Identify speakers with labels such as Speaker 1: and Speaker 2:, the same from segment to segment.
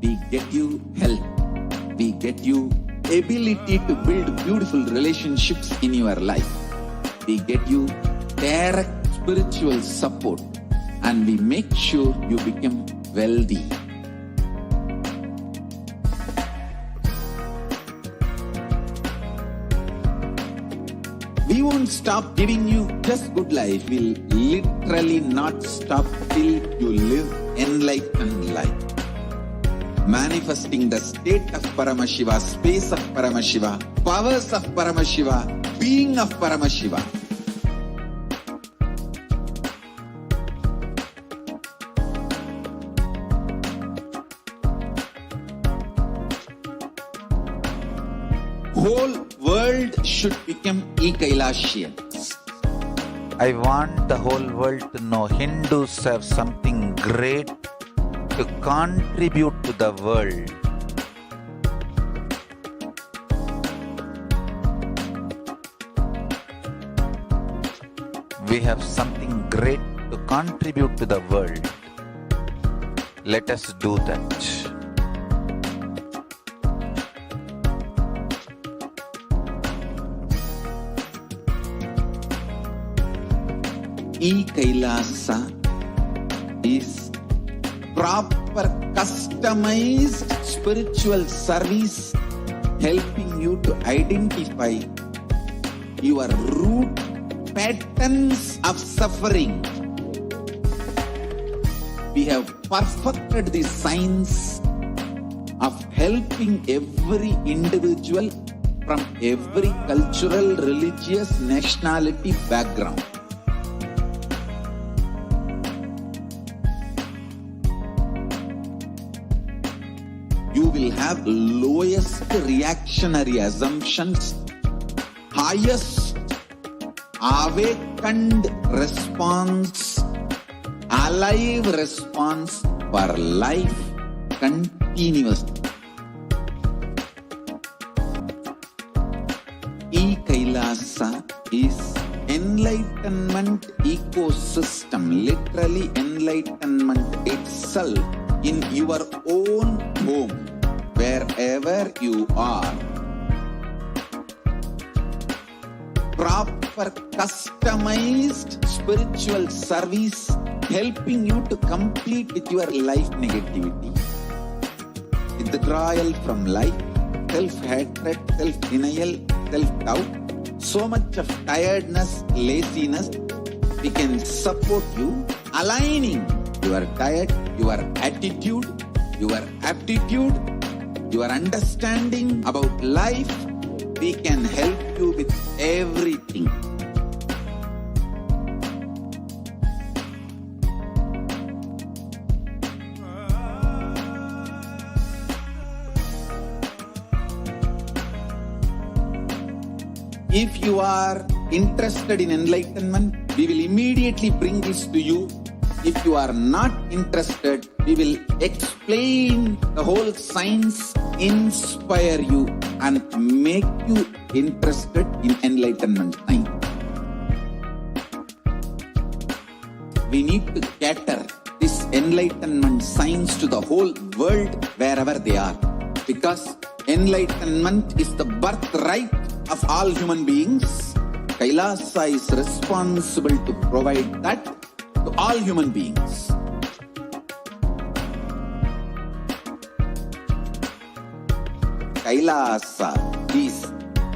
Speaker 1: We get you health. We get you ability to build beautiful relationships in your life. We get you direct spiritual support, and we make sure you become wealthy. We won't stop giving you just good life. We'll literally not stop till you live enlightened life. Manifesting the state of Paramashiva, space of Paramashiva, powers of Paramashiva, being of Paramashiva. Whole world should become Ekailashians.
Speaker 2: I want the whole world to know Hindus have something great to contribute to the world. We have something great to contribute to the world. Let us do that.
Speaker 1: E-Kailasa is proper customized spiritual service helping you to identify your root patterns of suffering. We have perfected the science of helping every individual from every cultural, religious, nationality background. You will have lowest reactionary assumptions, highest awakened response, alive response for life continuously. E-Kailasa is enlightenment ecosystem, literally enlightenment itself in your own home, wherever you are. Proper customized spiritual service helping you to complete with your life negativity, withdrawal from life, self-hatred, self-denial, self-doubt, so much of tiredness, laziness. We can support you aligning your diet, your attitude, your aptitude, your understanding about life. We can help you with everything. If you are interested in enlightenment, we will immediately bring this to you. If you are not interested, we will explain the whole science, inspire you, and make you interested in enlightenment science. We need to cater this enlightenment science to the whole world wherever they are, because enlightenment is the birthright of all human beings. Kailasa is responsible to provide that to all human beings. Kailasa is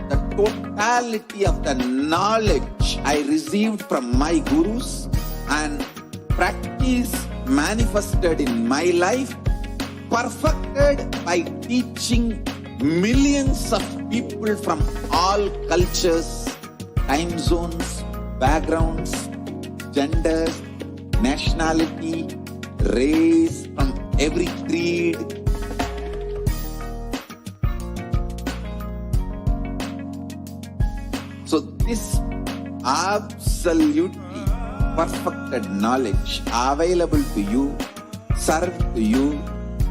Speaker 1: the totality of the knowledge I received from my gurus and practice manifested in my life, perfected by teaching millions of people from all cultures, time zones, backgrounds, genders, nationality, race, from every creed. So this absolutely perfected knowledge available to you, served to you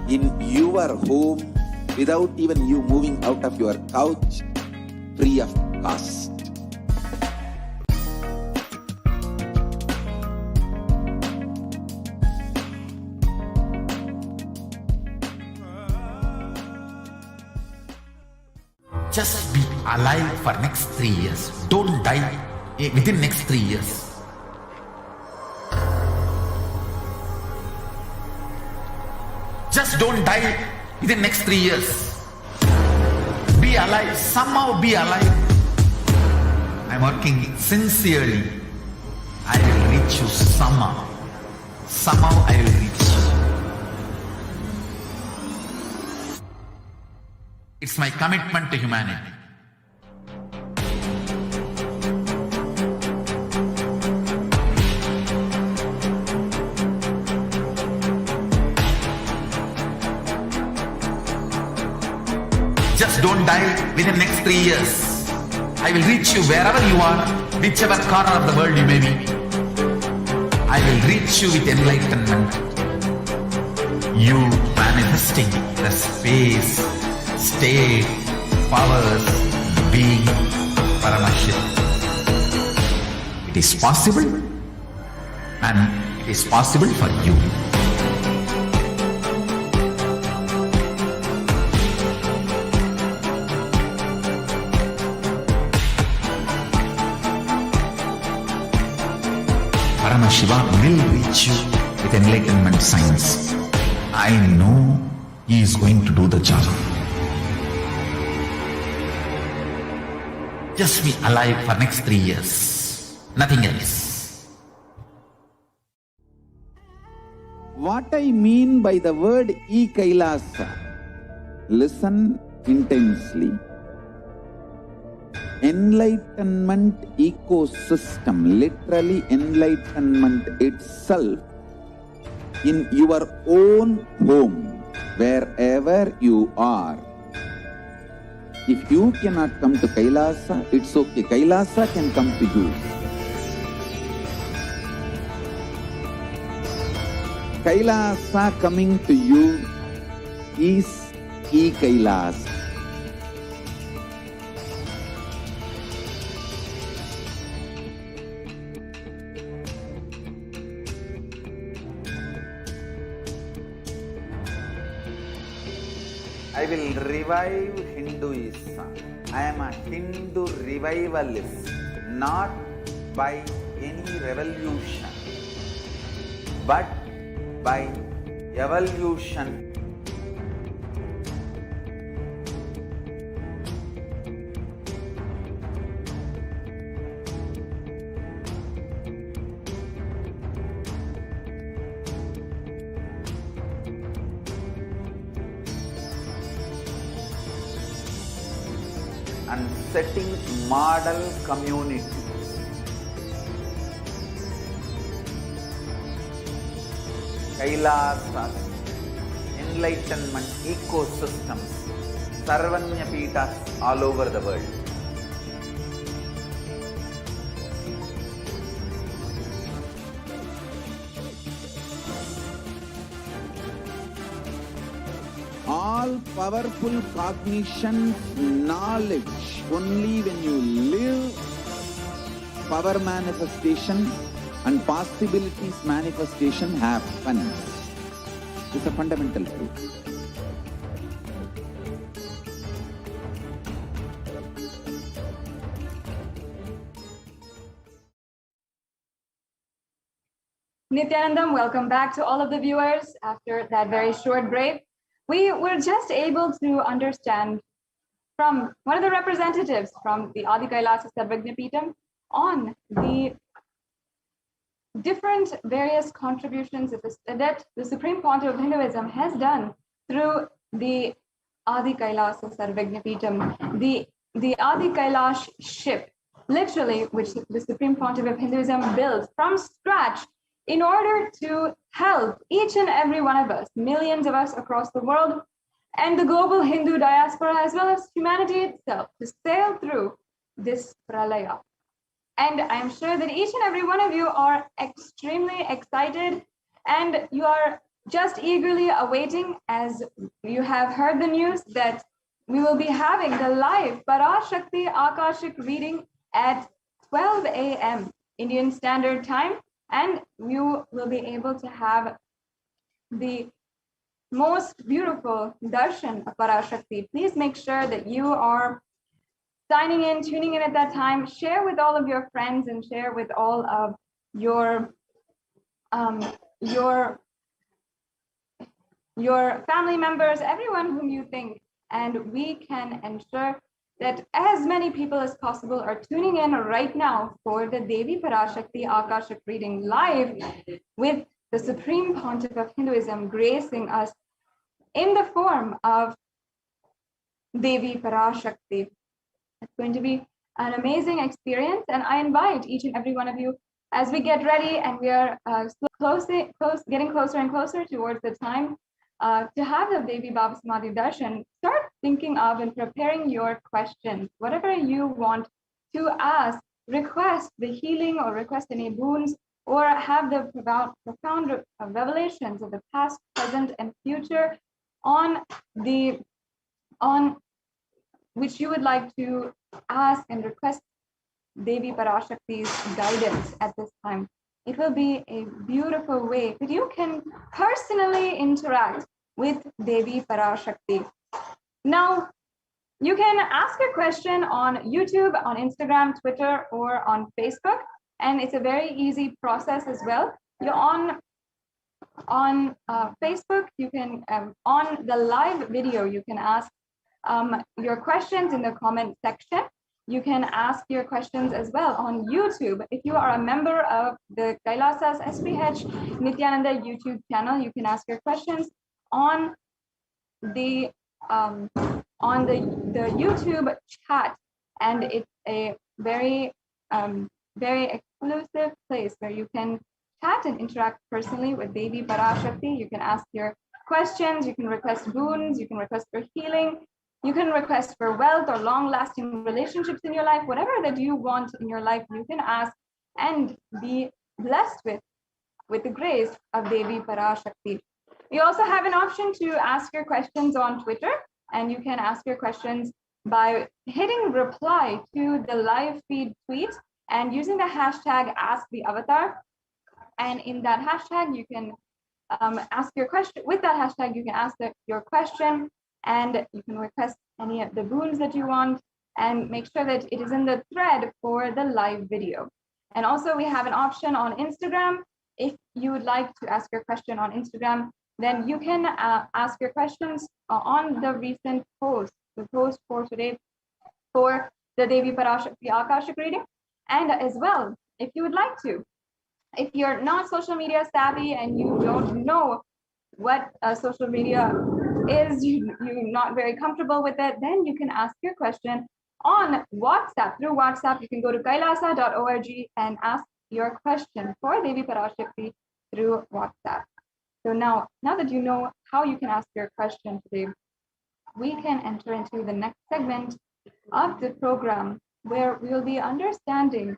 Speaker 1: in your home without even you moving out of your couch, free of cost.
Speaker 3: Just be alive for next 3 years. Don't die within next 3 years. Just don't die within next 3 years. Be alive. Somehow be alive. I'm working sincerely. I will reach you somehow. Somehow I will reach you. It's my commitment to humanity. Just don't die within the next 3 years. I will reach you wherever you are, whichever corner of the world you may be. I will reach you with enlightenment. You manifesting the space, state, powers, being Paramashivoham. It is possible, and it is possible for you. Paramashivoham will reach you with enlightenment science. I know he is going to do the job. Just be alive for next 3 years. Nothing else.
Speaker 1: What I mean by the word e-Kailasa, listen intensely. Enlightenment ecosystem, literally enlightenment itself, in your own home, wherever you are. If you cannot come to Kailasa, it's okay. Kailasa can come to you. Kailasa coming to you is e-Kailasa. I will revive Hinduism. I am a Hindu revivalist, not by any revolution, but by evolution. And setting model communities. Kailasas, enlightenment ecosystems, Sarvanya Pitas all over the world. All powerful cognition, knowledge, only when you live, power manifestation and possibilities manifestation happens. It's a fundamental truth.
Speaker 4: Nithyanandam, welcome back to all of the viewers after that very short break. We were just able to understand from one of the representatives from the Adi Kailasa Sarvagnapitam on the different various contributions that the Supreme Pontiff of Hinduism has done through the Adi Kailasa Sarvagnapitam, the Adi Kailash ship, literally, which the Supreme Pontiff of Hinduism built from scratch in order to help each and every one of us, millions of us across the world, and the global Hindu diaspora, as well as humanity itself, to sail through this pralaya. And I'm sure that each and every one of you are extremely excited, and you are just eagerly awaiting, as you have heard the news, that we will be having the live Parashakti Akashic reading at 12 a.m. Indian Standard Time. And you will be able to have the most beautiful darshan of Parashakti. Please make sure that you are signing in, tuning in at that time. Share with all of your friends and share with all of your family members, everyone whom you think, and we can ensure that as many people as possible are tuning in right now for the Devi Parashakti Akashic reading live with the Supreme Pontiff of Hinduism gracing us in the form of Devi Parashakti. It's going to be an amazing experience, and I invite each and every one of you as we get ready and we are getting closer and closer towards the time to have the Devi Baba Samadhi Darshan. Start thinking of and preparing your questions, whatever you want to ask, request the healing or request any boons, or have the profound revelations of the past, present, and future on which you would like to ask and request Devi Parashakti's guidance at this time. It will be a beautiful way that you can personally interact with Devi Parashakti. Now, you can ask a question on YouTube, on Instagram, Twitter, or on Facebook, and it's a very easy process as well. You're on Facebook, you can, on the live video, you can ask your questions in the comment section. You can ask your questions as well on YouTube. If you are a member of the Kailasa's HDH Nithyananda YouTube channel, you can ask your questions on the YouTube chat, and it's a very exclusive place where you can chat and interact personally with Devi Parashakti. You can ask your questions, you can request boons, you can request for healing, you can request for wealth or long-lasting relationships in your life. Whatever that you want in your life, you can ask and be blessed with the grace of Devi Parashakti. You also have an option to ask your questions on Twitter, and you can ask your questions by hitting reply to the live feed tweet and using the hashtag #AskTheAvatar. And in that hashtag, you can ask your question. With that hashtag, you can ask your question, and you can request any of the boons that you want, and make sure that it is in the thread for the live video. And also, we have an option on Instagram. If you would like to ask your question on Instagram, then you can ask your questions on the recent post, the post for today for the Devi Parashakti Akashic reading. And as well, if you would like to, if you're not social media savvy and you don't know what social media is, you're not very comfortable with it, then you can ask your question on WhatsApp. Through WhatsApp, you can go to kailasa.org and ask your question for Devi Parashakti through WhatsApp. So now that you know how you can ask your question today, we can enter into the next segment of the program, where we will be understanding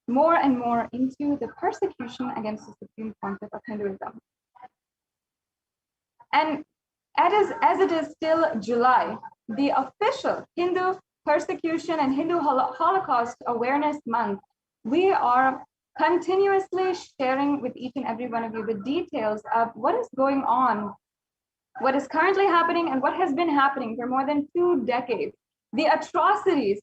Speaker 4: more and more into the persecution against the Supreme Pontiff of Hinduism. And as it is still July, the official Hindu Persecution and Hindu Holocaust Awareness Month, we are continuously sharing with each and every one of you the details of what is going on, what is currently happening, and what has been happening for more than 2 decades. The atrocities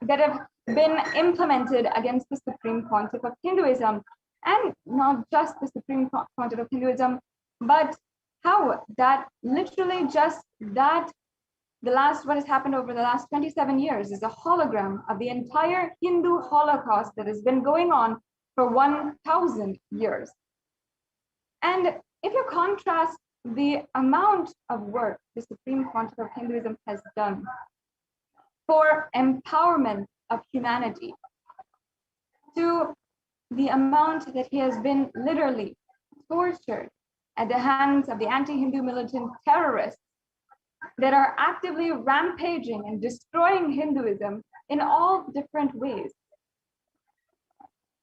Speaker 4: that have been implemented against the Supreme Pontiff of Hinduism, and not just the Supreme Pontiff of Hinduism, but how that literally just that what has happened over the last 27 years is a hologram of the entire Hindu Holocaust that has been going on for 1,000 years. And if you contrast the amount of work the Supreme Pontiff of Hinduism has done for empowerment of humanity to the amount that he has been literally tortured at the hands of the anti-Hindu militant terrorists that are actively rampaging and destroying Hinduism in all different ways,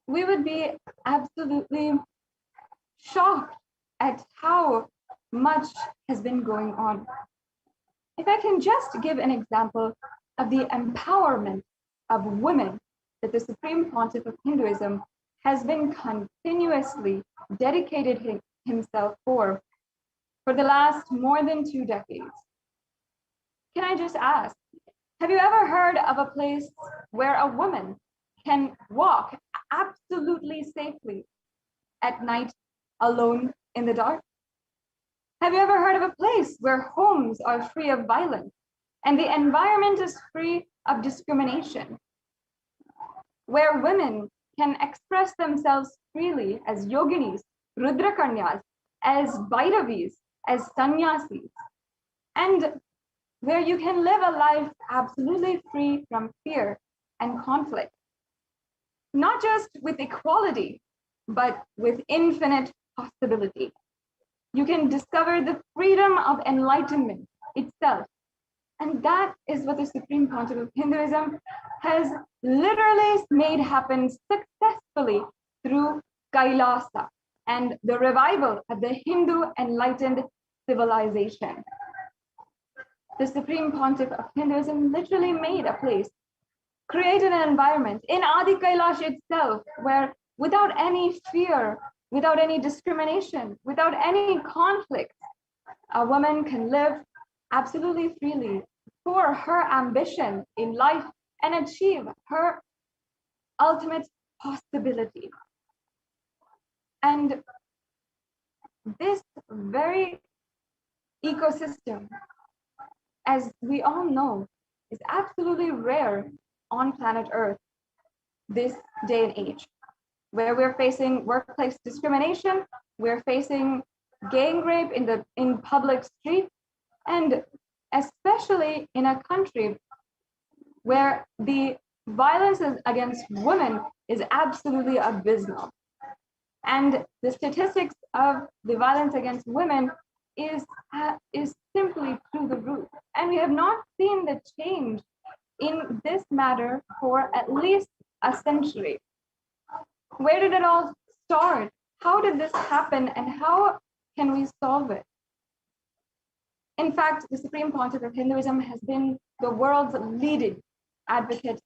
Speaker 4: we would be absolutely shocked at how much has been going on. If I can just give an example of the empowerment of women that the Supreme Pontiff of Hinduism has been continuously dedicated himself for the last more than 2 decades. Can I just ask, Have you ever heard of a place where a woman can walk absolutely safely at night alone in the dark? Have you ever heard of a place where homes are free of violence and the environment is free of discrimination? Where women can express themselves freely as yoginis, rudrakanyas, as Bhairavis, as sannyasis, and where you can live a life absolutely free from fear and conflict. Not just with equality, but with infinite possibility. You can discover the freedom of enlightenment itself. And that is what the Supreme Pontiff of Hinduism has literally made happen successfully through Kailasa and the revival of the Hindu enlightened civilization. The Supreme Pontiff of Hinduism literally made a place, created an environment in Adi Kailash itself, where without any fear, without any discrimination, without any conflict, a woman can live absolutely freely for her ambition in life and achieve her ultimate possibility. And this very ecosystem, as we all know, is absolutely rare on planet Earth this day and age, where we're facing workplace discrimination, we're facing gang rape in public streets, and especially in a country where the violence against women is absolutely abysmal. And the statistics of the violence against women is simply through the roof. And we have not seen the change in this matter for at least a century. Where did it all start? How did this happen, and how can we solve it? In fact, the Supreme Pontiff of Hinduism has been the world's leading advocate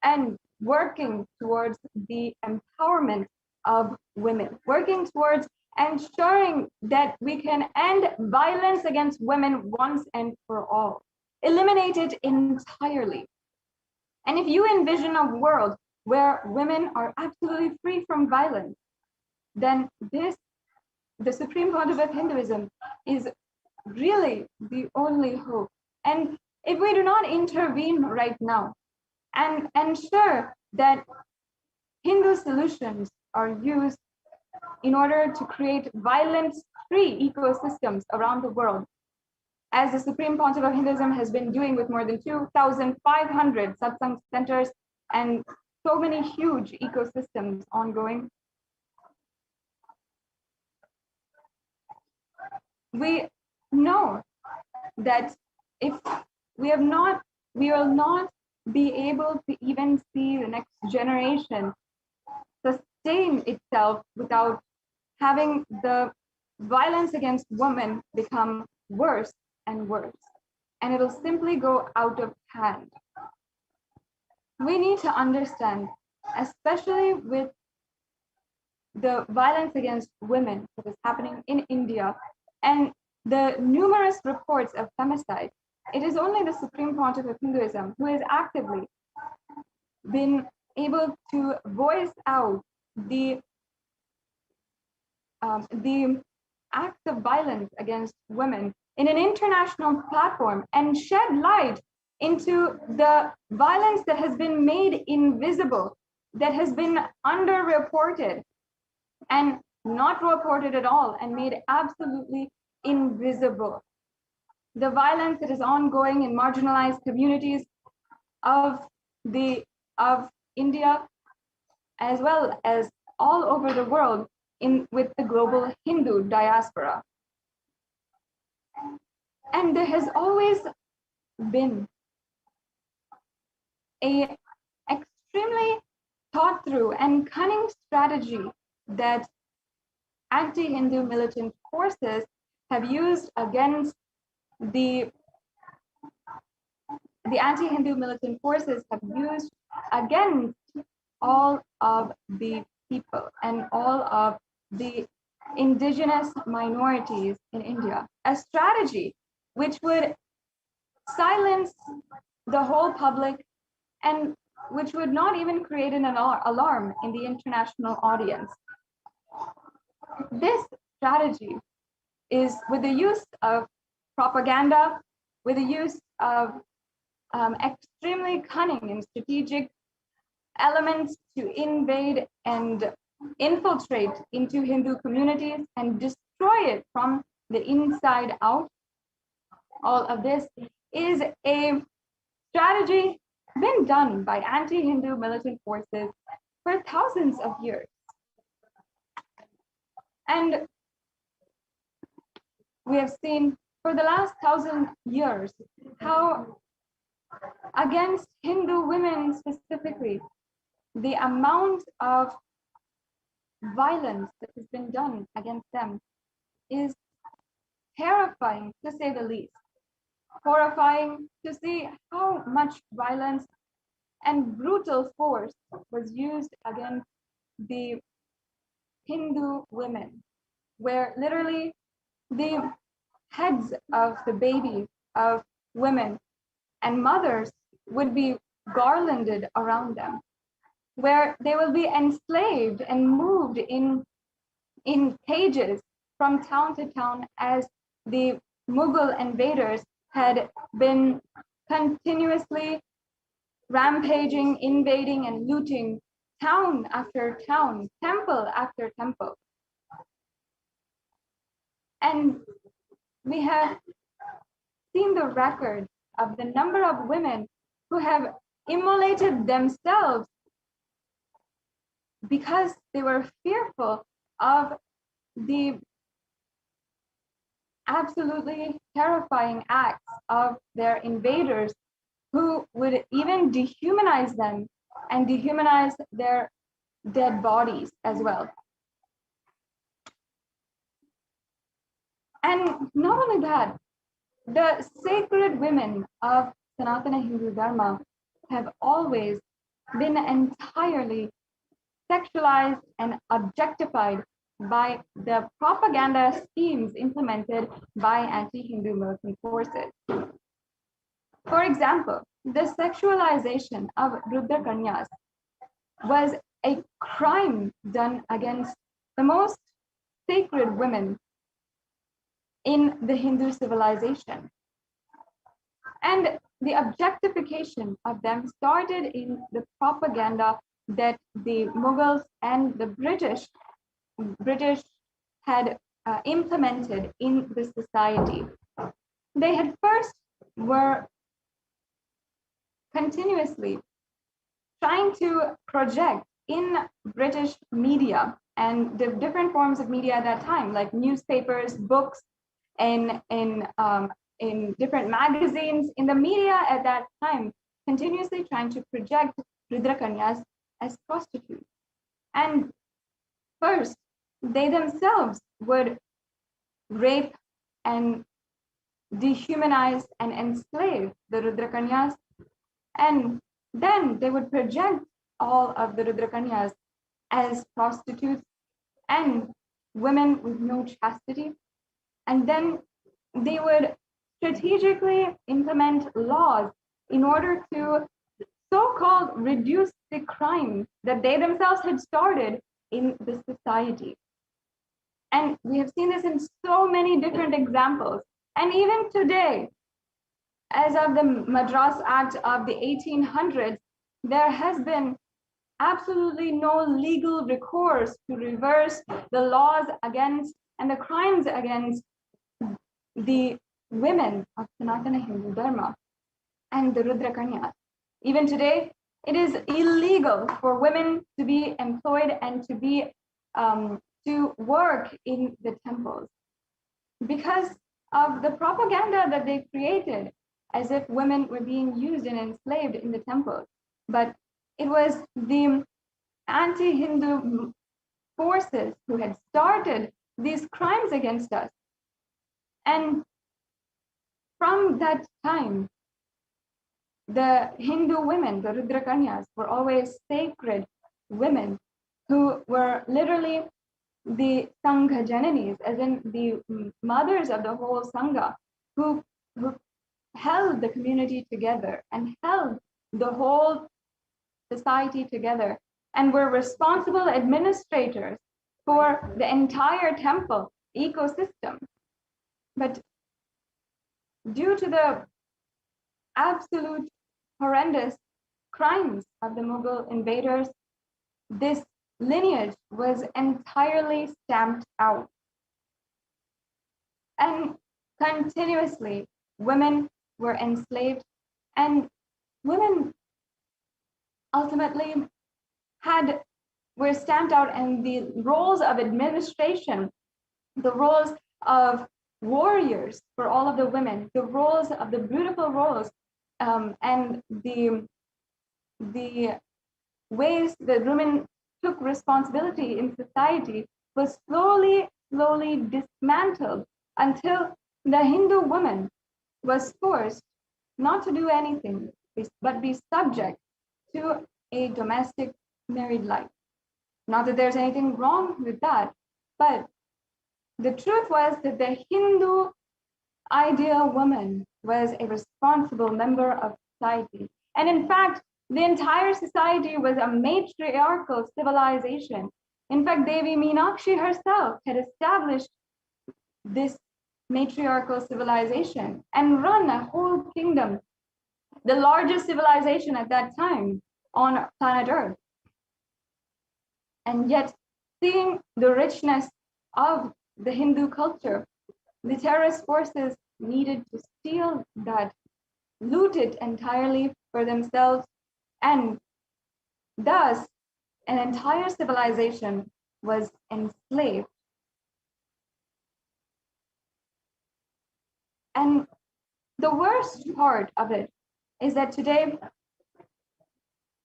Speaker 4: and working towards the empowerment of women, working towards ensuring that we can end violence against women once and for all, eliminate it entirely. And if you envision a world where women are absolutely free from violence, then the Supreme Pontiff of Hinduism is really the only hope. And if we do not intervene right now and ensure that Hindu solutions are used in order to create violence-free ecosystems around the world, as the Supreme Pontiff of Hinduism has been doing with more than 2,500 satsang centers and so many huge ecosystems ongoing, we know that if we will not be able to even see the next generation sustain itself without having the violence against women become worse and worse, and it'll simply go out of hand. We need to understand, especially with the violence against women that is happening in India and the numerous reports of femicide, it is only the Supreme Pontiff of Hinduism who has actively been able to voice out the acts of violence against women in an international platform and shed light into the violence that has been made invisible, that has been underreported and not reported at all and made absolutely invisible. The violence that is ongoing in marginalized communities of India, as well as all over the world with the global Hindu diaspora. And there has always been an extremely thought through and cunning strategy that anti-Hindu militant forces have used against the anti-Hindu militant forces have used against all of the people and all of the indigenous minorities in India. A strategy which would silence the whole public, and which would not even create an alarm in the international audience. This strategy is with the use of propaganda, with the use of extremely cunning and strategic elements to invade and infiltrate into Hindu communities and destroy it from the inside out. All of this is a strategy been done by anti-Hindu militant forces for thousands of years. And we have seen for the last 1,000 years how against Hindu women specifically, the amount of violence that has been done against them is terrifying, to say the least. Horrifying to see how much violence and brutal force was used against the Hindu women, where literally the heads of the babies of women and mothers would be garlanded around them, where they will be enslaved and moved in cages from town to town as the Mughal invaders had been continuously rampaging, invading, and looting town after town, temple after temple. And we have seen the record of the number of women who have immolated themselves because they were fearful of the absolutely terrifying acts of their invaders, who would even dehumanize them and dehumanize their dead bodies as well. And not only that, the sacred women of Sanatana Hindu Dharma have always been entirely sexualized and objectified by the propaganda schemes implemented by anti-Hindu militant forces. For example, the sexualization of Rudra Kanyas was a crime done against the most sacred women in the Hindu civilization. And the objectification of them started in the propaganda that the Mughals and the British had implemented in the society. They had first were continuously trying to project in British media and the different forms of media at that time, like newspapers, books, in different magazines, in the media at that time, continuously trying to project Rudra Kanyas as prostitutes. And first, they themselves would rape and dehumanize and enslave the Rudra Kanyas, and then they would project all of the Rudra Kanyas as prostitutes and women with no chastity. And then they would strategically implement laws in order to so-called reduce the crime that they themselves had started in the society. And we have seen this in so many different examples. And even today, as of the Madras Act of the 1800s, there has been absolutely no legal recourse to reverse the laws against and the crimes against the women of Sanatana Hindu Dharma and the Rudra Kanyas. Even today, it is illegal for women to be employed and to be to work in the temples because of the propaganda that they created, as if women were being used and enslaved in the temples. But it was the anti-Hindu forces who had started these crimes against us. And from that time, the Hindu women, the Rudra Kanyas, were always sacred women who were literally the Sangha Jananis, as in the mothers of the whole Sangha, who held the community together and held the whole society together and were responsible administrators for the entire temple ecosystem. But due to the absolute horrendous crimes of the Mughal invaders, this lineage was entirely stamped out. And continuously, women were enslaved, and women ultimately were stamped out, and the roles of administration, the roles of warriors for all of the women, the roles of the beautiful roles, and the ways that women took responsibility in society was slowly dismantled until the Hindu woman was forced not to do anything but be subject to a domestic married life. Not that there's anything wrong with that, but the truth was that the Hindu ideal woman was a responsible member of society. And in fact, the entire society was a matriarchal civilization. In fact, Devi Meenakshi herself had established this matriarchal civilization and run a whole kingdom, the largest civilization at that time on planet Earth. And yet, seeing the richness of the Hindu culture, the terrorist forces needed to steal that, loot it entirely for themselves, and thus an entire civilization was enslaved. And the worst part of it is that today,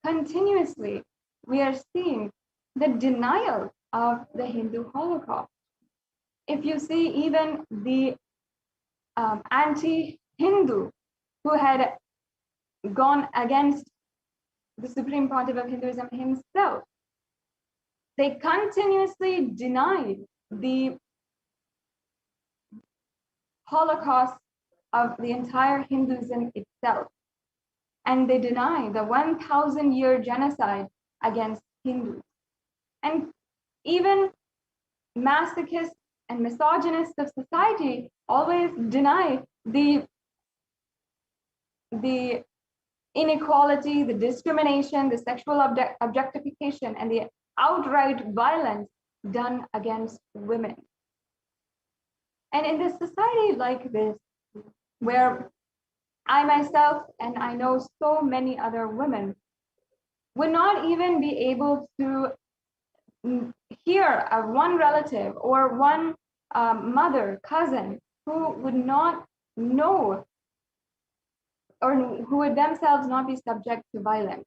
Speaker 4: continuously, we are seeing the denial of the Hindu Holocaust. If you see even the anti-Hindu who had gone against the Supreme Pontiff of Hinduism himself, they continuously denied the Holocaust of the entire Hinduism itself. And they deny the 1,000-year genocide against Hindus. And even masochists and misogynists of society always deny the inequality, the discrimination, the sexual objectification, and the outright violence done against women. And in this society like this, where I myself, and I know so many other women, would not even be able to hear of one relative or one mother, cousin, who would not know or who would themselves not be subject to violence.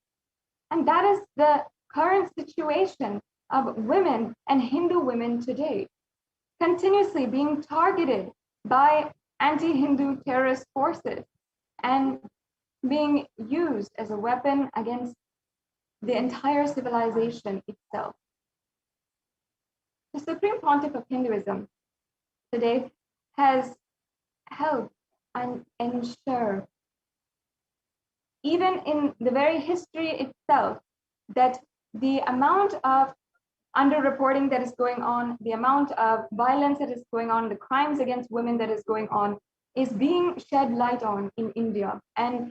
Speaker 4: And that is the current situation of women and Hindu women today, continuously being targeted by anti-Hindu terrorist forces and being used as a weapon against the entire civilization itself. The Supreme Pontiff of Hinduism today has helped and ensure, even in the very history itself, that the amount of underreporting that is going on, the amount of violence that is going on, the crimes against women that is going on, is being shed light on in India. And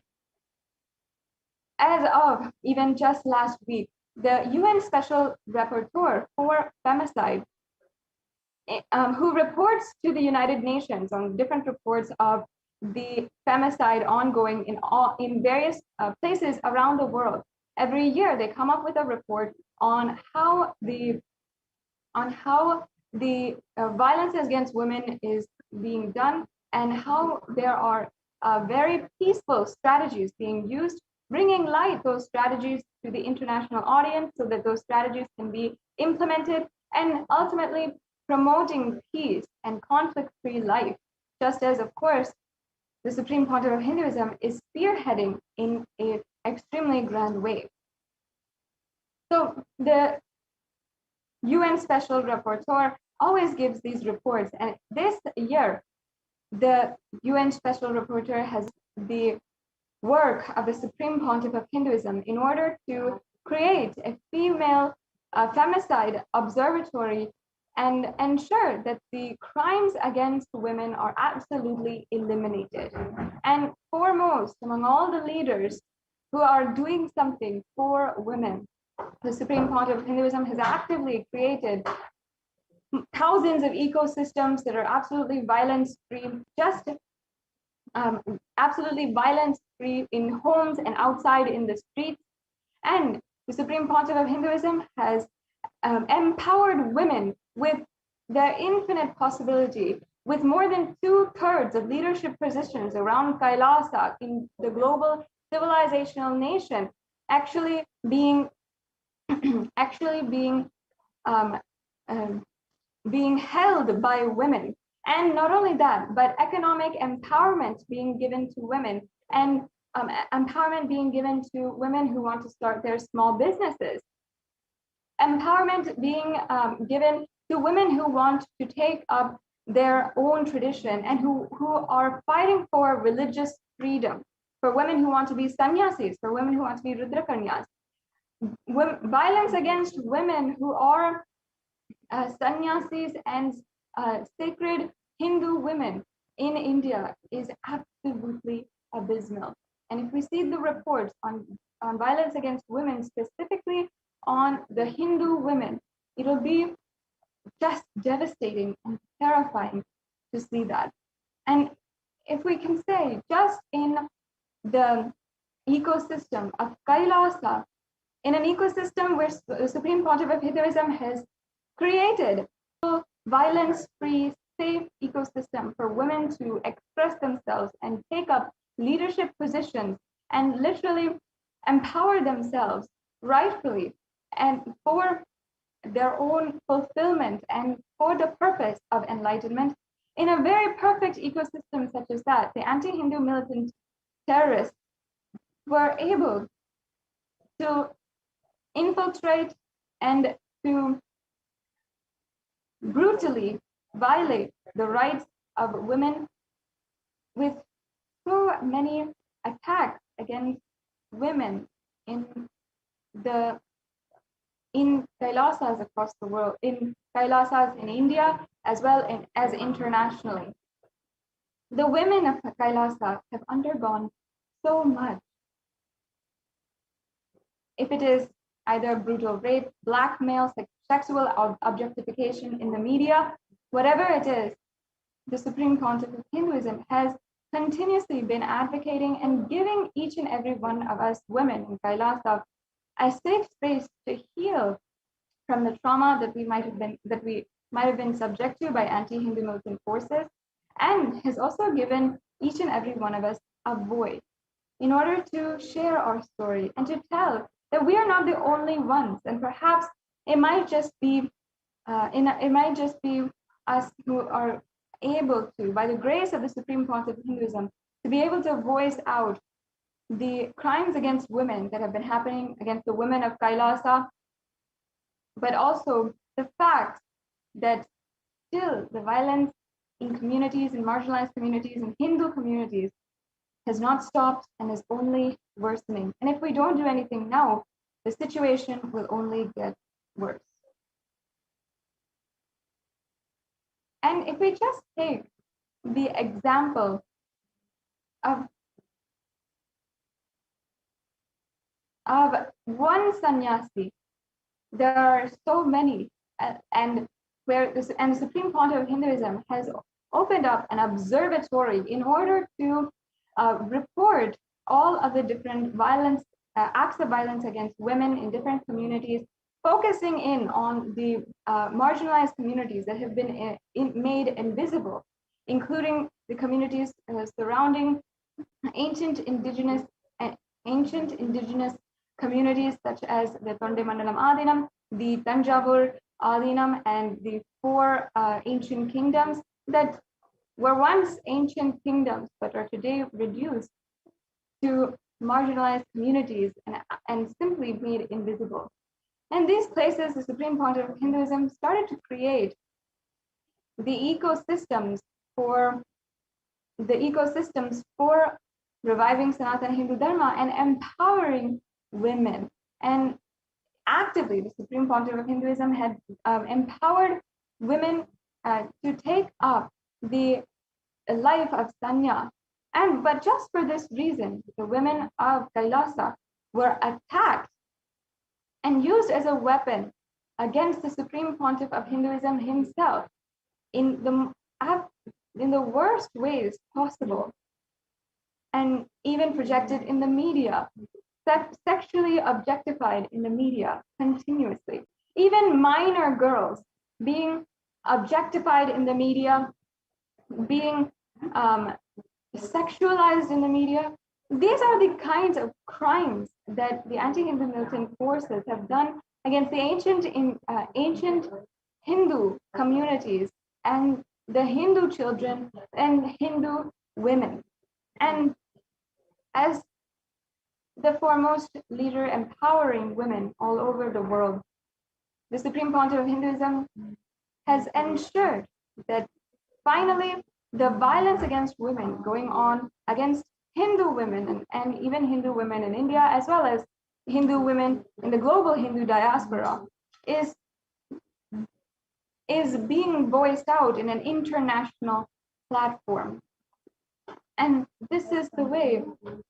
Speaker 4: as of even just last week, the UN Special Rapporteur for Femicide, who reports to the United Nations on different reports of the femicide ongoing in various places around the world. Every year, they come up with a report on how the violence against women is being done, and how there are very peaceful strategies being used, bringing light those strategies to the international audience so that those strategies can be implemented, and ultimately promoting peace and conflict-free life, just as, of course, the Supreme Pontiff of Hinduism is spearheading in an extremely grand way. So the UN Special Rapporteur always gives these reports, and this year, the UN Special Rapporteur has the work of the Supreme Pontiff of Hinduism in order to create a female femicide observatory and ensure that the crimes against women are absolutely eliminated. And foremost, among all the leaders who are doing something for women, the Supreme Pontiff of Hinduism has actively created thousands of ecosystems that are absolutely violence-free, absolutely violence-free in homes and outside in the streets. And the Supreme Pontiff of Hinduism has empowered women with their infinite possibility, with more than 2/3 of leadership positions around Kailasa in the global civilizational nation actually being being held by women. And not only that, but economic empowerment being given to women, and empowerment being given to women who want to start their small businesses. Empowerment being given to women who want to take up their own tradition and who are fighting for religious freedom, for women who want to be sannyasis, for women who want to be rudrakanyas. Violence against women who are sannyasis and sacred Hindu women in India is absolutely abysmal. And if we see the reports on violence against women, specifically on the Hindu women, it'll be just devastating and terrifying to see that. And if we can say, just in the ecosystem of Kailasa, in an ecosystem where the Supreme Pontiff of Hinduism has created a violence-free, safe ecosystem for women to express themselves and take up leadership positions and literally empower themselves rightfully and for their own fulfillment and for the purpose of enlightenment. In a very perfect ecosystem such as that, the anti-Hindu militant terrorists were able to infiltrate and to brutally violate the rights of women with so many attacks against women in Kailasas across the world, in Kailasas in India, as well as internationally. The women of Kailasa have undergone so much. If it is either brutal rape, blackmail, sexual objectification in the media, whatever it is, the Supreme Pontiff of Hinduism has continuously been advocating and giving each and every one of us women in Kailasa a safe space to heal from the trauma that we might have been subject to by anti-Hindu militant forces, and has also given each and every one of us a voice in order to share our story and to tell that we are not the only ones, and perhaps it might just be us who are able to, by the grace of the Supreme Pontiff of Hinduism, to be able to voice out the crimes against women that have been happening against the women of Kailasa, but also the fact that still the violence in communities, in marginalized communities, in Hindu communities has not stopped and is only worsening. And if we don't do anything now, the situation will only get worse. And if we just take the example of one sannyasi, there are so many, and the Supreme Pontiff of Hinduism has opened up an observatory in order to report all of the different acts of violence against women in different communities, focusing in on the marginalized communities that have been made invisible, including the communities surrounding ancient indigenous communities such as the Tonde Mandalam Adinam, the Tanjavur Adinam, and the 4 ancient kingdoms that were once ancient kingdoms but are today reduced to marginalized communities and simply made invisible. And these places, the Supreme Pontiff of Hinduism started to create the ecosystems for reviving Sanatana Hindu Dharma and empowering women. And actively, the Supreme Pontiff of Hinduism had empowered women to take up the life of sanya. But just for this reason, the women of Kailasa were attacked and used as a weapon against the Supreme Pontiff of Hinduism himself in the worst ways possible, and even projected in the media, sexually objectified in the media continuously. Even minor girls being objectified in the media, being sexualized in the media. These are the kinds of crimes that the anti-Hindu militant forces have done against the ancient Hindu communities and the Hindu children and Hindu women. And as the foremost leader empowering women all over the world, the Supreme Pontiff of Hinduism has ensured that finally the violence against women going on against Hindu women and even Hindu women in India, as well as Hindu women in the global Hindu diaspora, is being voiced out in an international platform. And this is the way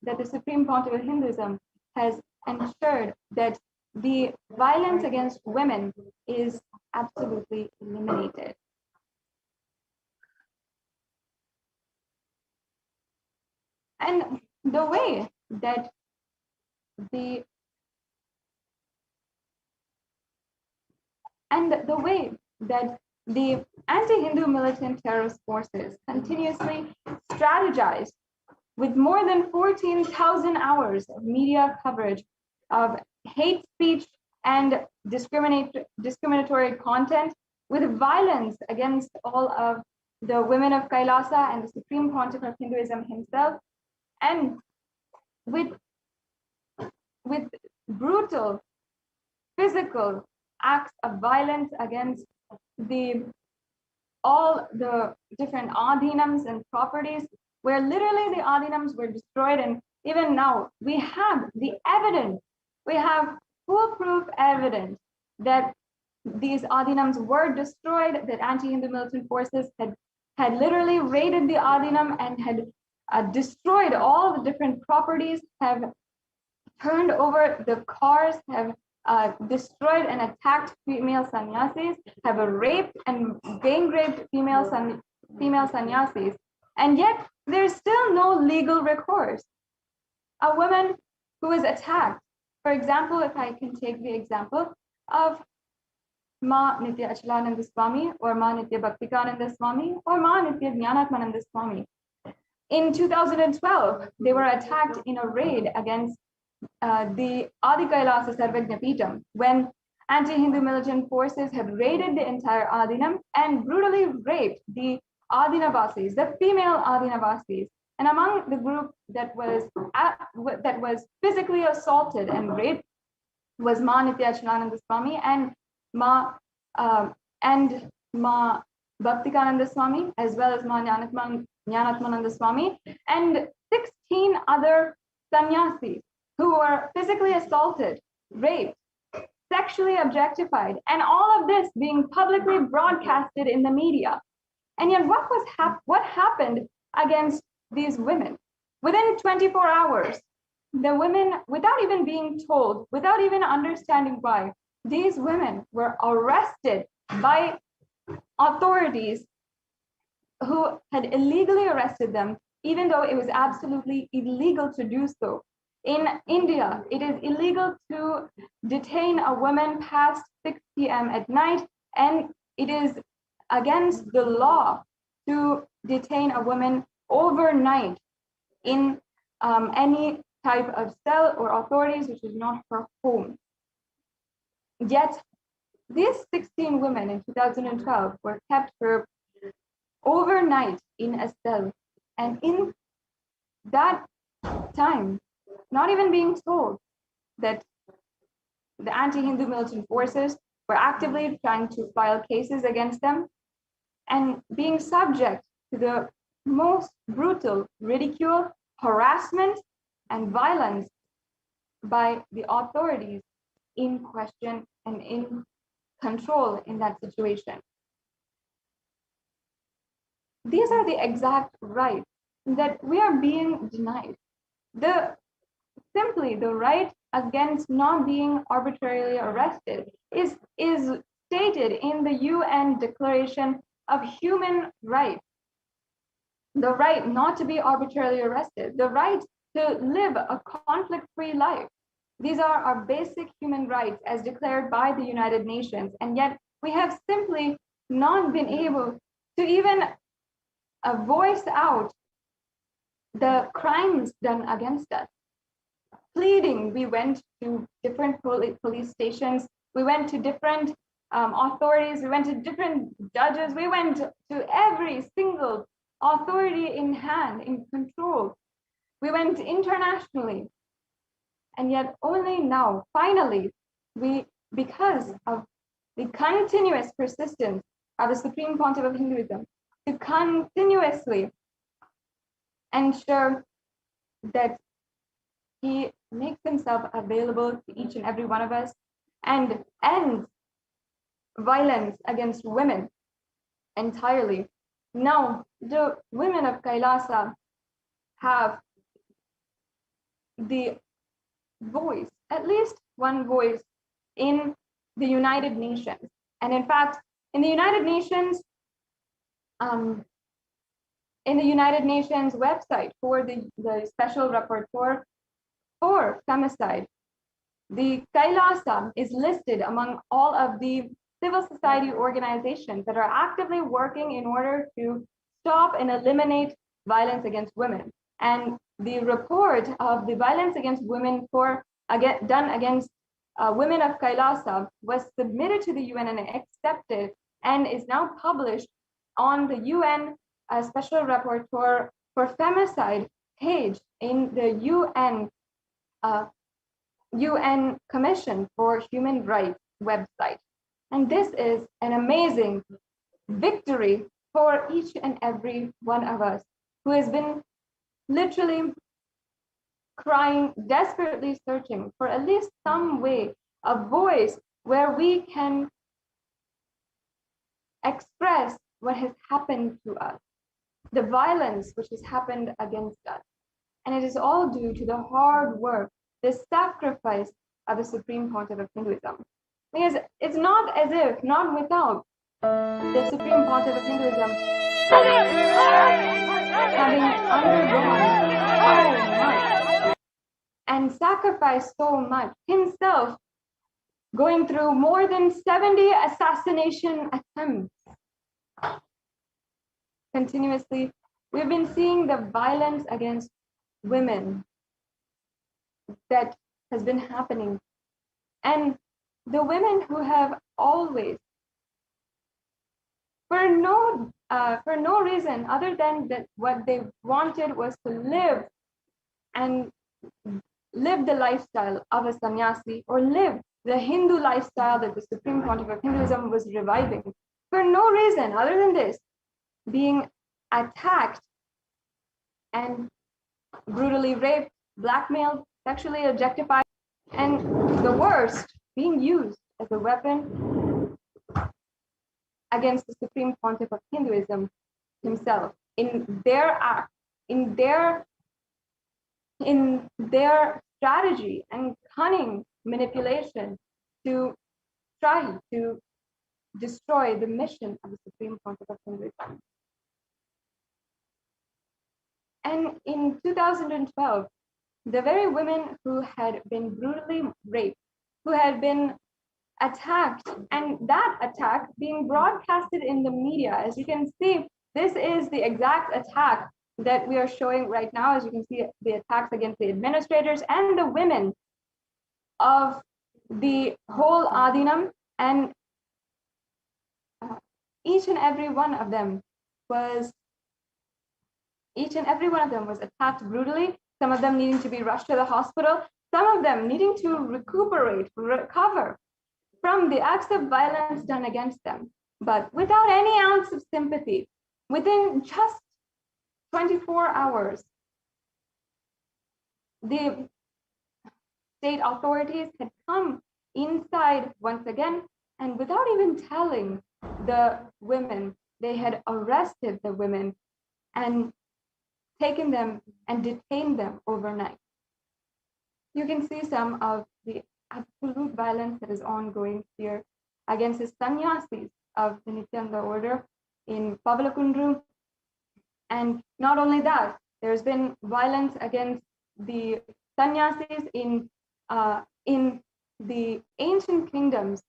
Speaker 4: that the Supreme Pontiff of Hinduism has ensured that the violence against women is absolutely eliminated. And the way that the anti-Hindu militant terrorist forces continuously strategized with more than 14,000 hours of media coverage of hate speech and discriminatory content, with violence against all of the women of Kailasa and the Supreme Pontiff of Hinduism himself, and with brutal physical acts of violence against all the different adhinams and properties, where literally the adhinams were destroyed. And even now we have the evidence, we have foolproof evidence that these adhinams were destroyed, that anti-Hindu militant forces had literally raided the adhinam and had destroyed all the different properties, have turned over the cars, have destroyed and attacked female sannyasis, have raped and gang raped female sannyasis, and yet there's still no legal recourse. A woman who is attacked, for example, if I can take the example of Ma Nitya Achalananda Swami or Ma Nitya Bhaktikananda Swami or Ma Nitya Jnanatmananda Swami. In 2012, they were attacked in a raid against the Adi Kailasa Sarvajna Peetham, when anti-Hindu militant forces had raided the entire Adhinam and brutally raped the Adhinavasis, the female Adhinavasis. And among the group that was physically assaulted and raped was Ma Nitya Achalananda Swami and Ma Bhaktikananda Swami, as well as Ma Jnanatmananda Swami, and 16 other sannyasis who were physically assaulted, raped, sexually objectified, and all of this being publicly broadcasted in the media. And yet what happened against these women? Within 24 hours, the women, without even being told, without even understanding why, these women were arrested by authorities who had illegally arrested them, even though it was absolutely illegal to do so. In India, it is illegal to detain a woman past 6 p.m. at night, and it is against the law to detain a woman overnight in any type of cell or authorities which is not her home. Yet, these 16 women in 2012 were kept for overnight in a cell, and in that time, not even being told that the anti-Hindu militant forces were actively trying to file cases against them, and being subject to the most brutal ridicule harassment and violence by the authorities in question and in control in that situation. These are the exact rights that we are being denied. Simply the right against not being arbitrarily arrested is stated in the UN Declaration of Human Rights. The right not to be arbitrarily arrested, the right to live a conflict-free life. These are our basic human rights as declared by the United Nations, and yet we have simply not been able to even voice out the crimes done against us. Pleading, we went to different police stations, we went to different authorities, we went to different judges, we went to every single authority in hand, in control. We went internationally. And yet only now, finally, because of the continuous persistence of the Supreme Pontiff of Hinduism to continuously ensure that he makes himself available to each and every one of us and ends violence against women entirely. Now, the women of Kailasa have the voice, at least one voice in the United Nations. And in fact, in the United Nations website for the special rapporteur for femicide, the Kailasa is listed among all of the civil society organizations that are actively working in order to stop and eliminate violence against women. And the report of the violence against women done against women of Kailasa was submitted to the UN and accepted and is now published on the UN Special Rapporteur for Femicide page in the UN Commission for Human Rights website. And this is an amazing victory for each and every one of us who has been literally crying, desperately searching for at least some way, a voice where we can express what has happened to us, the violence which has happened against us. And it is all due to the hard work, the sacrifice of the Supreme Pontiff of Hinduism. Because it's not as if, not without the Supreme Pontiff of Hinduism having undergone so much and sacrificed so much, himself going through more than 70 assassination attempts. Continuously, we've been seeing the violence against women that has been happening. And the women who have always, for no reason other than that what they wanted was to live the lifestyle of a sannyasi, or live the Hindu lifestyle that the Supreme Pontiff of Hinduism was reviving. For no reason other than this, being attacked and brutally raped, blackmailed, sexually objectified, and the worst, being used as a weapon against the Supreme Pontiff of Hinduism himself in their act, in their strategy and cunning manipulation to try to destroy the mission of the Supreme Pontiff of Hinduism. And in 2012, the very women who had been brutally raped, who had been attacked, and that attack being broadcasted in the media, as you can see, this is the exact attack that we are showing right now. As you can see, the attacks against the administrators and the women of the whole Adinam, and each and every one of them was attacked brutally, some of them needing to be rushed to the hospital, some of them needing to recover from the acts of violence done against them, but without any ounce of sympathy. Within just 24 hours, the state authorities had come inside once again, and without even telling the women, they had arrested the women and taken them and detained them overnight. You can see some of the absolute violence that is ongoing here against the sannyasis of the Nityananda order in Pavalakundru. And not only that, there's been violence against the sannyasis in the ancient kingdoms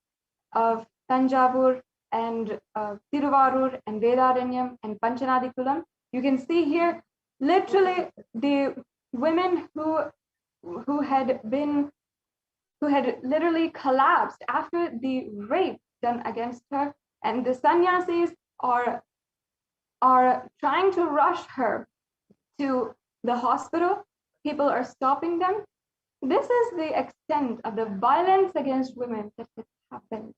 Speaker 4: of Tanjavur and Tiruvarur and Vedaranyam and Panchanadikulam. You can see here literally the women who had literally collapsed after the rape done against her, and the sannyasis are trying to rush her to the hospital. People are stopping them. This is the extent of the violence against women that has happened.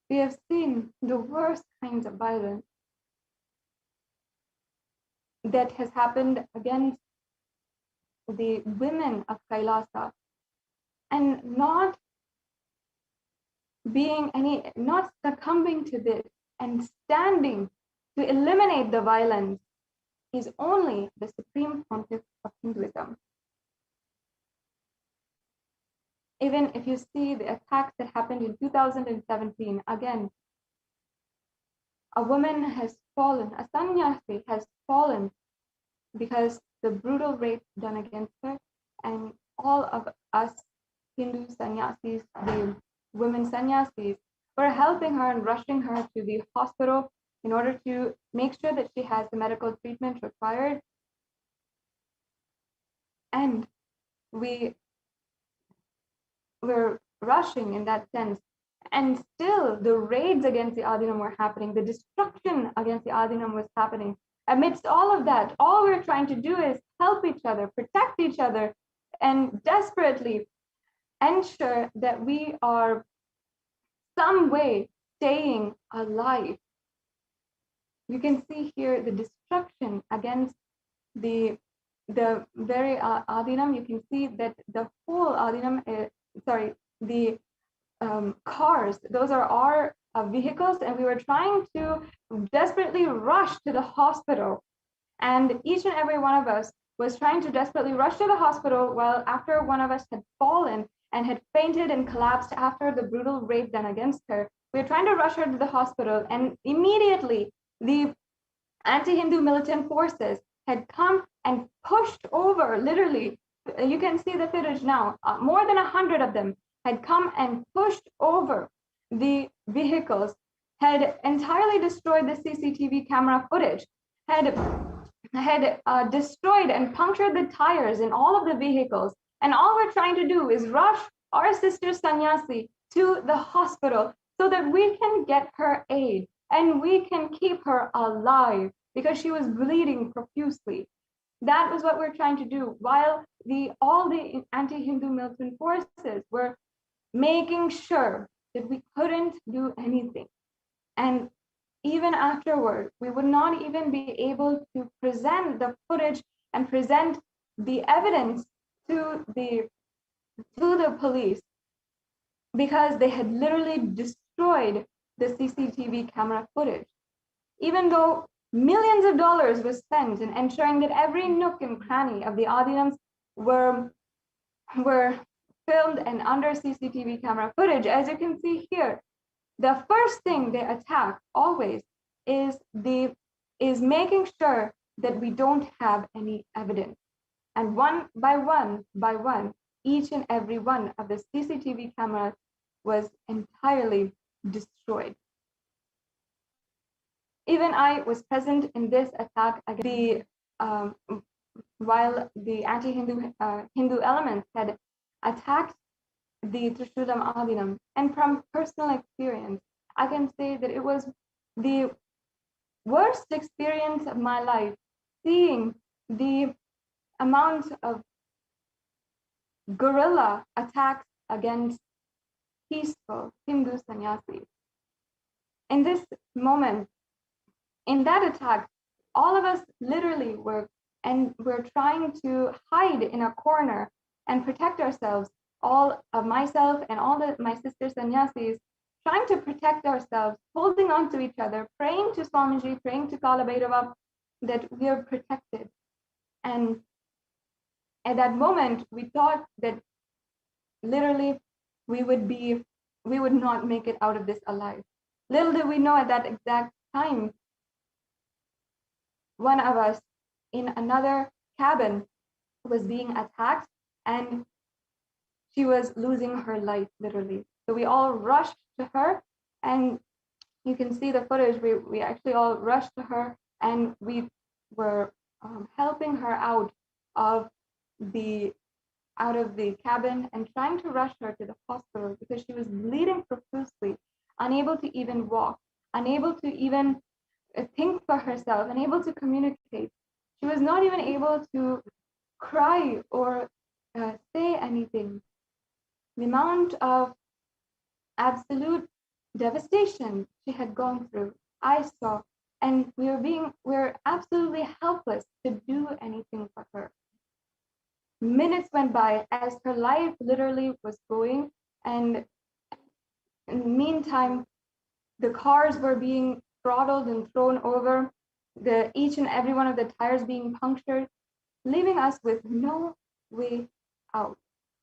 Speaker 4: We have seen the worst kinds of violence that has happened against the women of Kailasa, and not succumbing to this and standing to eliminate the violence is only the supreme pontiff of Hinduism. Even if you see the attacks that happened in 2017, again, a woman has fallen, a sannyasi has fallen because the brutal rape done against her, and all of us Hindu sannyasis, the women sannyasis, were helping her and rushing her to the hospital in order to make sure that she has the medical treatment required. And we were rushing in that sense. And still the raids against the Adinam were happening. The destruction against the Adinam was happening. Amidst all of that, all we're trying to do is help each other, protect each other, and desperately ensure that we are some way staying alive. You can see here the destruction against the very Adinam. You can see that the whole Adinam, the cars, those are our vehicles, and we were trying to desperately rush to the hospital. And each and every one of us was trying to desperately rush to the hospital, while after one of us had fallen and had fainted and collapsed after the brutal rape done against her, we were trying to rush her to the hospital, and immediately the anti-Hindu militant forces had come and pushed over, literally, you can see the footage now, more than 100 of them had come and pushed over the vehicles, had entirely destroyed the CCTV camera footage, had destroyed and punctured the tires in all of the vehicles. And all we're trying to do is rush our sister Sannyasi to the hospital so that we can get her aid and we can keep her alive, because she was bleeding profusely. That was what we're trying to do, while all the anti-Hindu militant forces were making sure that we couldn't do anything. And even afterward, we would not even be able to present the footage and present the evidence to the police, because they had literally destroyed the CCTV camera footage. Even though millions of dollars was spent in ensuring that every nook and cranny of the Adinams were filmed and under CCTV camera footage, as you can see here, the first thing they attack always is making sure that we don't have any evidence. And one by one, each and every one of the CCTV cameras was entirely destroyed. Even I was present in this attack while the anti-Hindu Hindu elements had attacked the Trishulam Adinam. And from personal experience, I can say that it was the worst experience of my life, seeing the amount of guerrilla attacks against peaceful Hindu sannyasis. In this moment, in that attack, all of us literally were trying to hide in a corner and protect ourselves. All of myself and all my sister sannyasis, trying to protect ourselves, holding on to each other, praying to Swamiji, praying to Kala Bhairava that we are protected. And at that moment, we thought that literally we would not make it out of this alive. Little did we know at that exact time, one of us in another cabin was being attacked and she was losing her life, literally. So we all rushed to her, and you can see the footage. We actually all rushed to her, and we were helping her out of the cabin and trying to rush her to the hospital because she was bleeding profusely, unable to even walk, unable to even think for herself, unable to communicate. She was not even able to cry or say anything. The amount of absolute devastation she had gone through, I saw, and we're absolutely helpless to do anything for her. Minutes went by as her life literally was going, and in the meantime, the cars were being throttled and thrown over, each and every one of the tires being punctured, leaving us with no way out.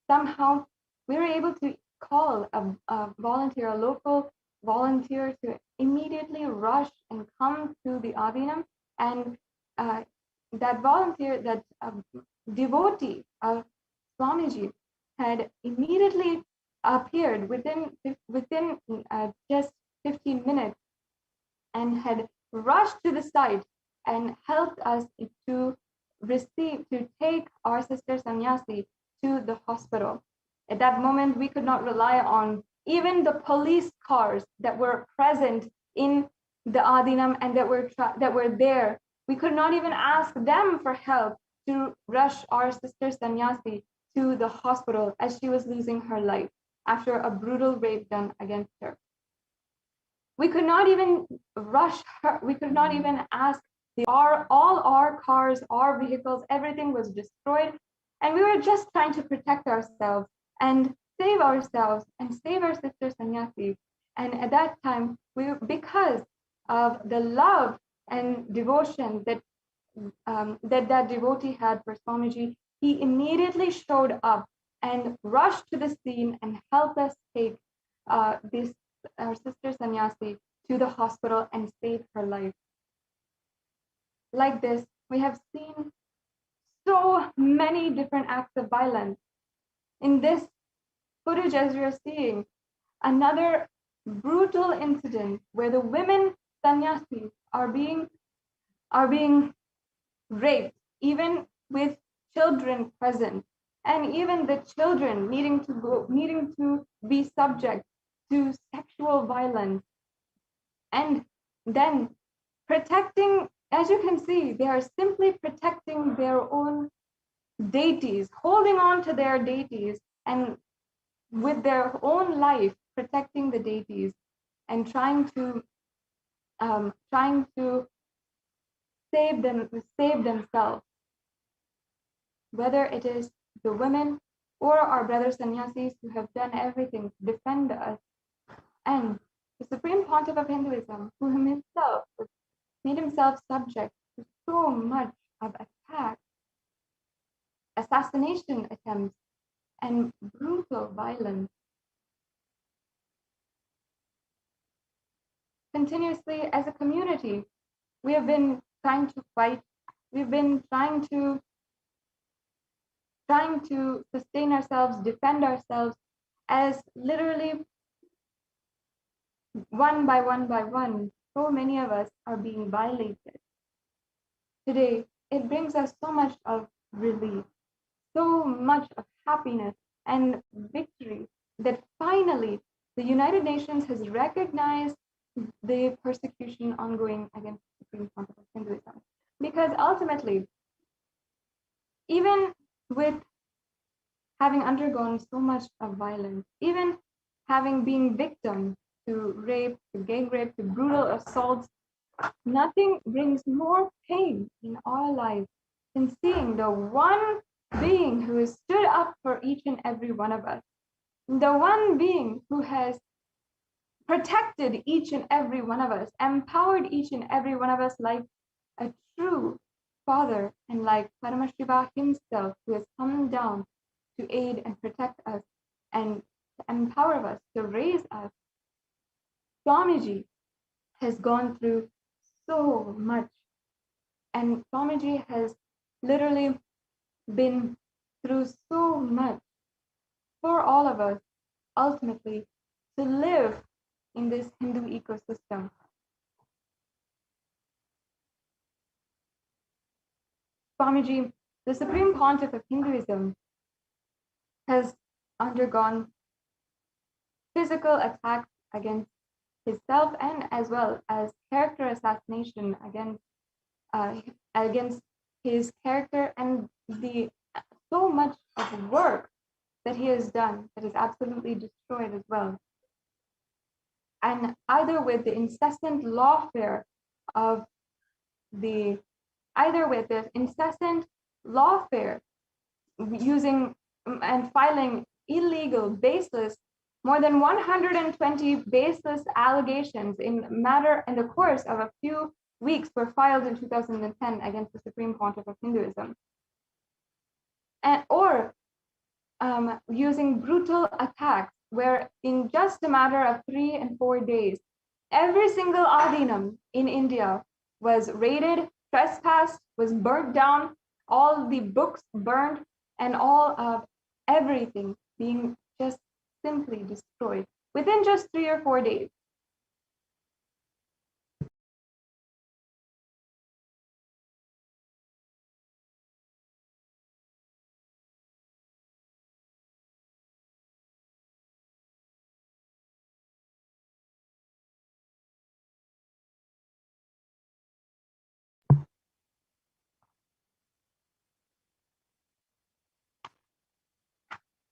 Speaker 4: Somehow, we were able to call a volunteer, a local volunteer, to immediately rush and come to the Adinam, and that volunteer, that devotee of Swamiji, had immediately appeared within just 15 minutes and had rushed to the site and helped us to take our sister Sannyasi to the hospital. At that moment, we could not rely on even the police cars that were present in the Adinam and that were there. We could not even ask them for help to rush our sister Sannyasi to the hospital as she was losing her life after a brutal rape done against her. We could not even rush her. We could not even ask. All our cars, our vehicles, everything was destroyed. And we were just trying to protect ourselves and save ourselves and save our sister Sannyasi. And at that time, because of the love and devotion that that devotee had for Swamiji, he immediately showed up and rushed to the scene and helped us take our sister Sannyasi to the hospital and save her life. Like this, we have seen so many different acts of violence. In this footage, as we are seeing, another brutal incident where the women sannyasis are being raped, even with children present, and even the children needing to be subject to sexual violence. And then protecting, as you can see, they are simply protecting their own deities, holding on to their deities, and with their own life protecting the deities and trying to save themselves. Whether it is the women or our brothers sannyasis who have done everything to defend us, and the Supreme Pontiff of Hinduism, who himself made himself subject to so much of attack, assassination attempts, and brutal violence. Continuously, as a community, we have been trying to fight. We've been trying to sustain ourselves, defend ourselves, as literally one by one, so many of us are being violated. Today, it brings us so much of relief, so much of happiness and victory that finally the United Nations has recognized the persecution ongoing against the Supreme Pontiff of Hinduism. Because ultimately, even with having undergone so much of violence, even having been victim to rape, to gang rape, to brutal assaults, nothing brings more pain in our lives than seeing the one being who has stood up for each and every one of us, the one being who has protected each and every one of us, empowered each and every one of us like a true father, and like Paramashiva himself, who has come down to aid and protect us and to empower us, to raise us. Swamiji has gone through so much, and Swamiji has literally been through so much for all of us, ultimately, to live in this Hindu ecosystem. Swamiji, the Supreme Pontiff of Hinduism, has undergone physical attacks against himself and as well as character assassination against his character, and the so much of work that he has done that is absolutely destroyed as well. And either with the incessant lawfare using and filing illegal, baseless, more than 120 baseless allegations in the course of a few weeks were filed in 2010 against the Supreme Pontiff of Hinduism, or using brutal attacks where in just a matter of 3 and 4 days, every single Adinam in India was raided, trespassed, was burnt down, all the books burned, and all of everything being just simply destroyed within just 3 or 4 days.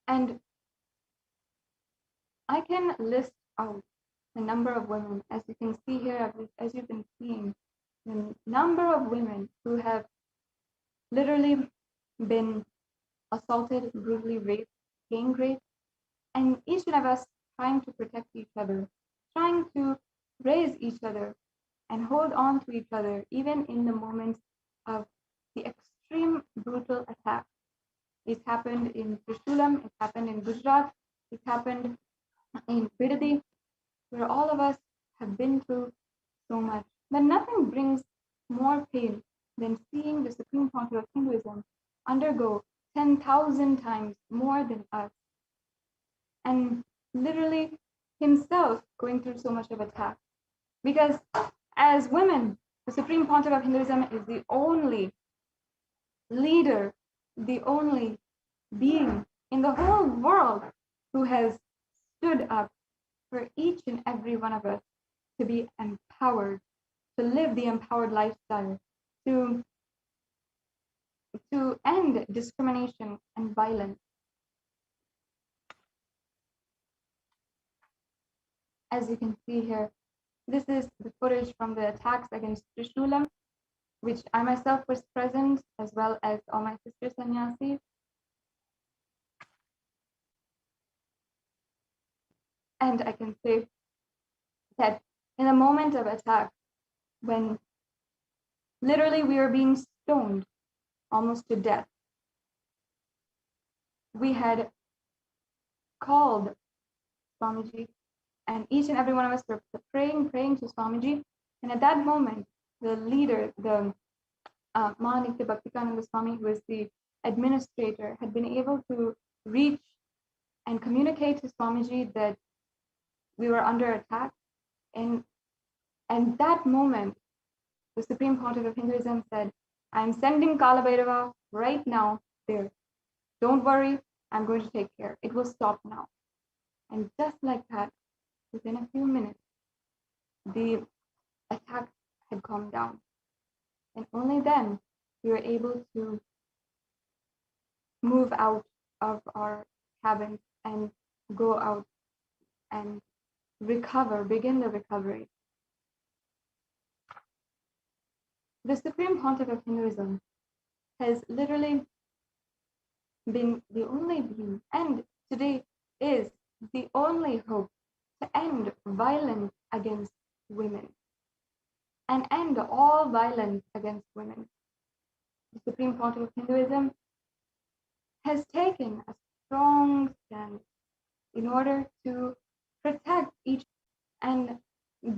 Speaker 4: And I can list out the number of women, as you can see here, as you've been seeing, the number of women who have literally been assaulted, brutally raped, gang raped, and each one of us trying to protect each other, trying to raise each other and hold on to each other, even in the moments of the extreme brutal attack. It happened in Trishoolam, it happened in Gujarat, it happened in Bidadi, where all of us have been through so much. But nothing brings more pain than seeing the Supreme Pontiff of Hinduism undergo 10,000 times more than us, and literally himself going through so much of attack. Because as women, the Supreme Pontiff of Hinduism is the only leader, the only being in the whole world who has stood up for each and every one of us to be empowered, to live the empowered lifestyle, to end discrimination and violence. As you can see here, this is the footage from the attacks against Trishoolam, which I myself was present, as well as all my sister sannyasis. And I can say that in the moment of attack, when literally we were being stoned almost to death, we had called Swamiji, and each and every one of us were praying to Swamiji. And at that moment, the leader, the Mahanitya Bhaktikananda Swami, who is the administrator, had been able to reach and communicate to Swamiji that we were under attack. And that moment, the Supreme Pontiff of Hinduism said, I'm sending Kalabhairava right now there. Don't worry, I'm going to take care. It will stop now. And just like that, within a few minutes, the attack had calmed down. And only then we were able to move out of our cabins and go out and begin the recovery. The Supreme Pontiff of Hinduism has literally been the only dream, and today is the only hope to end violence against women and end all violence against women. The Supreme Pontiff of Hinduism has taken a strong stand in order to protect each and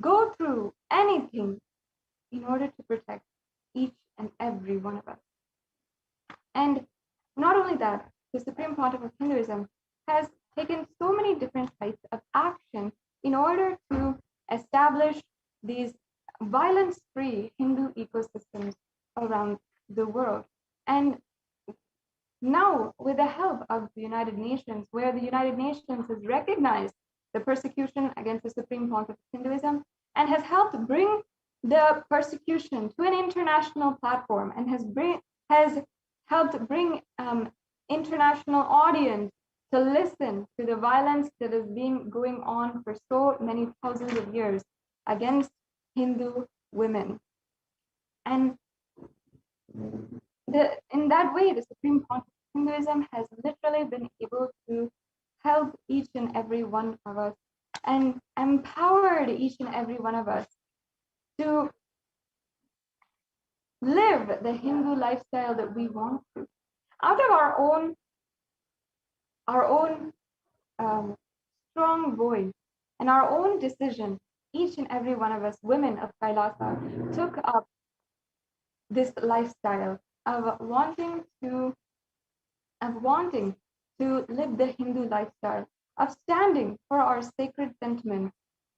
Speaker 4: go through anything in order to protect each and every one of us. And not only that, the Supreme Pontiff of Hinduism has taken so many different types of action in order to establish these violence-free Hindu ecosystems around the world. And now, with the help of the United Nations, where the United Nations has recognized the persecution against the Supreme Pontiff of Hinduism and has helped bring the persecution to an international platform and has helped bring international audience to listen to the violence that has been going on for so many thousands of years against Hindu women. And in that way, the Supreme Pontiff of Hinduism has literally been able to help each and every one of us and empowered each and every one of us to live the Hindu lifestyle that we want to, out of our own strong voice and our own decision. Each and every one of us, women of Kailasa, took up this lifestyle of wanting to live the Hindu lifestyle, of standing for our sacred sentiments,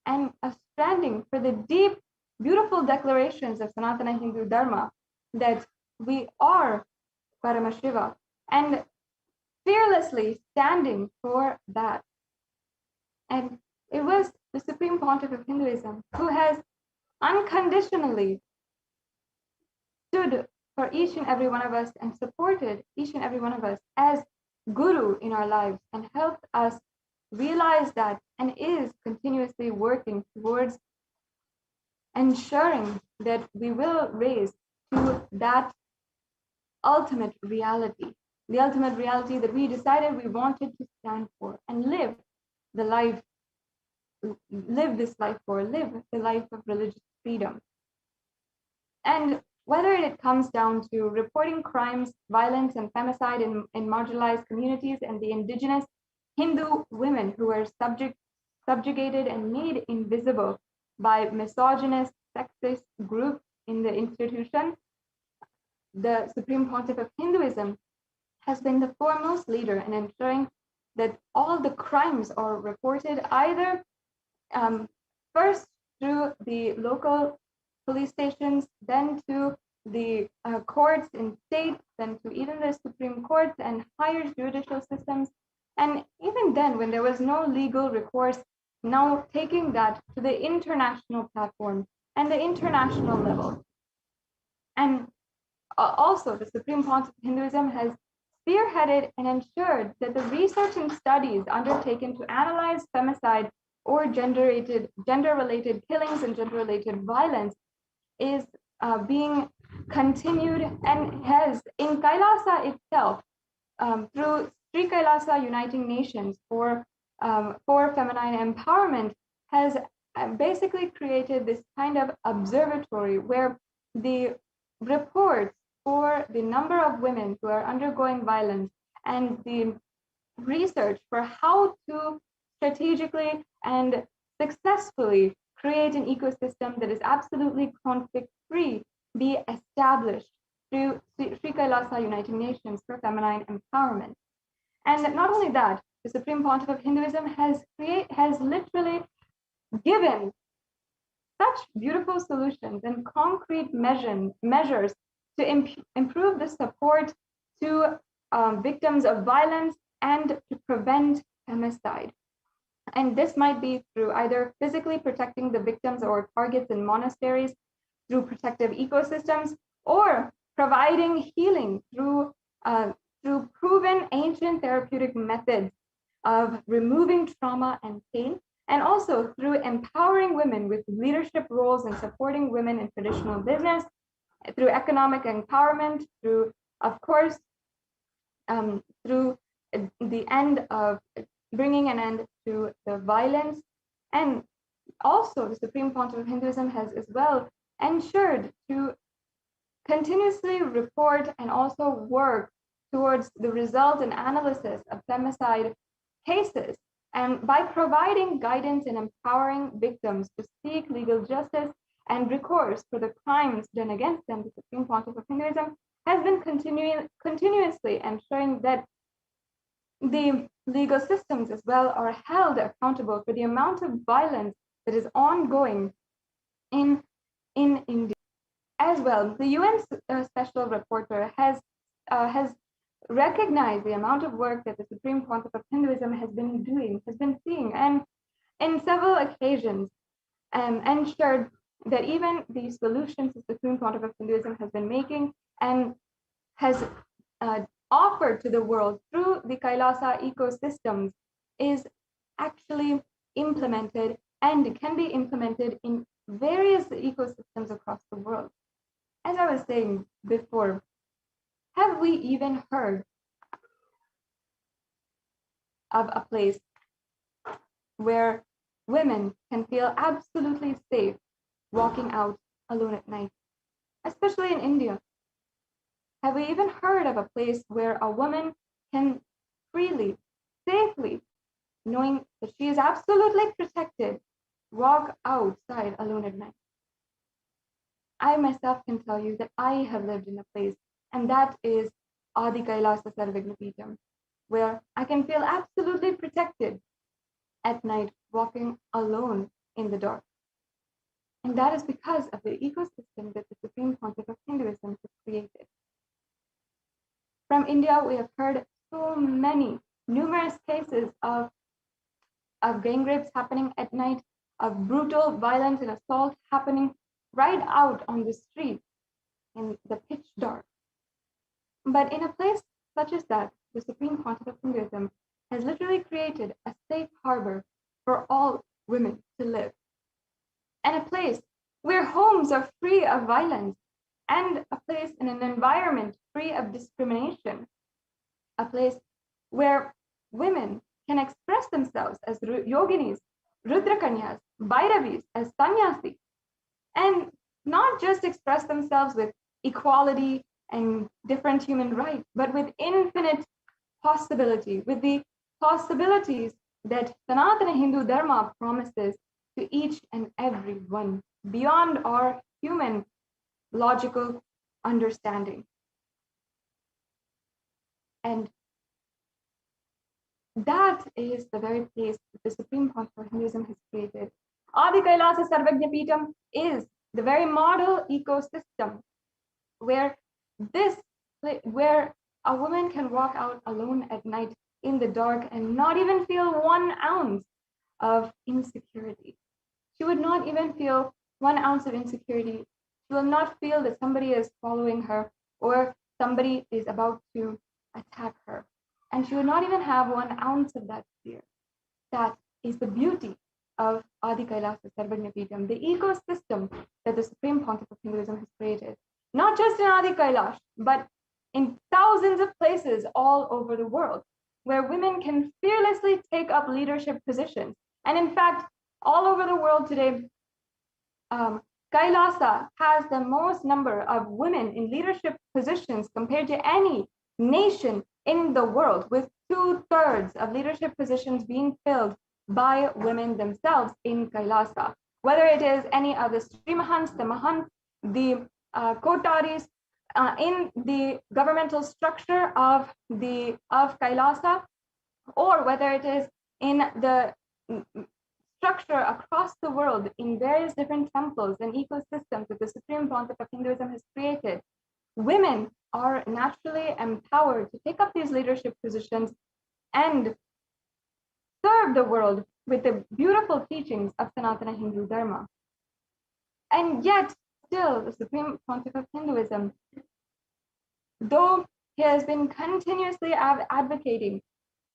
Speaker 4: and of standing for the deep, beautiful declarations of Sanatana Hindu Dharma that we are Paramashiva, and fearlessly standing for that. And it was the Supreme Pontiff of Hinduism who has unconditionally stood for each and every one of us and supported each and every one of us as guru in our lives and helped us realize that and is continuously working towards ensuring that we will raise to that ultimate reality, the ultimate reality that we decided we wanted to stand for and live the life of religious freedom. And whether it comes down to reporting crimes, violence, and femicide in marginalized communities and the indigenous Hindu women who are subjugated and made invisible by misogynist, sexist groups in the institution, the Supreme Pontiff of Hinduism has been the foremost leader in ensuring that all the crimes are reported either first through the local police stations, then to the courts in states, then to even the Supreme Court and higher judicial systems. And even then, when there was no legal recourse, now taking that to the international platform and the international level. And also, the Supreme Pontiff of Hinduism has spearheaded and ensured that the research and studies undertaken to analyze femicide or gender-related killings and gender-related violence is being continued and has in Kailasa itself through Sri Kailasa Uniting Nations for feminine empowerment has basically created this kind of observatory where the reports for the number of women who are undergoing violence and the research for how to strategically and successfully create an ecosystem that is absolutely conflict-free be established through Sri Kailasa Uniting Nations for feminine empowerment. And not only that, the Supreme Pontiff of Hinduism has literally given such beautiful solutions and concrete measures to improve the support to victims of violence and to prevent femicide. And this might be through either physically protecting the victims or targets in monasteries, through protective ecosystems, or providing healing through proven ancient therapeutic methods of removing trauma and pain, and also through empowering women with leadership roles and supporting women in traditional business, through economic empowerment, through, of course, through the end of bringing an end to the violence. And also the Supreme Pontiff of Hinduism has as well ensured to continuously report and also work towards the result and analysis of femicide cases, and by providing guidance and empowering victims to seek legal justice and recourse for the crimes done against them, the Supreme Pontiff of Hinduism has been continuously ensuring that the legal systems as well are held accountable for the amount of violence that is ongoing in India. As well, the UN Special Rapporteur has recognized the amount of work that the Supreme Pontiff of Hinduism has been doing, has been seeing, and in several occasions ensured that even the solutions the Supreme Pontiff of Hinduism has been making and has offered to the world through the Kailasa ecosystems is actually implemented and can be implemented in various ecosystems across the world. As I was saying before, have we even heard of a place where women can feel absolutely safe walking out alone at night, especially in India? Have we even heard of a place where a woman can freely, safely, knowing that she is absolutely protected, walk outside alone at night? I myself can tell you that I have lived in a place, and that is Adi Kailasa Sarvagnapeetham, where I can feel absolutely protected at night walking alone in the dark. And that is because of the ecosystem that the Supreme Pontiff of Hinduism has created. From India, we have heard so many, numerous cases of gang rapes happening at night, of brutal violence and assault happening right out on the street in the pitch dark. But in a place such as that, the Supreme Pontiff of Hinduism has literally created a safe harbor for all women to live, and a place where homes are free of violence, and a place in an environment free of discrimination, a place where women can express themselves as yoginis, rudrakanyas, bhairavis, as sannyasi, and not just express themselves with equality and different human rights, but with infinite possibility, with the possibilities that Sanatana Hindu Dharma promises to each and every one beyond our human logical understanding. And that is the very place that the Supreme Pontiff of Hinduism has created. Adi Kailasa Sarvagnapeetham is the very model ecosystem where a woman can walk out alone at night in the dark and not even feel 1 ounce of insecurity. She would not even feel 1 ounce of insecurity. She will not feel that somebody is following her or somebody is about to attack her. And she would not even have 1 ounce of that fear. That is the beauty of Adi Kailasa Sarvagnapeetham, the ecosystem that the Supreme Pontiff of Hinduism has created. Not just in Adi Kailash, but in thousands of places all over the world, where women can fearlessly take up leadership positions. And in fact, all over the world today, Kailasa has the most number of women in leadership positions compared to any nation in the world, with 2/3 of leadership positions being filled by women themselves in Kailasa. Whether it is any of the Sri Mahants, the Mahants, the Kotaris, in the governmental structure of Kailasa, or whether it is in the structure across the world in various different temples and ecosystems that the Supreme Pontiff of Hinduism has created, women are naturally empowered to take up these leadership positions and serve the world with the beautiful teachings of Sanatana Hindu Dharma. And yet, still, the Supreme Pontiff of Hinduism, though he has been continuously advocating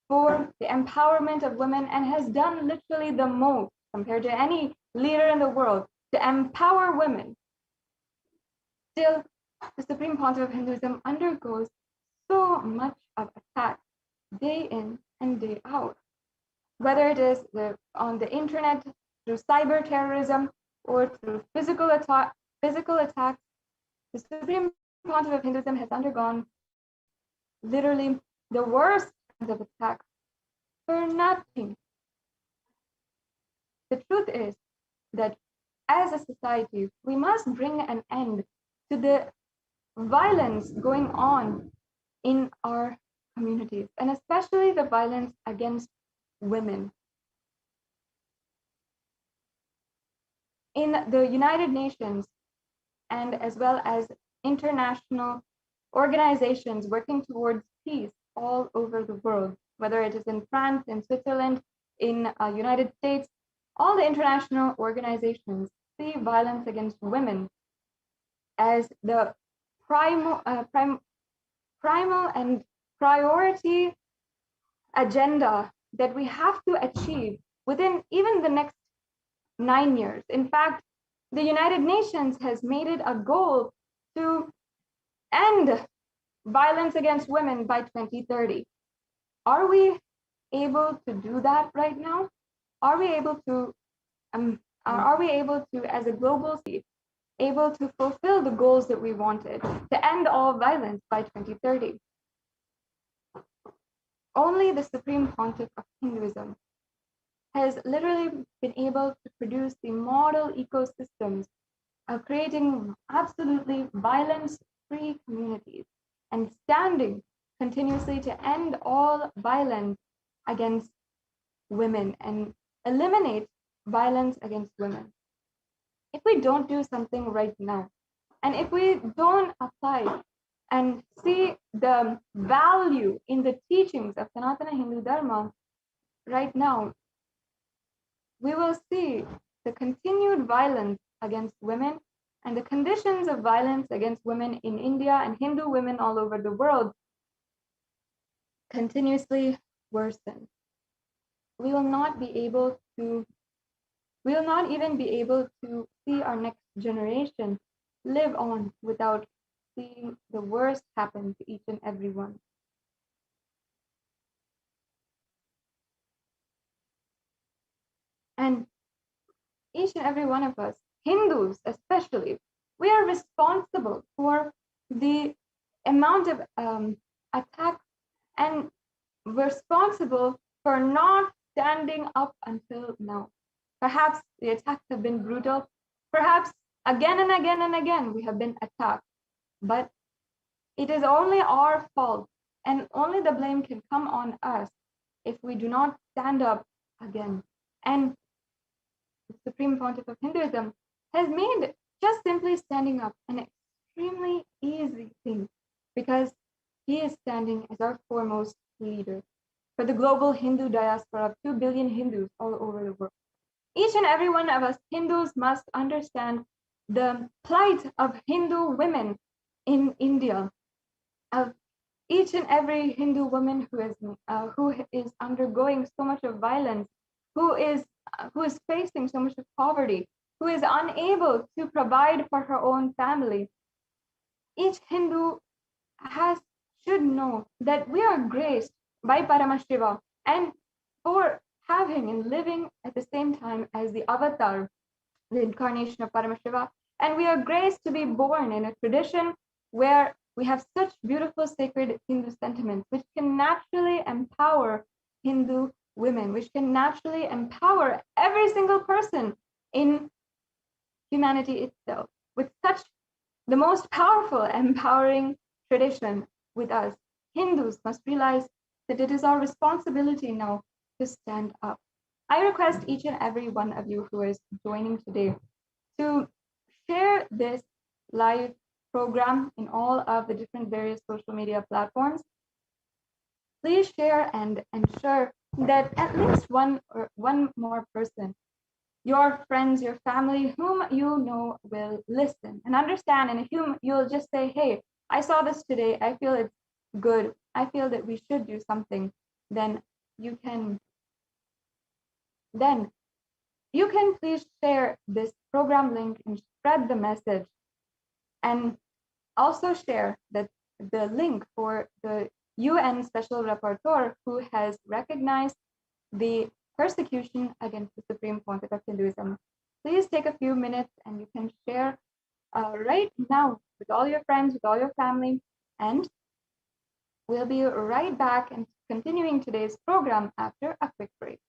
Speaker 4: for the empowerment of women and has done literally the most compared to any leader in the world to empower women, still, the Supreme Pontiff of Hinduism undergoes so much of attack day in and day out. Whether it is on the internet, through cyber terrorism, or through physical attacks, the Supreme Pontiff of Hinduism has undergone literally the worst kinds of attacks for nothing. The truth is that as a society, we must bring an end to the violence going on in our communities, and especially the violence against women. In the United Nations, and as well as international organizations working towards peace all over the world, whether it is in France, in Switzerland, in United States, all the international organizations see violence against women as the primal and priority agenda that we have to achieve within even the next 9 years. In fact, the United Nations has made it a goal to end violence against women by 2030. Are we able to do that right now? Are we able to, as a global state, able to fulfill the goals that we wanted to end all violence by 2030? Only the Supreme Pontiff of Hinduism has literally been able to produce the model ecosystems of creating absolutely violence-free communities and standing continuously to end all violence against women and eliminate violence against women. If we don't do something right now, and if we don't apply and see the value in the teachings of Sanatana Hindu Dharma right now, we will see the continued violence against women and the conditions of violence against women in India and Hindu women all over the world continuously worsen. We will not even be able to see our next generation live on without seeing the worst happen to each and every one. And each and every one of us, Hindus especially, we are responsible for the amount of attacks, and responsible for not standing up until now. Perhaps the attacks have been brutal. Perhaps again and again and again we have been attacked. But it is only our fault, and only the blame can come on us if we do not stand up again. And the Supreme Pontiff of Hinduism has made just simply standing up an extremely easy thing, because he is standing as our foremost leader for the global Hindu diaspora of 2 billion Hindus all over the world. Each and every one of us Hindus must understand the plight of Hindu women in India, of each and every Hindu woman who is undergoing so much of violence, who is facing so much of poverty, who is unable to provide for her own family. Each Hindu should know that we are graced by Paramashiva, and for having and living at the same time as the avatar, the incarnation of Paramashiva, and we are graced to be born in a tradition where we have such beautiful sacred Hindu sentiments, which can naturally empower Hindu women, which can naturally empower every single person in humanity itself, with such the most powerful, empowering tradition with us. Hindus must realize that it is our responsibility now to stand up. I request each and every one of you who is joining today to share this live program in all of the different various social media platforms. Please share and ensure that at least one more person, your friends, your family, whom you know will listen and understand, and whom you'll just say, hey, I saw this today, I feel it's good, I feel that we should do something, then you can please share this program link and spread the message, and also share that the link for the UN Special Rapporteur who has recognized the persecution against the Supreme Pontiff of Hinduism. Please take a few minutes and you can share right now with all your friends, with all your family, and we'll be right back and continuing today's program after a quick break.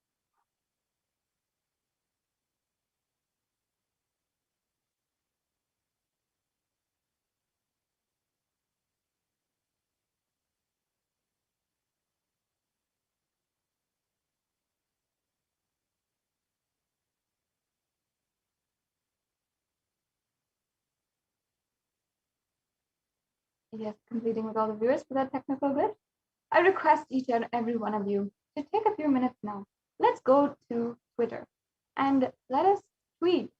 Speaker 4: Yes, completing with all the viewers for that technical glitch. I request each and every one of you to take a few minutes now. Let's go to Twitter and let us tweet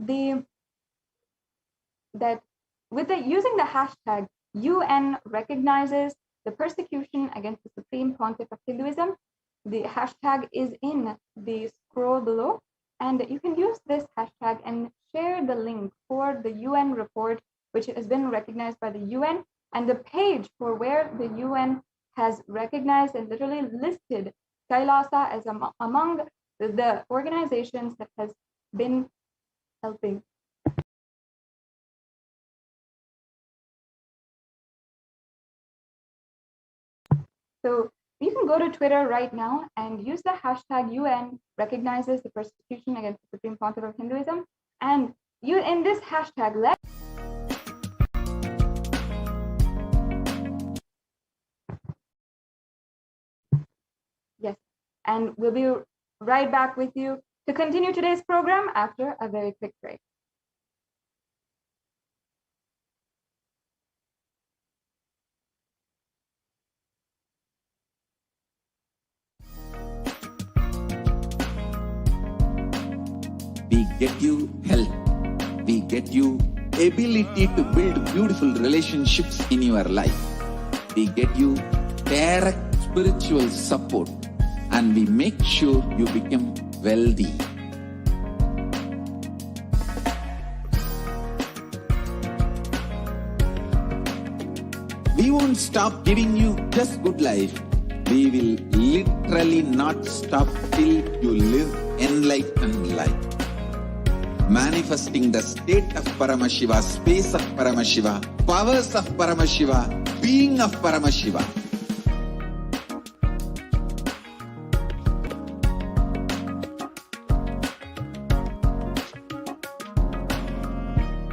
Speaker 4: using the hashtag UN recognizes the persecution against the Supreme Pontiff of Hinduism. The hashtag is in the scroll below, and you can use this hashtag and share the link for the UN report, which has been recognized by the UN, and the page for where the UN has recognized and literally listed Kailasa as among the organizations that has been helping. So you can go to Twitter right now and use the hashtag UN recognizes the persecution against the Supreme Pontiff of Hinduism. And you in this hashtag, yes, and we'll be right back with you to continue today's program after a very quick break.
Speaker 1: We get you help. We get you ability to build beautiful relationships in your life. We get you direct spiritual support, and we make sure you become wealthy. We won't stop giving you just good life. We will literally not stop till you live enlightened life. Manifesting the state of Paramashiva, space of Paramashiva, powers of Paramashiva, being of Paramashiva.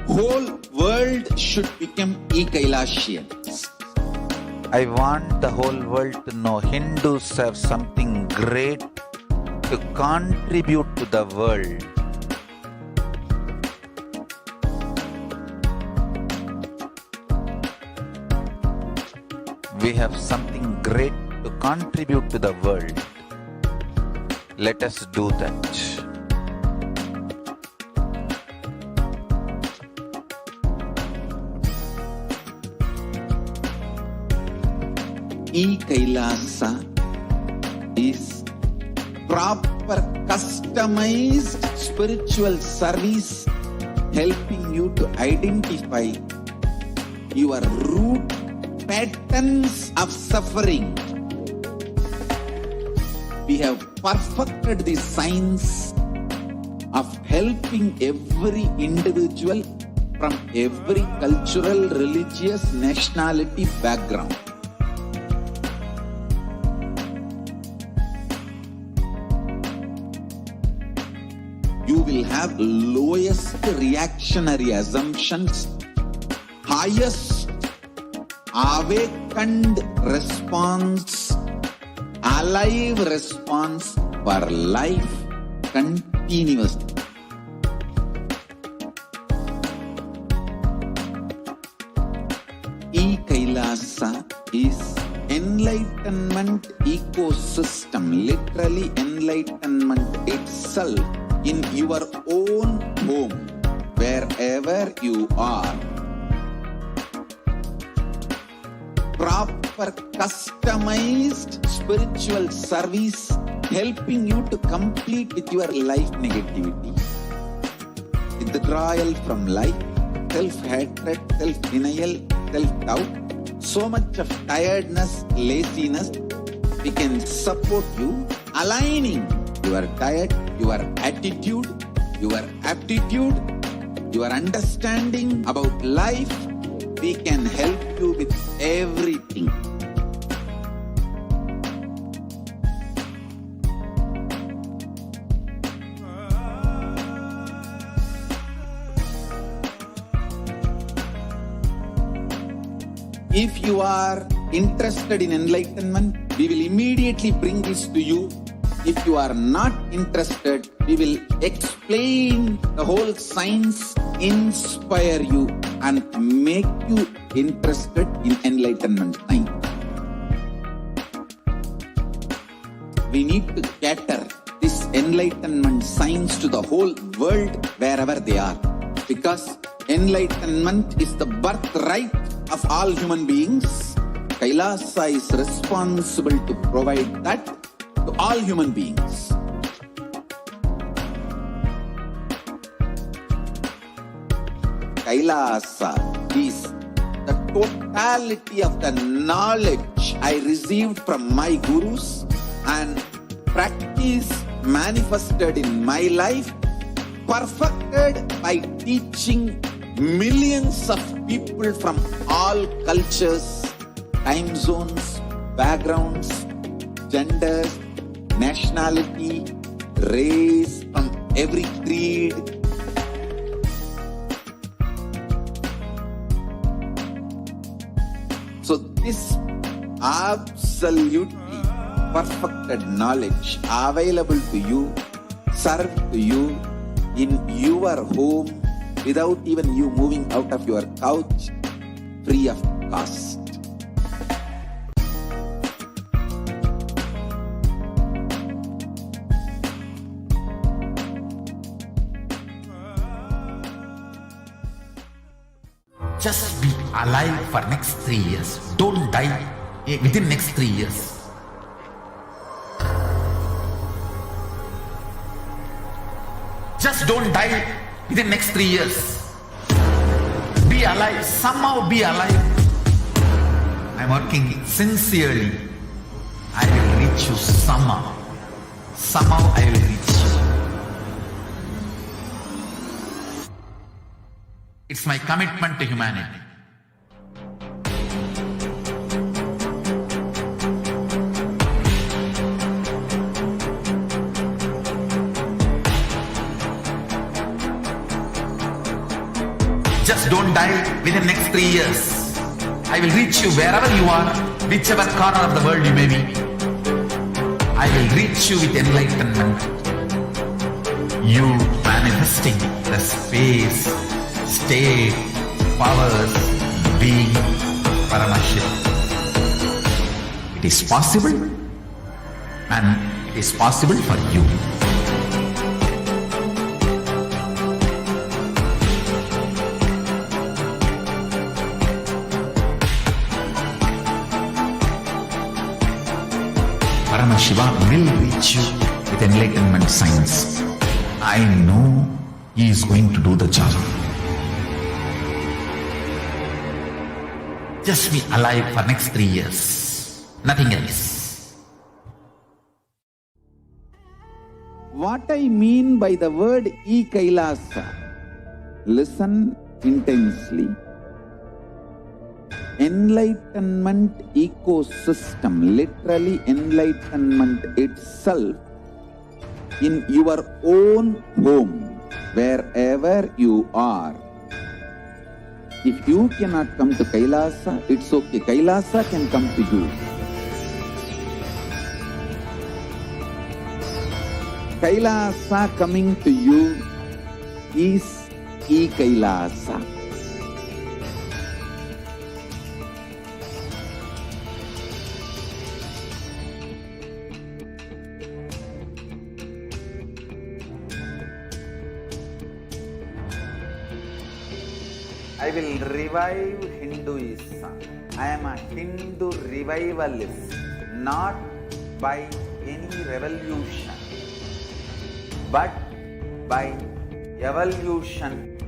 Speaker 1: Whole world should become Kailashians.
Speaker 2: I want the whole world to know Hindus have something great to contribute to the world. We have something great to contribute to the world. Let us do that.
Speaker 1: Kailasa is proper customized spiritual service helping you to identify your root patterns of suffering. We have perfected the science of helping every individual from every cultural, religious, nationality background. You will have lowest reactionary assumptions, highest awakened response, alive response for life continuously. Kailasa is enlightenment ecosystem, literally enlightenment itself in your own home, wherever you are. Proper customized spiritual service helping you to complete with your life negativity, withdrawal from life, self-hatred, self-denial, self-doubt, so much of tiredness, laziness. We can support you, aligning your diet, your attitude, your aptitude, your understanding about life. We can help you with everything. If you are interested in enlightenment, we will immediately bring this to you. If you are not interested, we will explain the whole science, inspire you and make you interested in enlightenment science. We need to cater this enlightenment science to the whole world wherever they are, because enlightenment is the birthright of all human beings. Kailasa is responsible to provide that to all human beings. Kailasa is the totality of the knowledge I received from my gurus and practice manifested in my life, perfected by teaching millions of people from all cultures, time zones, backgrounds, genders, nationality, race, from every creed. So this absolutely perfected knowledge available to you, served to you in your home without even you moving out of your couch, free of cost.
Speaker 3: Just be alive for next 3 years. Don't die within next 3 years. Just don't die within next 3 years. Be alive. Somehow be alive. I'm working sincerely. I will reach you somehow. Somehow I will reach you. It's my commitment to humanity. Just don't die within next 3 years. I will reach you wherever you are, whichever corner of the world you may be. I will reach you with enlightenment. You manifesting the space, state, powers, being Paramashivoham. It is possible, and it is possible for you. Paramashivoham will reach you with enlightenment science. I know he is going to do the job. Just be alive for next 3 years. Nothing else.
Speaker 1: What I mean by the word e-Kailasa, listen intensely. Enlightenment ecosystem, literally enlightenment itself, in your own home, wherever you are. If you cannot come to Kailasa, it's okay. Kailasa can come to you. Kailasa coming to you is e-Kailasa. I will revive Hinduism. I am a Hindu revivalist, not by any revolution, but by evolution.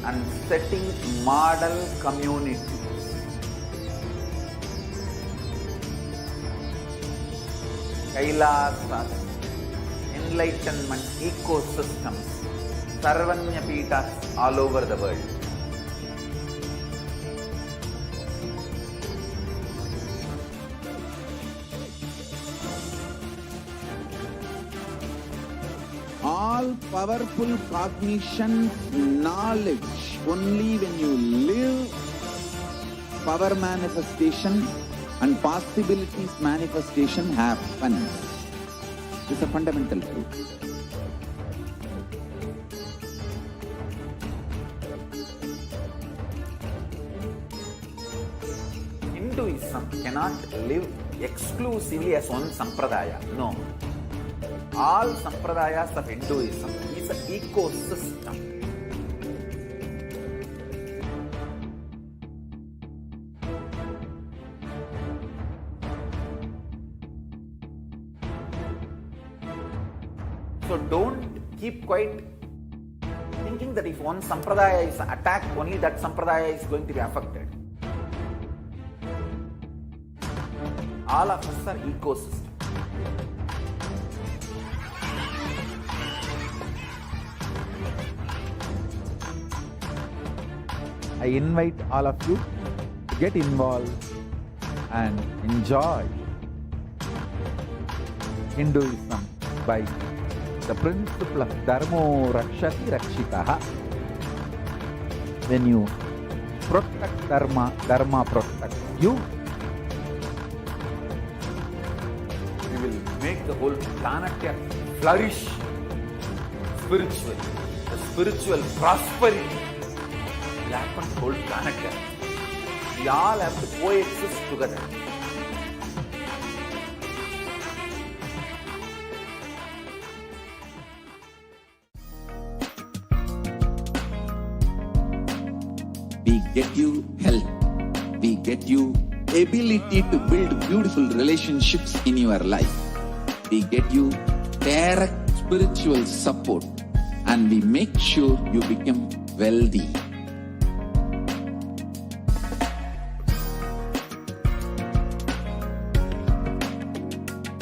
Speaker 2: and setting model communities. Kailasas, enlightenment ecosystems, Sarvanya Peethas all over the world.
Speaker 1: All powerful cognition, knowledge, only when you live, power manifestation and possibilities manifestation happens. This is a fundamental truth.
Speaker 2: Hinduism cannot live exclusively as one sampradaya. No. All sampradayas of Hinduism is an ecosystem. So don't keep quiet thinking that if one sampradaya is attacked, only that sampradaya is going to be affected. All of us are ecosystem.
Speaker 5: I invite all of you to get involved and enjoy Hinduism by the principle of Dharmo Rakshati Rakshitaha. When you protect Dharma, Dharma protects you.
Speaker 2: We will make the whole planet flourish spiritually. The spiritual prosperity will happen to the whole planet. We all have to coexist together.
Speaker 1: We get you health. We get you ability to build beautiful relationships in your life. We get you direct spiritual support, and we make sure you become wealthy.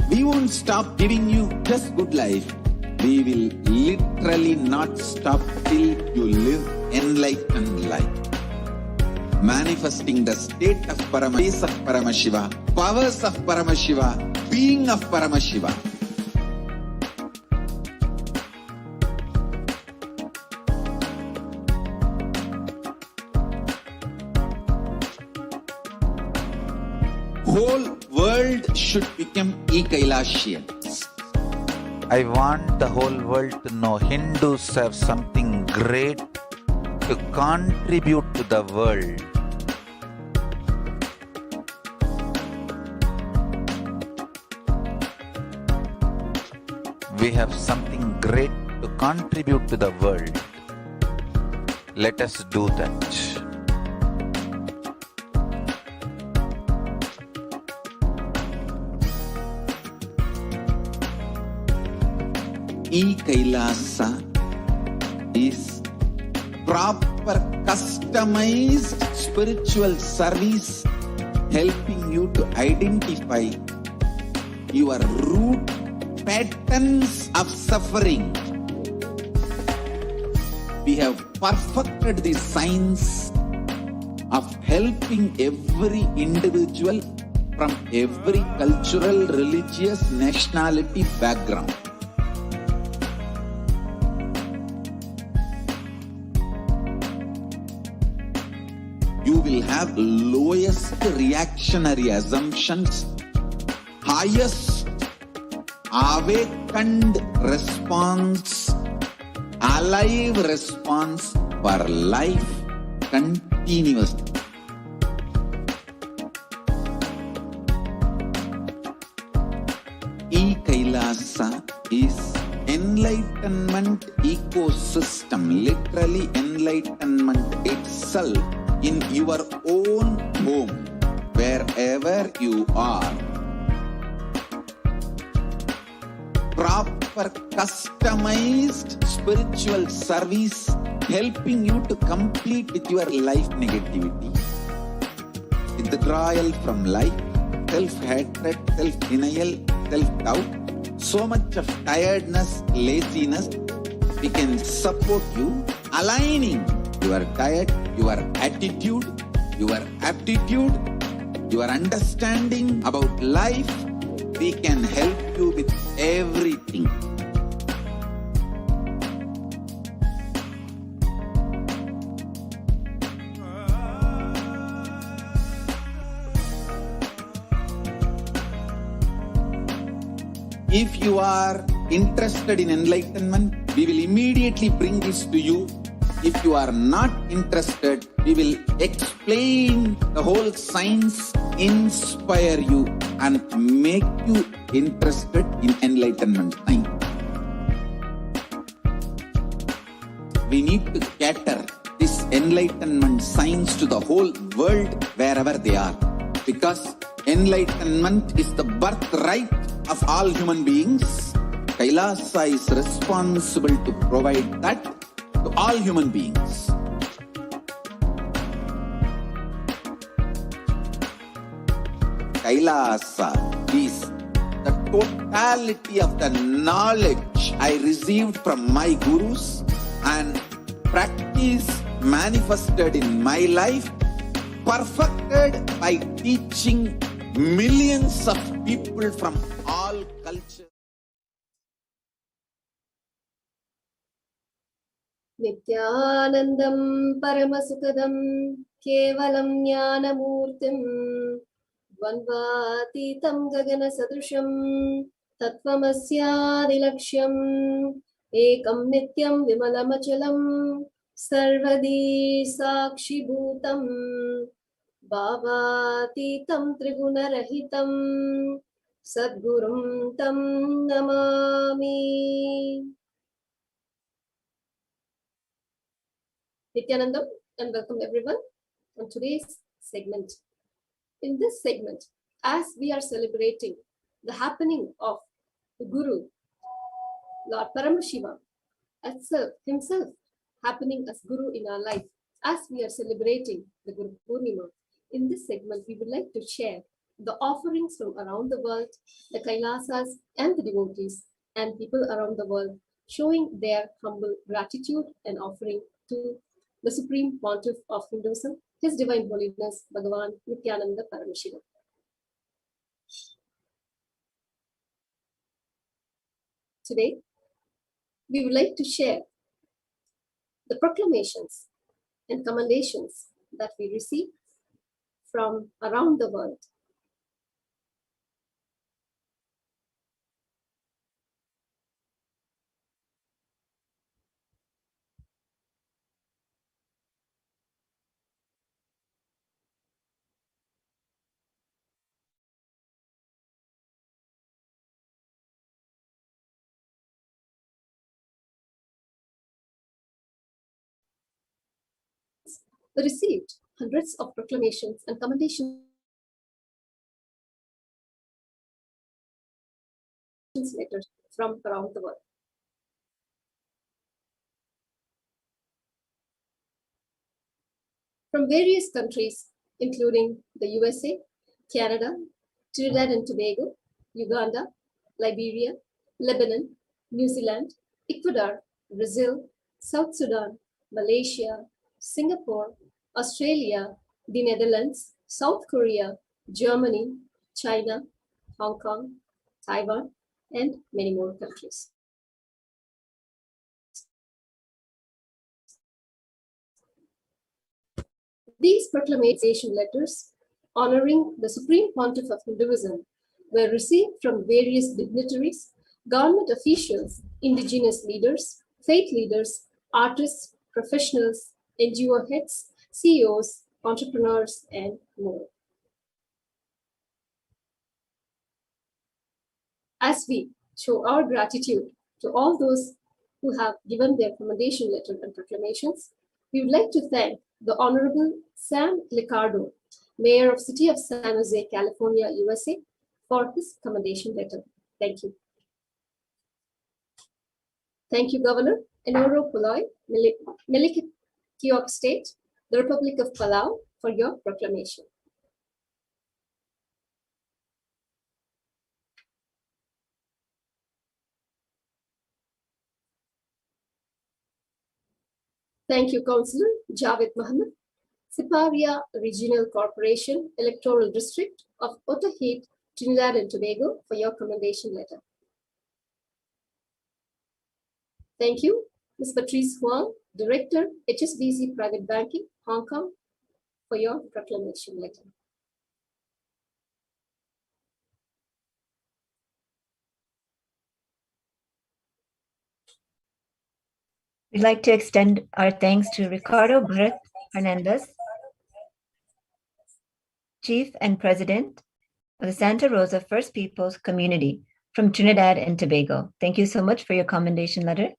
Speaker 1: We won't stop giving you just good life. We will literally not stop till you live enlightened life. Manifesting the state of Paramashiva, powers of Paramashiva, being of Paramashiva. Whole world should become Kailashians.
Speaker 2: I want the whole world to know Hindus have something great to contribute to the world. We have something great to contribute to the world. Let us do that.
Speaker 1: Kailasa is proper customized spiritual service helping you to identify your root patterns of suffering. We have perfected the science of helping every individual from every cultural, religious, nationality background. You will have lowest reactionary assumptions, highest awakened response, alive response for life continuously. Kailasa is enlightenment ecosystem, literally enlightenment itself in your own home, wherever you are. Proper customized spiritual service helping you to complete with your life negativity, withdrawal from life, self-hatred, self-denial, self-doubt, so much of tiredness, laziness. We can support you, aligning your diet, your attitude, your aptitude, your understanding about life. We can help you with everything. If you are interested in enlightenment, we will immediately bring this to you. If you are not interested, we will explain the whole science, inspire you, and make you interested in enlightenment time. We need to cater this enlightenment science to the whole world wherever they are, because enlightenment is the birthright of all human beings. Kailasa is responsible to provide that to all human beings. Kailasa is the totality of the knowledge I received from my gurus and practice manifested in my life, perfected by teaching millions of people from all cultures.
Speaker 6: Nithyanandam Paramashivoham Kevalam Jnanamurtim Dvandvatitam Gagana Sadrusham Tattvamasyaadilaksham Ekam Nityam Vimalamachalam Sarvadi Sakshi Bhutam Bhavatitam Trigunarahitam Sadgurum Tam Namami. Nithyanandam, and welcome everyone on today's segment. In this segment, as we are celebrating the happening of the Guru, Lord Paramashivam, himself happening as Guru in our life, as we are celebrating the Guru Purnima, in this segment, we would like to share the offerings from around the world, the Kailasas and the devotees and people around the world, showing their humble gratitude and offering to the Supreme Pontiff of Hinduism, His Divine Holiness, Bhagavan Nithyananda Paramashivam. Today, we would like to share the proclamations and commendations that we receive from around the world. We received hundreds of proclamations and commendations letters from around the world. From various countries, including the USA, Canada, Trinidad and Tobago, Uganda, Liberia, Lebanon, New Zealand, Ecuador, Brazil, South Sudan, Malaysia, Singapore, Australia, the Netherlands, South Korea, Germany, China, Hong Kong, Taiwan, and many more countries. These proclamation letters honoring the Supreme Pontiff of Hinduism were received from various dignitaries, government officials, indigenous leaders, faith leaders, artists, professionals, NGO heads, CEOs, entrepreneurs, and more. As we show our gratitude to all those who have given their commendation letter and proclamations, we would like to thank the Honorable Sam Liccardo, Mayor of City of San Jose, California, USA, for his commendation letter. Thank you. Thank you, Governor Enoro Puloy, Melikiok State, the Republic of Palau, for your proclamation. Thank you, Councillor Javed Mohammed, Siparia Regional Corporation, Electoral District of Otaheite, Trinidad and Tobago, for your commendation letter. Thank you, Ms. Patrice Huang, Director, HSBC Private Banking, Hong Kong, for your proclamation letter.
Speaker 7: We'd like to extend our thanks to Ricardo Bret Hernandez, Chief and President of the Santa Rosa First Peoples Community from Trinidad and Tobago. Thank you so much for your commendation letter.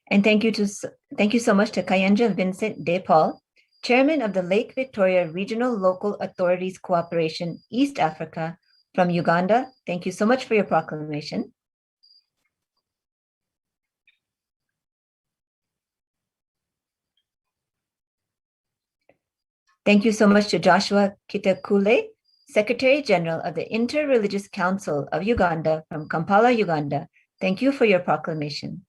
Speaker 7: And thank you so much to Kayanja Vincent De Paul, Chairman of the Lake Victoria Regional Local Authorities Cooperation, East Africa from Uganda. Thank you so much for your proclamation. Thank you so much to Joshua Kitakule, Secretary General of the Interreligious Council of Uganda from Kampala, Uganda. Thank you for your proclamation.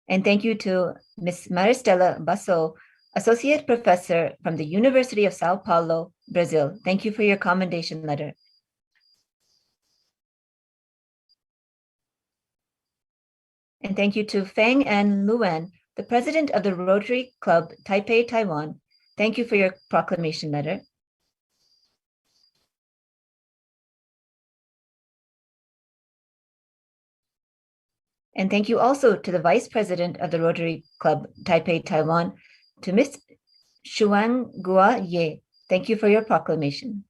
Speaker 7: And thank you to Ms. Maristela Basso, Associate Professor from the University of Sao Paulo, Brazil. Thank you for your commendation letter. And thank you to Feng An Luan, the President of the Rotary Club Taipei, Taiwan. Thank you for your proclamation letter. And thank you also to the Vice President of the Rotary Club Taipei, Taiwan, to Ms. Shuang Gua Ye. Thank you for your proclamation.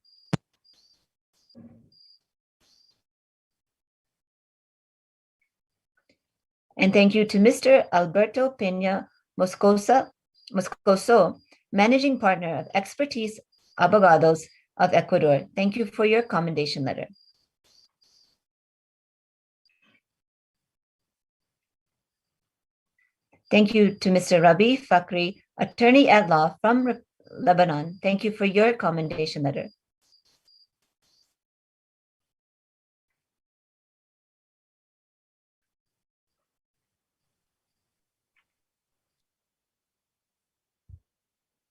Speaker 7: And thank you to Mr. Alberto Peña Moscoso, Managing Partner of Expertise Abogados of Ecuador. Thank you for your commendation letter. Thank you to Mr. Rabi Fakri, Attorney at Law from Lebanon. Thank you for your commendation letter.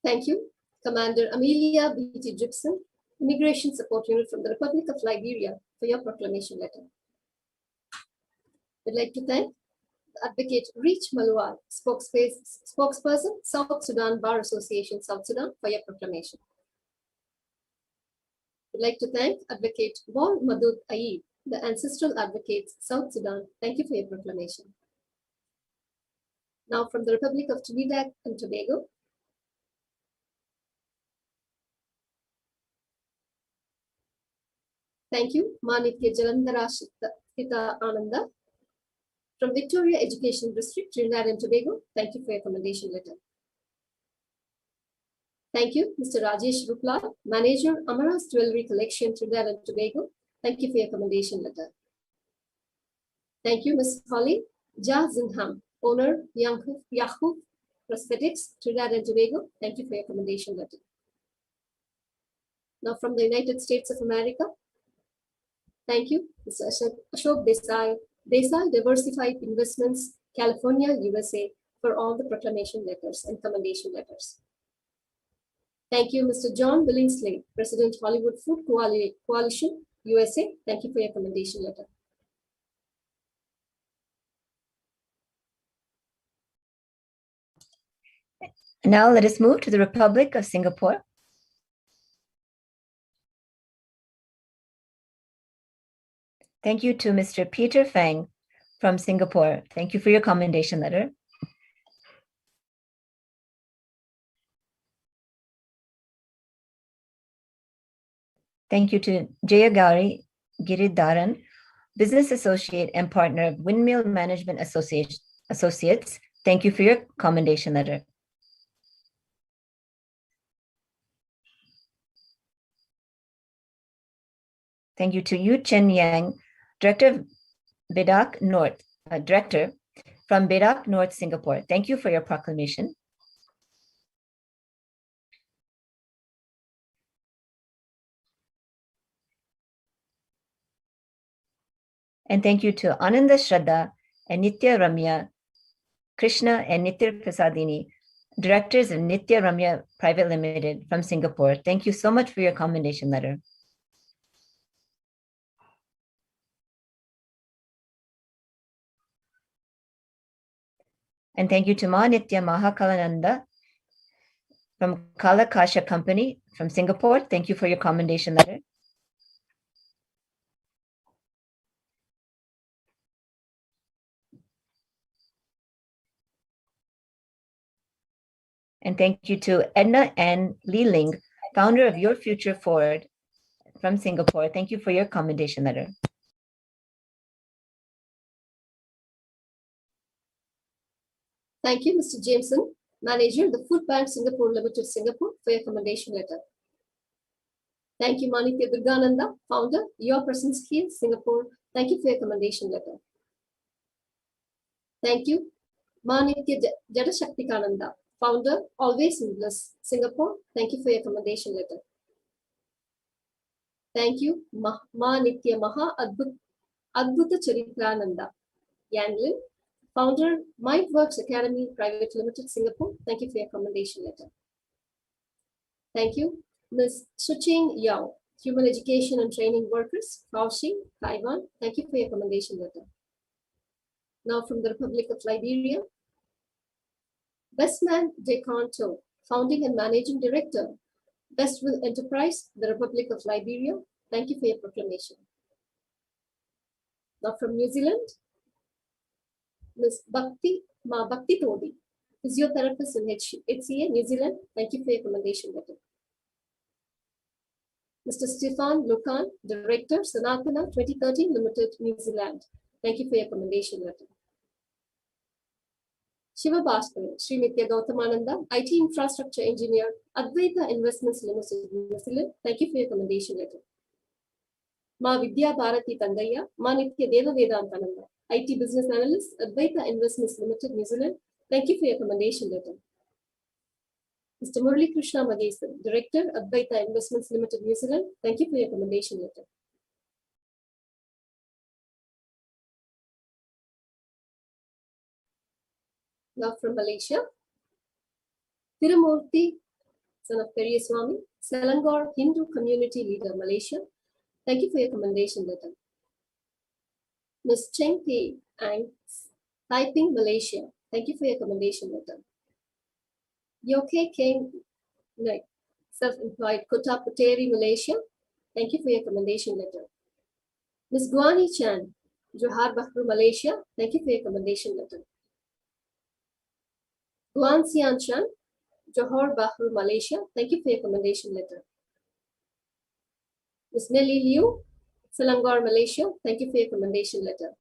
Speaker 6: Thank you, Commander Amelia B.T. Gibson, Immigration Support Unit from the Republic of Liberia, for your proclamation letter. We'd like to thank Advocate Reach Malual, spokesperson, South Sudan Bar Association, South Sudan, for your proclamation. We'd like to thank Advocate Wal Madud Aid, the Ancestral Advocates, South Sudan. Thank you for your proclamation. Now from the Republic of Trinidad and Tobago, thank you, Manitya Jalandhara Shita Ananda, from Victoria Education District, Trinidad and Tobago. Thank you for your commendation letter. Thank you, Mr. Rajesh Rupla, Manager, Amaras Jewelry Collection, Trinidad and Tobago. Thank you for your commendation letter. Thank you, Ms. Holly Ja Zinham, Owner, Yahoo Prosthetics, Trinidad and Tobago. Thank you for your commendation letter. Now from the United States of America, thank you, Mr. Ashok Desai, Desai Diversified Investments, California, USA, for all the proclamation letters and commendation letters. Thank you, Mr. John Billingsley, President, Hollywood Food Coalition, USA. Thank you for your commendation letter.
Speaker 7: Now let us move to the Republic of Singapore. Thank you to Mr. Peter Fang from Singapore. Thank you for your commendation letter. Thank you to Jayagari Giridharan, Business Associate and Partner of Windmill Management Associates, Thank you for your commendation letter. Thank you to Yu Chen Yang, Director of Bedak North, Director from Bedak North, Singapore. Thank you for your proclamation. And thank you to Ananda Shraddha and Nitya Ramya, Krishna and Nitya Prasadini, Directors of Nitya Ramya Private Limited from Singapore. Thank you so much for your commendation letter. And thank you to Ma Nitya Mahakalananda from Kalakasha Company from Singapore. Thank you for your commendation letter. And thank you to Edna Ann Lee Ling, founder of Your Future Forward from Singapore. Thank you for your commendation letter.
Speaker 6: Thank you, Mr. Jameson, Manager of the Food Bank Singapore Limited, Singapore, for your commendation letter. Thank you, Manitya Durgananda, Founder, Your Presence Here, Singapore. Thank you for your commendation letter. Thank you, Manitya Jadashaktikananda, Founder, Always in Bliss, Singapore. Thank you for your commendation letter. Thank you, Manitya Maha Adbhuta Charitrananda, Yanglin, Founder, Mindworks Academy Private Limited, Singapore. Thank you for your commendation letter. Thank you, Ms. Suching Yao, Human Education and Training Workers, Kaohsiung, Taiwan. Thank you for your commendation letter. Now from the Republic of Liberia, Bestman De Canto, Founding and Managing Director, Bestville Enterprise, the Republic of Liberia. Thank you for your proclamation. Now from New Zealand, Ms. Bhakti Todi, Physiotherapist in HCA, New Zealand. Thank you for your commendation letter. Mr. Stefan Lukan, Director, Sanatana 2013 Limited, New Zealand. Thank you for your commendation letter. Shiva Bhaskar, Sri Nitya Gautamananda, IT Infrastructure Engineer, Advaita Investments Limited, New Zealand. Thank you for your commendation letter. Ma Vidya Bharati Tandaya, Ma Nitya Deva Vedantananda, IT Business Analyst, Advaita Investments Limited, New Zealand. Thank you for your commendation letter. Mr. Murali Krishna Magesan, Director, Advaita Investments Limited, New Zealand. Thank you for your commendation letter. Now from Malaysia, Tirumurthy, son of Periyaswamy, Selangor Hindu Community Leader, Malaysia. Thank you for your commendation letter. Ms. Cheng Pei Ang, Taiping, Malaysia. Thank you for your commendation letter. Yoke Keng, Self-Employed, Kota Puteri, Malaysia. Thank you for your commendation letter. Ms. Guani Chan, Johar Bahru, Malaysia. Thank you for your commendation letter. Guan Xian Chan, Johor Bahru, Malaysia. Thank you for your commendation letter. Ms. Nelly Liu, Selangor, Malaysia. Thank you for your commendation letter.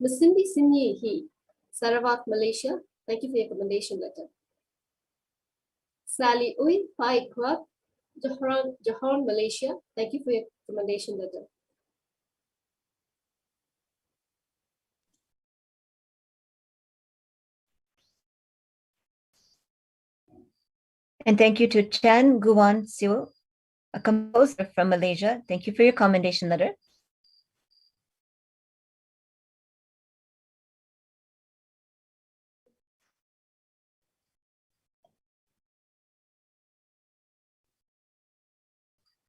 Speaker 6: Ms. Cindy Sinyi He, Sarawak, Malaysia. Thank you for your commendation letter. Sally Ui Pai Kwat, Johor, Malaysia. Thank you for your commendation letter.
Speaker 7: And thank you to Chan Guan Siu, a composer from Malaysia. Thank you for your commendation letter.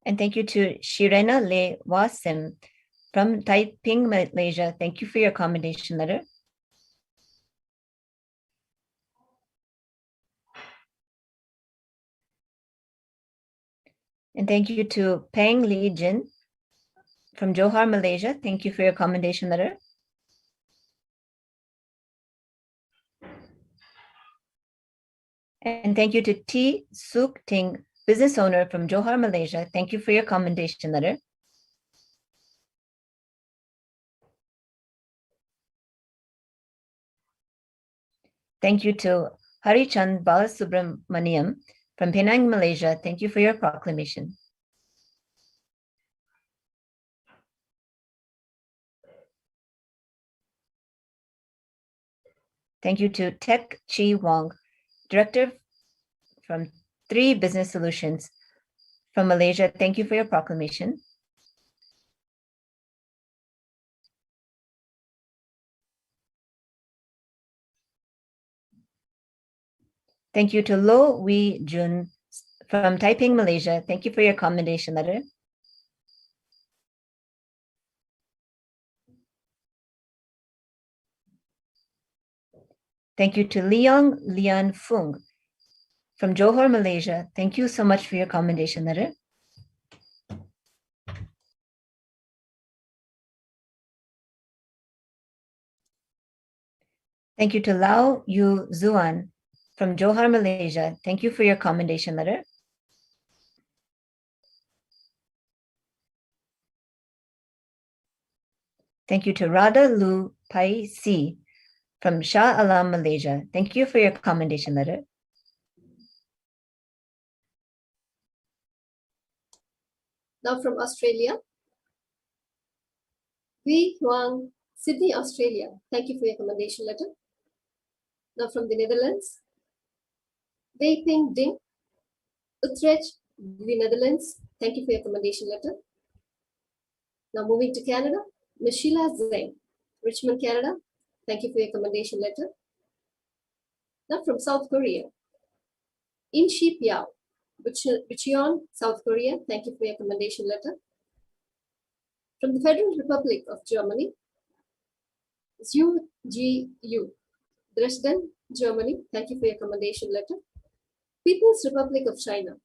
Speaker 7: And thank you to Shirena Le Wasim from Taiping, Malaysia. Thank you for your commendation letter. And thank you to Peng Li Jin from Johor, Malaysia. Thank you for your commendation letter. And thank you to T. Suk Ting, business owner from Johor, Malaysia. Thank you for your commendation letter. Thank you to Harichand Balasubramaniam from Penang, Malaysia. Thank you for your proclamation. Thank you to Tek Chi Wong, Director from 3 Business Solutions from Malaysia. Thank you for your proclamation. Thank you to Lo Wee Jun from Taiping, Malaysia. Thank you for your commendation letter. Thank you to Leong Lian Fung from Johor, Malaysia. Thank you so much for your commendation letter. Thank you to Lau Yu Zuan from Johor, Malaysia. Thank you for your commendation letter. Thank you to Radha Lu Pai Si from Shah Alam, Malaysia. Thank you for your commendation letter.
Speaker 6: Now from Australia, Wee Huang, Sydney, Australia. Thank you for your commendation letter. Now from the Netherlands, Wei Ping Ding, Utrecht, the Netherlands. Thank you for your commendation letter. Now moving to Canada, Michelle Zeng, Richmond, Canada. Thank you for your commendation letter. Now from South Korea, In Shi Piao, Bucheon, South Korea. Thank you for your commendation letter. From the Federal Republic of Germany, Zhu Ji Yu, Dresden, Germany. Thank you for your commendation letter. People's Republic of China,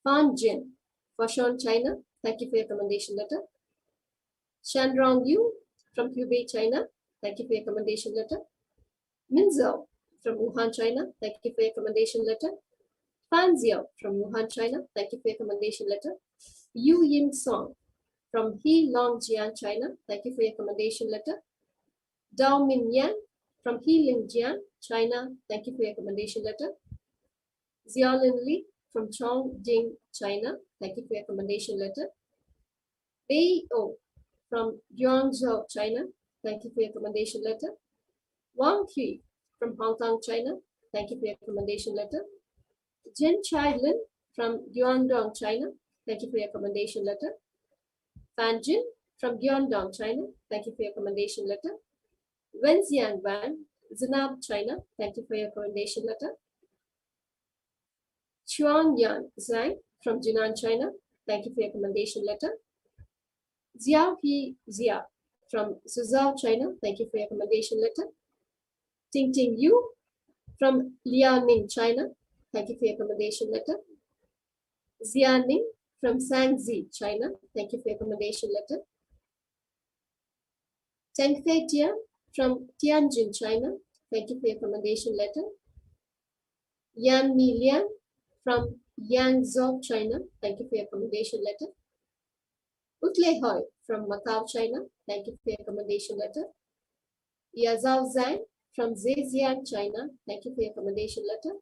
Speaker 6: Fan Jin, Foshan, China. Thank you for your commendation letter. Shanrong Yu from Hubei, China. Thank you for your commendation letter. Min Zhao from Wuhan, China. Thank you for your commendation letter. Fan Xiao from Wuhan, China. Thank you for your commendation letter. Yu Yin Song from Heilongjiang, China. Thank you for your commendation letter. Dao Min Yan from Heilongjiang, China. Thank you for your commendation letter. Xiaolin Li from Chongqing, China. Thank you for your commendation letter. Bei O from Guangzhou, China. Thank you for your commendation letter. Wang Hui from Hong Kong, China. Thank you for your commendation letter. Jen Chai Lin from Guangdong, China. Thank you for your commendation letter. Fan Jin from Guangdong, China. Thank you for your commendation letter. Wen Xiang Wan, Zinab, China. Thank you for your commendation letter. Chuan Yan Zhang from Jinan, China. Thank you for your commendation letter. Xiao He Xia from Suzhou, China. Thank you for your commendation letter. Ting Ting Yu from Liaoning, China. Thank you for your commendation letter. Xianing from Shanxi, China. Thank you for your commendation letter. Teng Fei Tian from Tianjin, China. Thank you for your commendation letter. Yan Mi Lian from Yangzhou, China. Thank you for your commendation letter. Utle Hoi from Macau, China. Thank you for your commendation letter. Yazao Zhang from Zhejiang, China. Thank you for your commendation letter.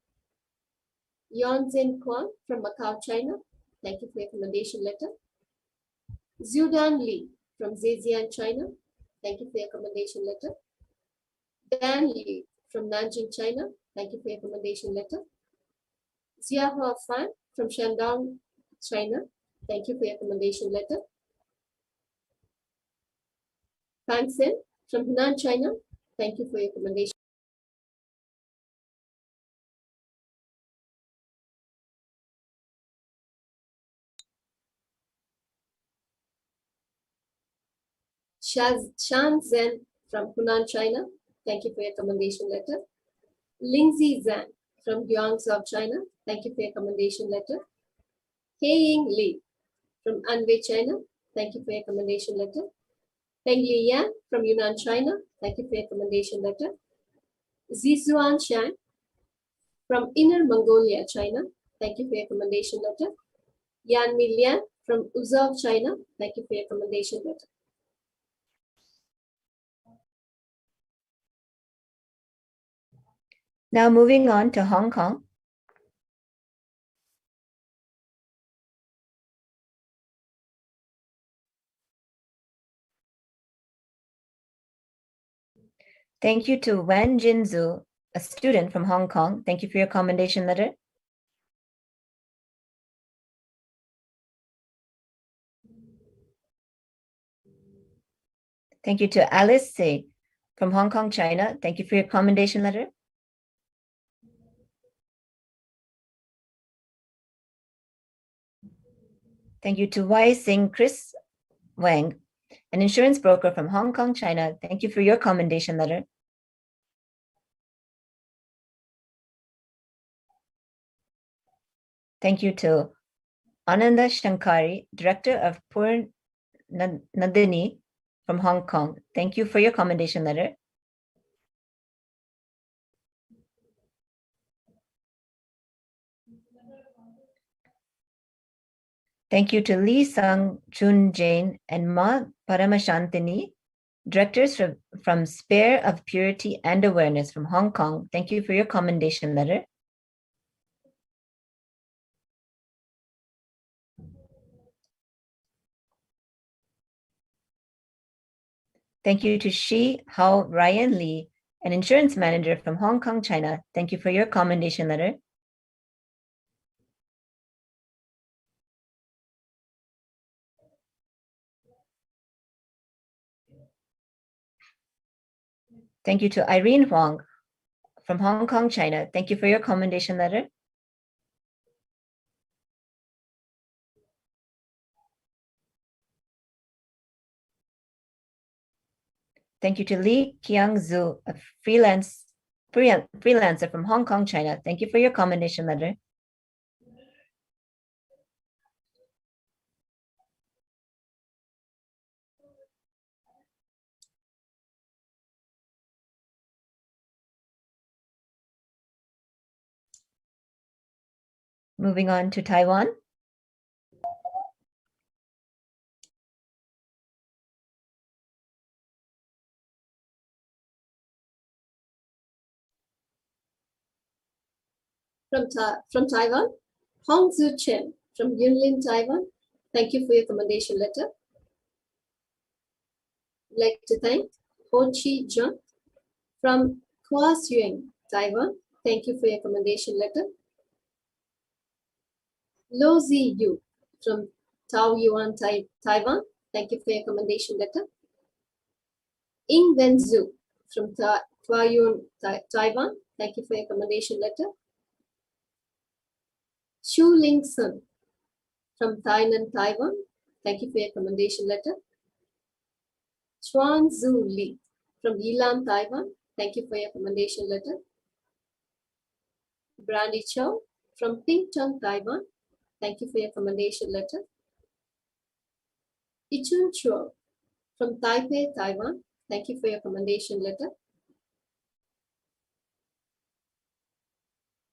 Speaker 6: Yon Zhen Quan from Macau, China. Thank you for your commendation letter. Zhudan Li from Zhejiang, China. Thank you for your commendation letter. Dan Li from Nanjing, China. Thank you for your commendation letter. Xiahua Fan from Shandong, China. Thank you for your commendation letter. Fang Sen from Hunan, China. Thank you for your commendation. Shan Zhen from Hunan, China. Thank you for your commendation letter. Lingzi Zhang from Guangzhou, China. Thank you for your commendation letter. Heiying Li from Anhui, China. Thank you for your commendation letter. Peng Li Yan from Yunnan, China. Thank you for your commendation letter. Zixuan Shan from Inner Mongolia, China. Thank you for your commendation letter. Yan Mi Lian from Uzhou, China. Thank you for your commendation letter.
Speaker 7: Now moving on to Hong Kong. Thank you to Wan Jinzu, a student from Hong Kong. Thank you for your commendation letter. Thank you to Alice Se from Hong Kong, China. Thank you for your commendation letter. Thank you to Y Sing Chris Wang, an insurance broker from Hong Kong, China. Thank you for your commendation letter. Thank you to Ananda Shankari, Director of Pur Nadini from Hong Kong. Thank you for your commendation letter. Thank you to Lee Sang Chun Jain and Ma Paramashantini, Directors from Spare of Purity and Awareness from Hong Kong. Thank you for your commendation letter. Thank you to Shi Hao Ryan Lee, an insurance manager from Hong Kong, China. Thank you for your commendation letter. Thank you to Irene Huang from Hong Kong, China. Thank you for your commendation letter. Thank you to Li Qiangzu, a freelancer from Hong Kong, China. Thank you for your commendation letter. Moving on to Taiwan.
Speaker 6: From Taiwan, Hong Zhu Chen from Yunlin, Taiwan. Thank you for your commendation letter. I'd like to thank Ho Chi Jun from Kaohsiung, Taiwan. Thank you for your commendation letter. Lo Zi Yu from Taoyuan, Taiwan. Thank you for your commendation letter. Ying Wen Zhu from Taoyuan, Taiwan. Thank you for your commendation letter. Xu Ling Sun from Tainan, Taiwan. Thank you for your commendation letter. Chuan Zhu Li from Yilan, Taiwan. Thank you for your commendation letter. Brandy Chow from Pingtung, Taiwan. Thank you for your commendation letter. Ichun Chuo from Taipei, Taiwan. Thank you for your commendation letter.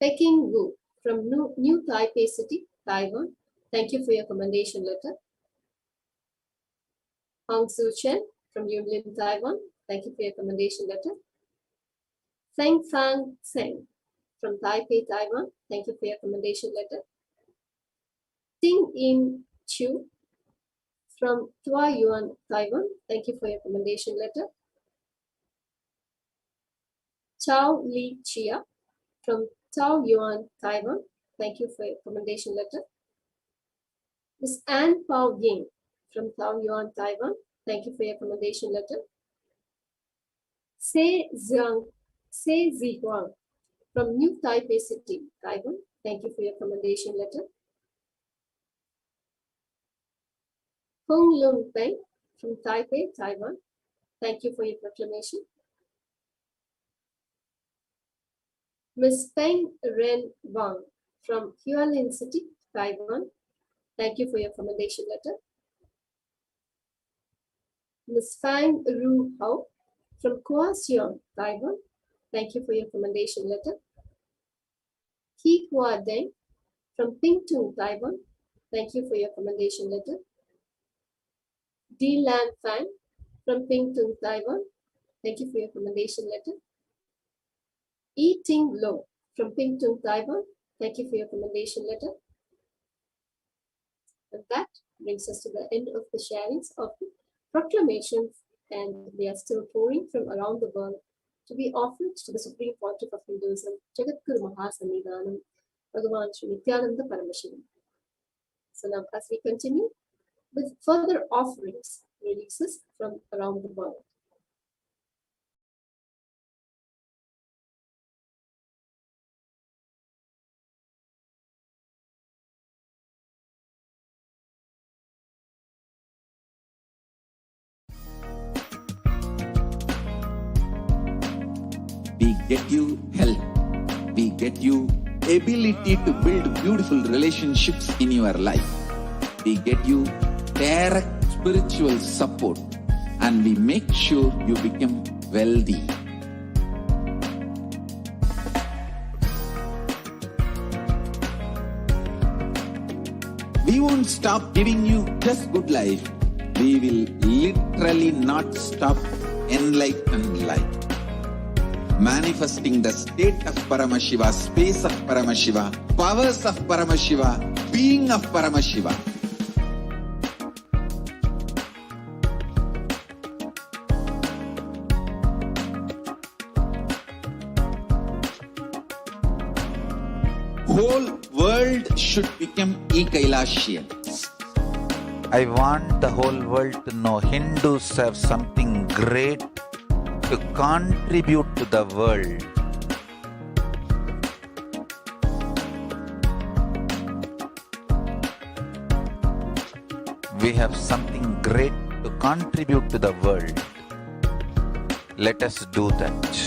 Speaker 6: Peking Wu from New Taipei City, Taiwan. Thank you for your commendation letter. Hong Su Chen from Yunlin, Taiwan. Thank you for your commendation letter. Feng Fang Tseng from Taipei, Taiwan. Thank you for your commendation letter. Ting In Chu from Taoyuan, Taiwan. Thank you for your commendation letter. Chao Li Chia from Taoyuan, Taiwan. Thank you for your commendation letter. Ms. Anne Pao Ying from Taoyuan, Taiwan. Thank you for your commendation letter. Se Zihuang from New Taipei City, Taiwan. Thank you for your commendation letter. Hong Lung Peng from Taipei, Taiwan. Thank you for your proclamation. Ms. Peng Ren Wang from Hualien City, Taiwan. Thank you for your commendation letter. Ms. Fang Ru Hao from Kaohsiung, Taiwan. Thank you for your commendation letter. Ki Hua Deng from Pingtung, Taiwan. Thank you for your commendation letter. Di Lan Fang from Pingtung, Taiwan. Thank you for your commendation letter. Eating Low from Pingtung, Taiwan. Thank you for your commendation letter. And that brings us to the end of the sharings of the proclamations, and they are still pouring from around the world to be offered to the Supreme Pontiff of Hinduism, Jagadguru Mahasannidhanam, Bhagavan Sri Nithyananda Paramashivam. So now, as we continue with further offerings, releases from around the world.
Speaker 1: We get you health. We get you ability to build beautiful relationships in your life. We get you direct spiritual support, and we make sure you become wealthy. We won't stop giving you just good life. We will literally not stop enlightened life. Manifesting the state of Paramashiva, space of Paramashiva, powers of Paramashiva, being of Paramashiva. Whole world should become e-Kailashian.
Speaker 3: I want the whole world to know Hindus have something great to contribute to the world. We have something great to contribute to the world. Let us do that.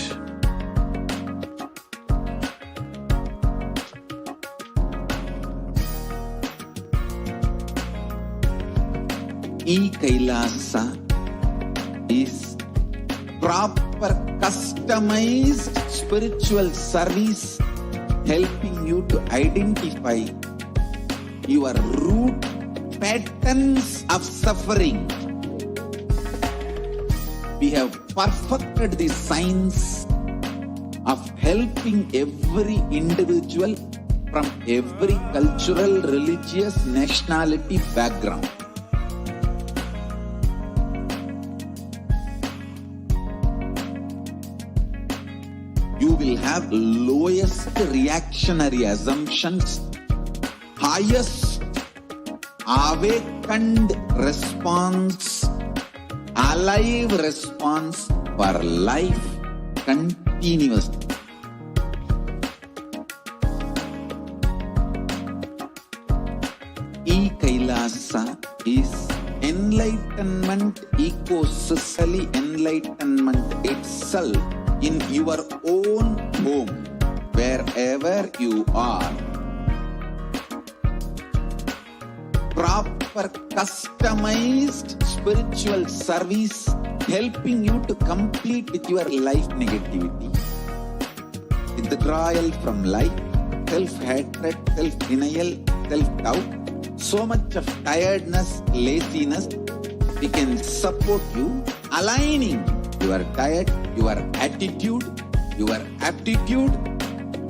Speaker 1: E-Kailasa is proper customized spiritual service helping you to identify your root patterns of suffering. We have perfected the science of helping every individual from every cultural, religious, nationality background. You will have lowest reactionary assumptions, highest awakened response, alive response for life continuously. E-Kailasa is enlightenment ecosystem, enlightenment itself in your own home, wherever you are. Proper customized spiritual service helping you to complete with your life negativity. Withdrawal from life, self-hatred, self-denial, self-doubt, so much of tiredness, laziness. We can support you aligning your diet, your attitude, your aptitude,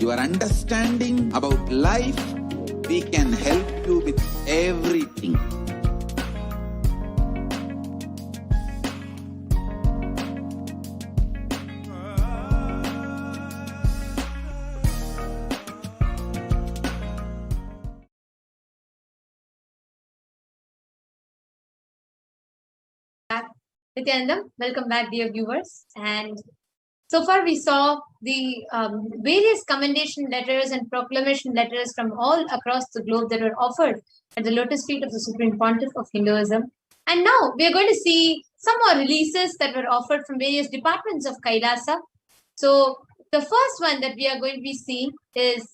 Speaker 1: your understanding about life. We can help you with everything.
Speaker 8: Nithyananda, welcome back, dear viewers. And so far we saw the various commendation letters and proclamation letters from all across the globe that were offered at the lotus feet of the Supreme Pontiff of Hinduism. And now we are going to see some more releases that were offered from various departments of Kailasa. So the first one that we are going to be seeing is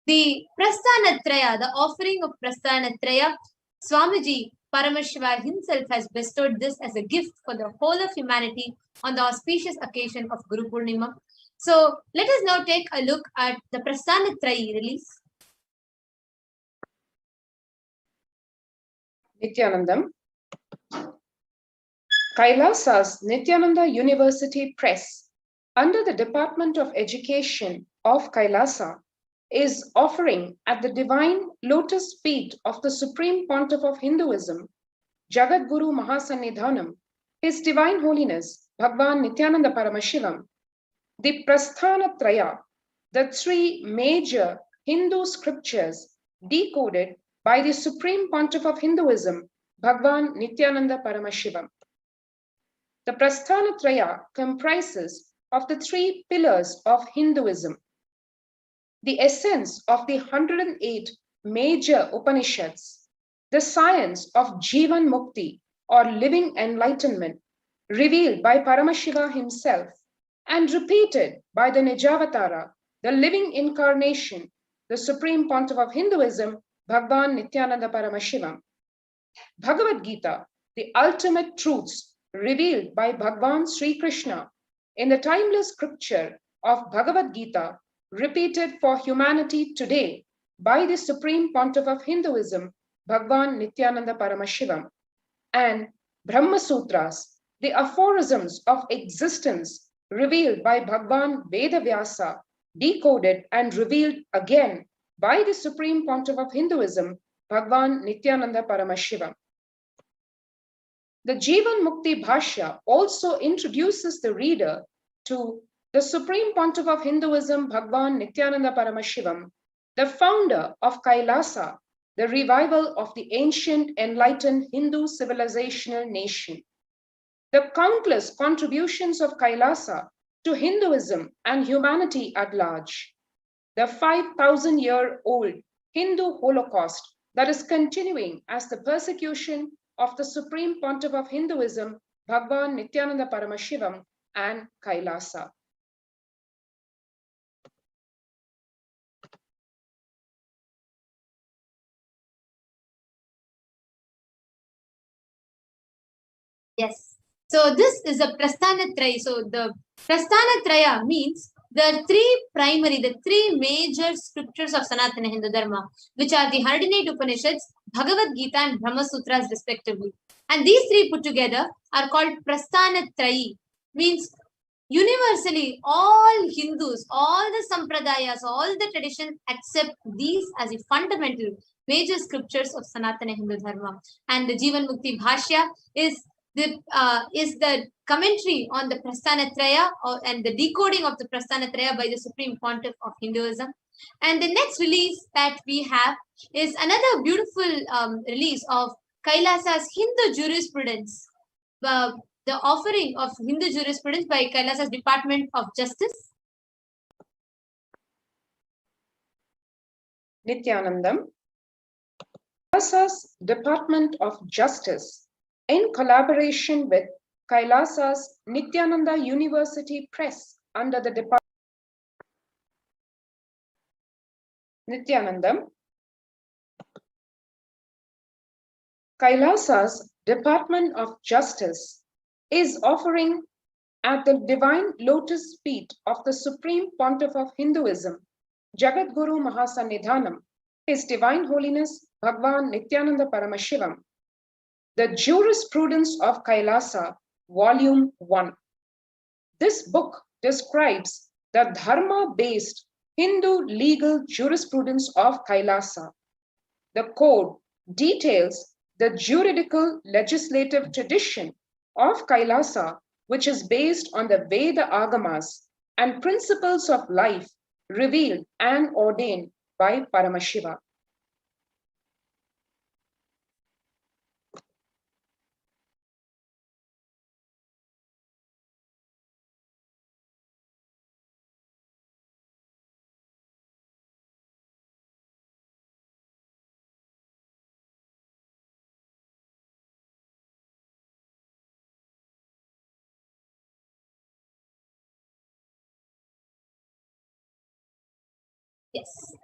Speaker 8: the Prasthanatraya, the offering of Prasthanatraya. Swamiji Paramashiva himself has bestowed this as a gift for the whole of humanity on the auspicious occasion of Guru Purnima. So let us now take a look at the Prasthanatrayi release.
Speaker 9: Nithyanandam. Kailasa's Nithyananda University Press under the Department of Education of Kailasa, is offering at the divine lotus feet of the Supreme Pontiff of Hinduism, Jagadguru Mahasannidhanam, His Divine Holiness Bhagwan Nithyananda Paramashivam, the Prasthana Traya, the three major Hindu scriptures decoded by the Supreme Pontiff of Hinduism, Bhagwan Nithyananda Paramashivam. The Prasthana Traya comprises of the three pillars of Hinduism, the essence of the 108 major Upanishads, the science of Jivan Mukti or living enlightenment, revealed by Paramashiva himself and repeated by the Nijavatara, the living incarnation, the Supreme Pontiff of Hinduism, Bhagwan Nithyananda Paramashivam. Bhagavad Gita, the ultimate truths revealed by Bhagwan Sri Krishna in the timeless scripture of Bhagavad Gita, repeated for humanity today by the Supreme Pontiff of Hinduism, Bhagwan Nithyananda Paramashivam, and Brahma Sutras, the aphorisms of existence revealed by Bhagwan Vedavyasa, decoded and revealed again by the Supreme Pontiff of Hinduism, Bhagwan Nithyananda Paramashivam. The Jivan Mukti Bhashya also introduces the reader to the Supreme Pontiff of Hinduism, Bhagwan Nithyananda Paramashivam, the founder of Kailasa, the revival of the ancient enlightened Hindu civilizational nation. The countless contributions of Kailasa to Hinduism and humanity at large. The 5,000-year-old Hindu Holocaust that is continuing as the persecution of the Supreme Pontiff of Hinduism, Bhagwan Nithyananda Paramashivam, and Kailasa.
Speaker 8: Yes. So this is a Prasthanatraya. So the Prasthanatraya means the three major scriptures of Sanatana Hindu Dharma, which are the 108 Upanishads, Bhagavad Gita, and Brahma Sutras respectively. And these three put together are called Prasthanatrayi, means universally all Hindus, all the Sampradayas, all the traditions accept these as the fundamental major scriptures of Sanatana Hindu Dharma. And the Jivan Mukti Bhashya is the commentary on the Prasthanatraya and the decoding of the Prasthanatraya by the Supreme Pontiff of Hinduism. And the next release that we have is another beautiful release of Kailasa's Hindu jurisprudence, the offering of Hindu jurisprudence by Kailasa's Department of Justice.
Speaker 9: Nithyanandam, Kailasa's Department of Justice, in collaboration with Kailasa's Nithyananda University Press under the Department. Nithyanandam, Kailasa's Department of Justice is offering at the divine lotus feet of the Supreme Pontiff of Hinduism, Jagadguru Mahasannidhanam, His Divine Holiness Bhagwan Nithyananda Paramashivam, the Jurisprudence of Kailasa, Volume 1. This book describes the dharma-based Hindu legal jurisprudence of Kailasa. The code details the juridical legislative tradition of Kailasa, which is based on the Veda Agamas and principles of life revealed and ordained by Paramashiva.
Speaker 8: Yes.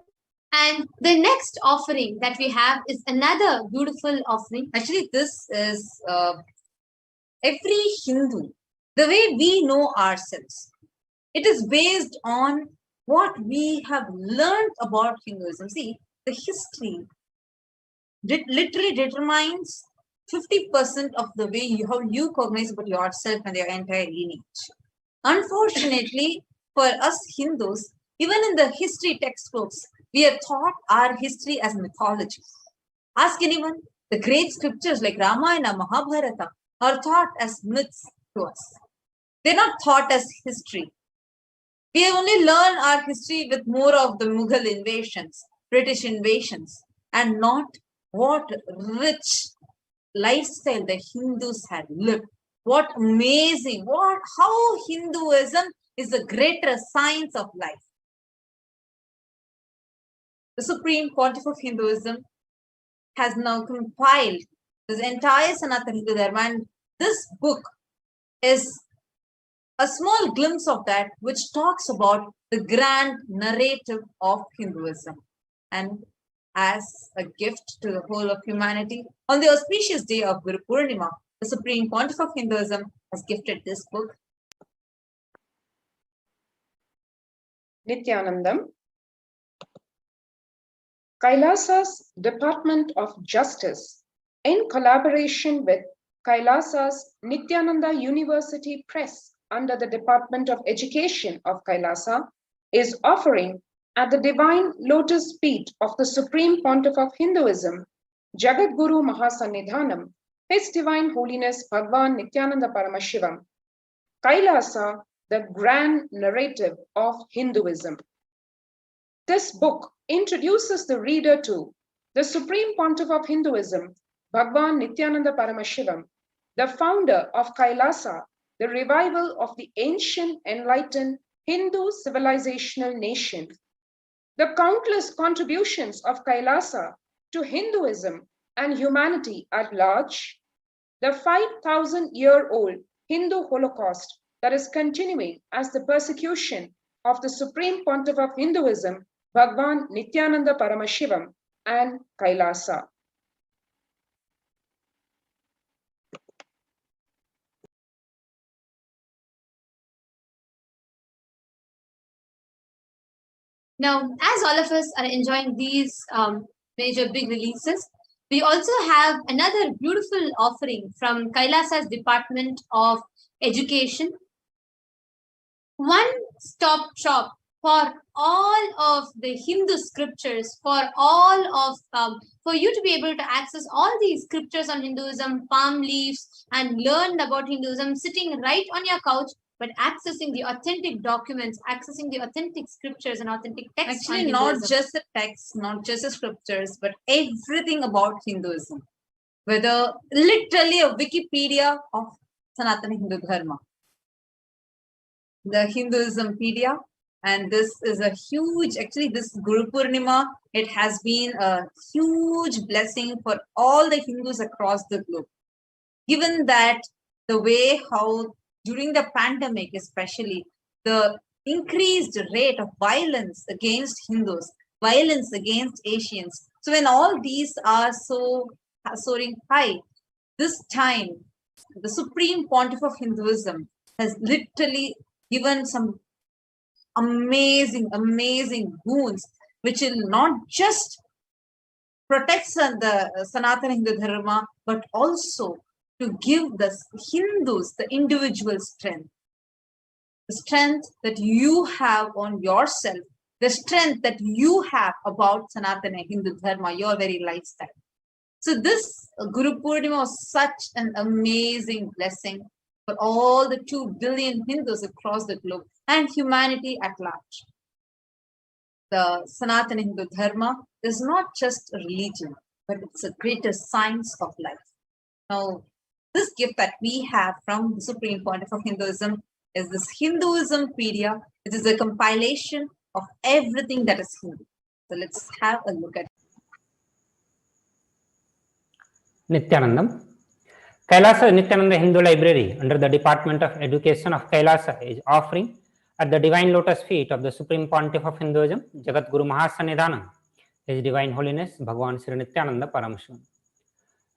Speaker 8: And the next offering that we have is another beautiful offering. Actually, this is every Hindu, the way we know ourselves. It is based on what we have learned about Hinduism. See, the history literally determines 50% of the way how you cognize about yourself and your entire lineage. Unfortunately, for us Hindus, even in the history textbooks, we are taught our history as mythology. Ask anyone, the great scriptures like Ramayana, Mahabharata are taught as myths to us. They're not taught as history. We only learn our history with more of the Mughal invasions, British invasions, and not what rich lifestyle the Hindus had lived. What amazing, how Hinduism is the greater science of life. The Supreme Pontiff of Hinduism has now compiled this entire Sanatana Hindu Dharma, and this book is a small glimpse of that, which talks about the grand narrative of Hinduism. And as a gift to the whole of humanity, on the auspicious day of Guru Purnima, the Supreme Pontiff of Hinduism has gifted this book.
Speaker 9: Nithyanandam. Kailasa's Department of Justice, in collaboration with Kailasa's Nithyananda University Press under the Department of Education of Kailasa, is offering at the Divine Lotus Feet of the Supreme Pontiff of Hinduism, Jagadguru Mahasannidhanam, His Divine Holiness Bhagwan Nithyananda Paramashivam, Kailasa, the Grand Narrative of Hinduism. This book introduces the reader to the Supreme Pontiff of Hinduism, Bhagwan Nithyananda Paramashivam, the founder of Kailasa, the revival of the ancient enlightened Hindu civilizational nation, the countless contributions of Kailasa to Hinduism and humanity at large, the 5,000-year-old Hindu Holocaust that is continuing as the persecution of the Supreme Pontiff of Hinduism, Bhagwan Nithyananda Paramashivam, and Kailasa.
Speaker 8: Now, as all of us are enjoying these major big releases, we also have another beautiful offering from Kailasa's Department of Education. One-stop shop for all of the Hindu scriptures, for you to be able to access all these scriptures on Hinduism, palm leaves, and learn about Hinduism sitting right on your couch, but accessing the authentic documents, accessing the authentic scriptures and authentic texts.
Speaker 10: Actually, not just the texts, not just the scriptures, but everything about Hinduism. Whether literally a Wikipedia of Sanatana Hindu Dharma. The Hinduismpedia. And this is a huge, actually this Guru Purnima, it has been a huge blessing for all the Hindus across the globe. Given that the way how during the pandemic especially, the increased rate of violence against Hindus, violence against Asians. So when all these are soaring high, this time the Supreme Pontiff of Hinduism has literally given some amazing boons, which will not just protect the Sanatana Hindu Dharma, but also to give the Hindus the individual strength. The strength that you have on yourself, the strength that you have about Sanatana Hindu Dharma, your very lifestyle. So this Guru Purnima was such an amazing blessing for all the 2 billion Hindus across the globe and humanity at large. The Sanatana Hindu Dharma is not just a religion, but it's a greater science of life. Now, this gift that we have from the Supreme Pontiff of Hinduism is this Hinduismpedia. It is a compilation of everything that is Hindu. So let's have a look at it.
Speaker 11: Nithyanandam. Kailasa Nithyananda Hindu Library under the Department of Education of Kailasa is offering at the Divine Lotus Feet of the Supreme Pontiff of Hinduism, Jagadguru Mahasannidhanam, His Divine Holiness Bhagwan Sri Nithyananda Paramashivam.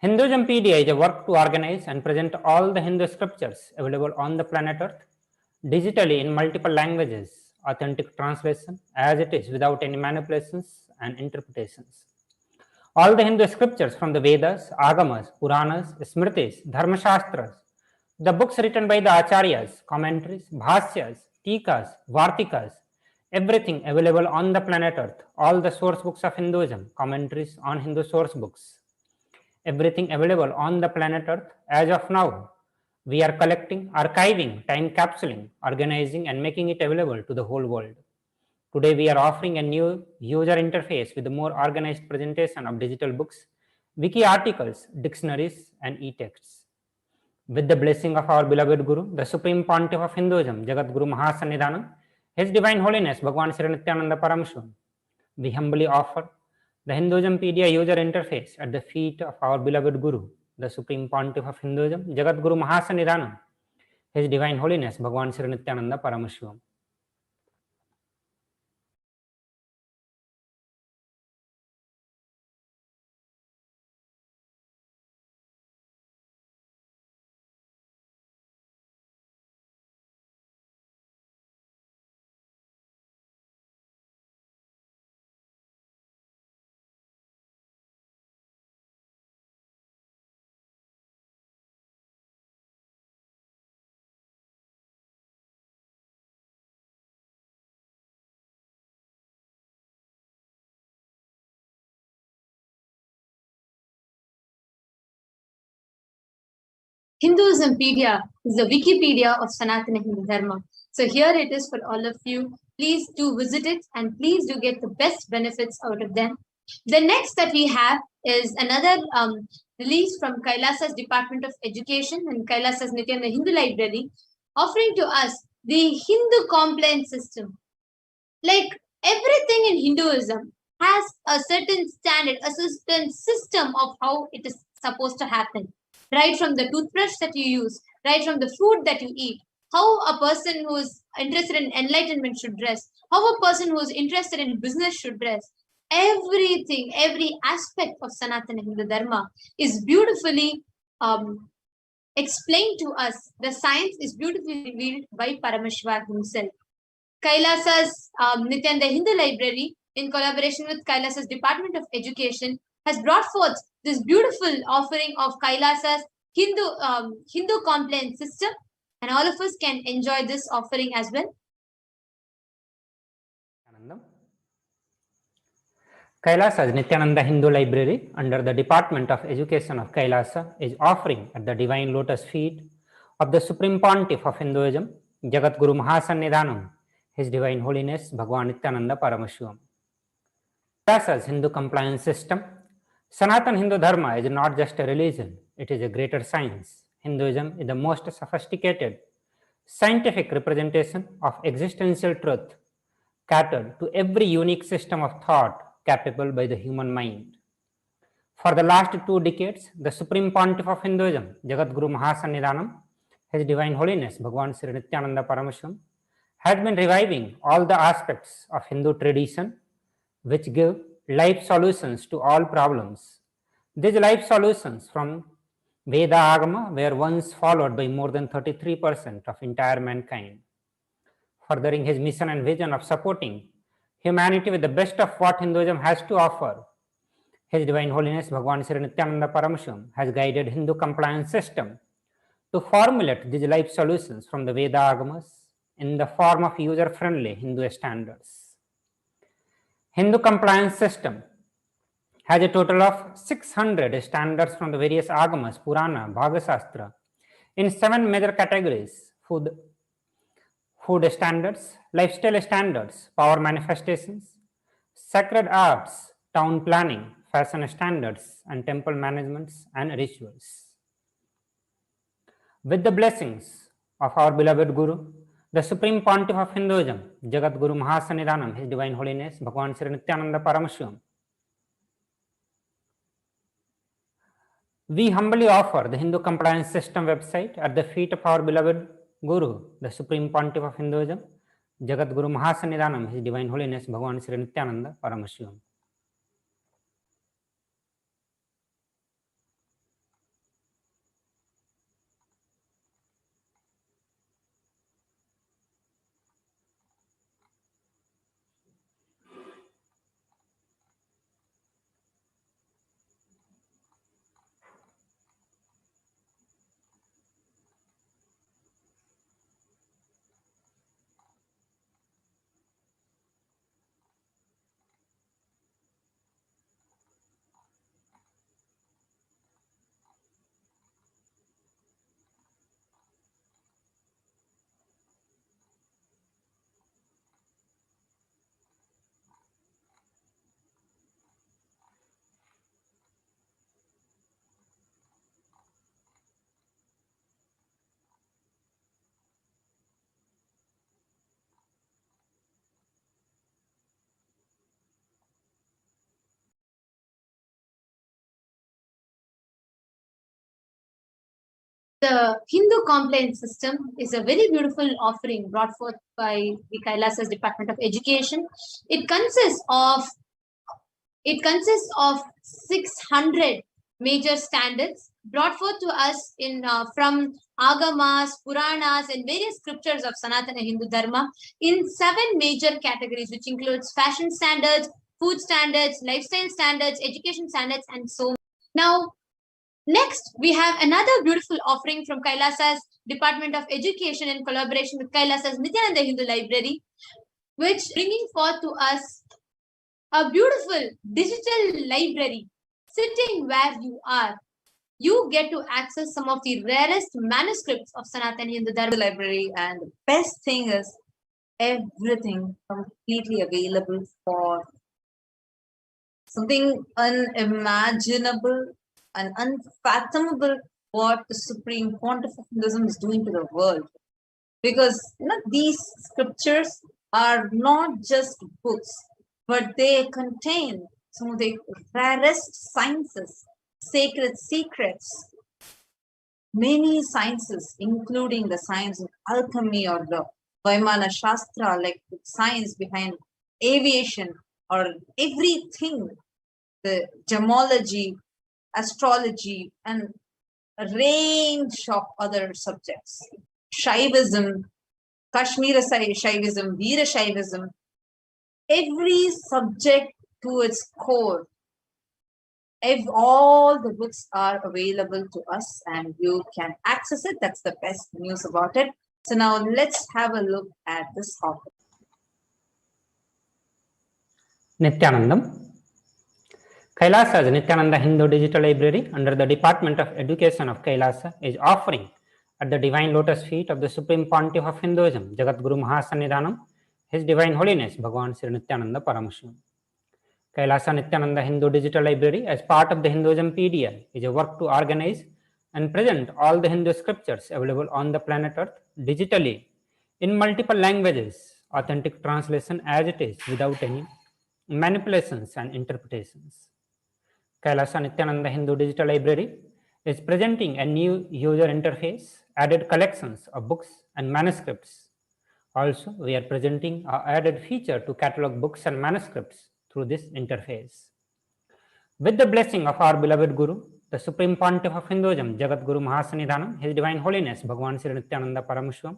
Speaker 11: Hinduismpedia is a work to organize and present all the Hindu scriptures available on the planet Earth digitally in multiple languages, authentic translation as it is without any manipulations and interpretations. All the Hindu scriptures from the Vedas, Agamas, Puranas, Smritis, Dharmashastras, The books written by the Acharyas, commentaries, bhasyas, tikas, vartikas, everything available on the planet Earth, all the source books of Hinduism, commentaries on Hindu source books, everything available on the planet Earth as of now. We are collecting, archiving, time capsuling, organizing, and making it available to the whole world. Today, we are offering a new user interface with a more organized presentation of digital books, wiki articles, dictionaries, and e-texts. With the blessing of our beloved Guru, the Supreme Pontiff of Hinduism, Jagat Guru Mahasannidhanam, His Divine Holiness Bhagwan Sri Nithyananda Paramashivam, we humbly offer the Hinduismpedia user interface at the feet of our beloved Guru, the Supreme Pontiff of Hinduism, Jagat Guru Mahasannidhanam, His Divine Holiness Bhagwan Sri Nithyananda Paramashivam.
Speaker 8: Hinduismpedia is the Wikipedia of Sanatana Hindu Dharma. So here it is for all of you. Please do visit it and please do get the best benefits out of them. The next that we have is another release from Kailasa's Department of Education and Kailasa's Nithyananda Hindu Library, offering to us the Hindu compliance system. Like everything in Hinduism has a certain standard, a certain system of how it is supposed to happen. Right from the toothbrush that you use, right from the food that you eat, how a person who is interested in enlightenment should dress, how a person who is interested in business should dress. Everything, every aspect of Sanatana Hindu Dharma is beautifully explained to us. The science is beautifully revealed by Paramashiva himself. Kailasa's Nithyananda Hindu Library, in collaboration with Kailasa's Department of Education, has brought forth this beautiful offering of Kailasa's Hindu compliance system, and all of us can enjoy this offering as well.
Speaker 11: Kailasa's Nithyananda Hindu Library under the Department of Education of Kailasa is offering at the Divine Lotus feet of the Supreme Pontiff of Hinduism, Jagat Guru Mahasannidhanam, His Divine Holiness Bhagwan Nithyananda Paramashivam. Kailasa's Hindu compliance system. Sanatana Hindu Dharma is not just a religion, it is a greater science. Hinduism is the most sophisticated scientific representation of existential truth, catered to every unique system of thought capable by the human mind. For the last 2 decades, the Supreme Pontiff of Hinduism, Jagat Guru Mahasannidhanam, His Divine Holiness Bhagwan Sri Nithyananda Paramashivam, has been reviving all the aspects of Hindu tradition which give life solutions to all problems. These life solutions from Veda Agama were once followed by more than 33% of entire mankind. Furthering his mission and vision of supporting humanity with the best of what Hinduism has to offer, His Divine Holiness Bhagwan Sri Nithyananda Paramashivam has guided Hindu compliance system to formulate these life solutions from the Veda Agamas in the form of user-friendly Hindu standards. Hindu compliance system has a total of 600 standards from the various Agamas, Purana, Bhagasastra in 7 major categories: food standards, lifestyle standards, power manifestations, sacred arts, town planning, fashion standards, and temple managements and rituals. With the blessings of our beloved Guru, the Supreme Pontiff of Hinduism, Jagat Guru Mahasannidhanam, His Divine Holiness Bhagwan Sri Nithyananda Paramashivam, we humbly offer the Hindu Compliance System website at the feet of our beloved Guru, the Supreme Pontiff of Hinduism, Jagat Guru Mahasannidhanam, His Divine Holiness Bhagwan Sri Nithyananda Paramashivam.
Speaker 8: the Hindu complaint system is a very beautiful offering brought forth by the Kailasa's Department of Education. It consists of 600 major standards brought forth to us from Agamas, Puranas, and various scriptures of Sanatana Hindu Dharma in 7 major categories, which includes fashion standards, food standards, lifestyle standards, education standards, and so on. Now, next, we have another beautiful offering from Kailasa's Department of Education in collaboration with Kailasa's Nithyananda Hindu Library, which bringing forth to us a beautiful digital library sitting where you are. You get to access some of the rarest manuscripts of Sanatana Hindu Dharma
Speaker 10: Library, and the best thing is everything completely available for something unimaginable and unfathomable what the Supreme Pontiff of Hinduism is doing to the world. Because these scriptures are not just books, but they contain some of the rarest sciences, sacred secrets, many sciences, including the science of alchemy or the Vaimana Shastra, like the science behind aviation or everything, the gemology, astrology, and a range of other subjects. Shaivism, Kashmir Shaivism, Veera Shaivism, every subject to its core. If all the books are available to us and you can access it, that's the best news about it. So now let's have a look at this topic.
Speaker 11: Nithyanandam. Kailasa's Nithyananda Hindu Digital Library under the Department of Education of Kailasa is offering at the Divine Lotus Feet of the Supreme Pontiff of Hinduism, Jagadguru Mahasannidhanam, His Divine Holiness Bhagavan Sri Nithyananda Paramashivam. Kailasa Nithyananda Hindu Digital Library, as part of the Hinduism PDL, is a work to organize and present all the Hindu scriptures available on the planet Earth digitally in multiple languages, authentic translation as it is, without any manipulations and interpretations. Kailasa Nithyananda Hindu Digital Library is presenting a new user interface, added collections of books and manuscripts. Also, we are presenting an added feature to catalog books and manuscripts through this interface. With the blessing of our beloved Guru, the Supreme Pontiff of Hinduism, Jagadguru Mahasannidhanam, His Divine Holiness Bhagavan Sri Nithyananda Paramashivam,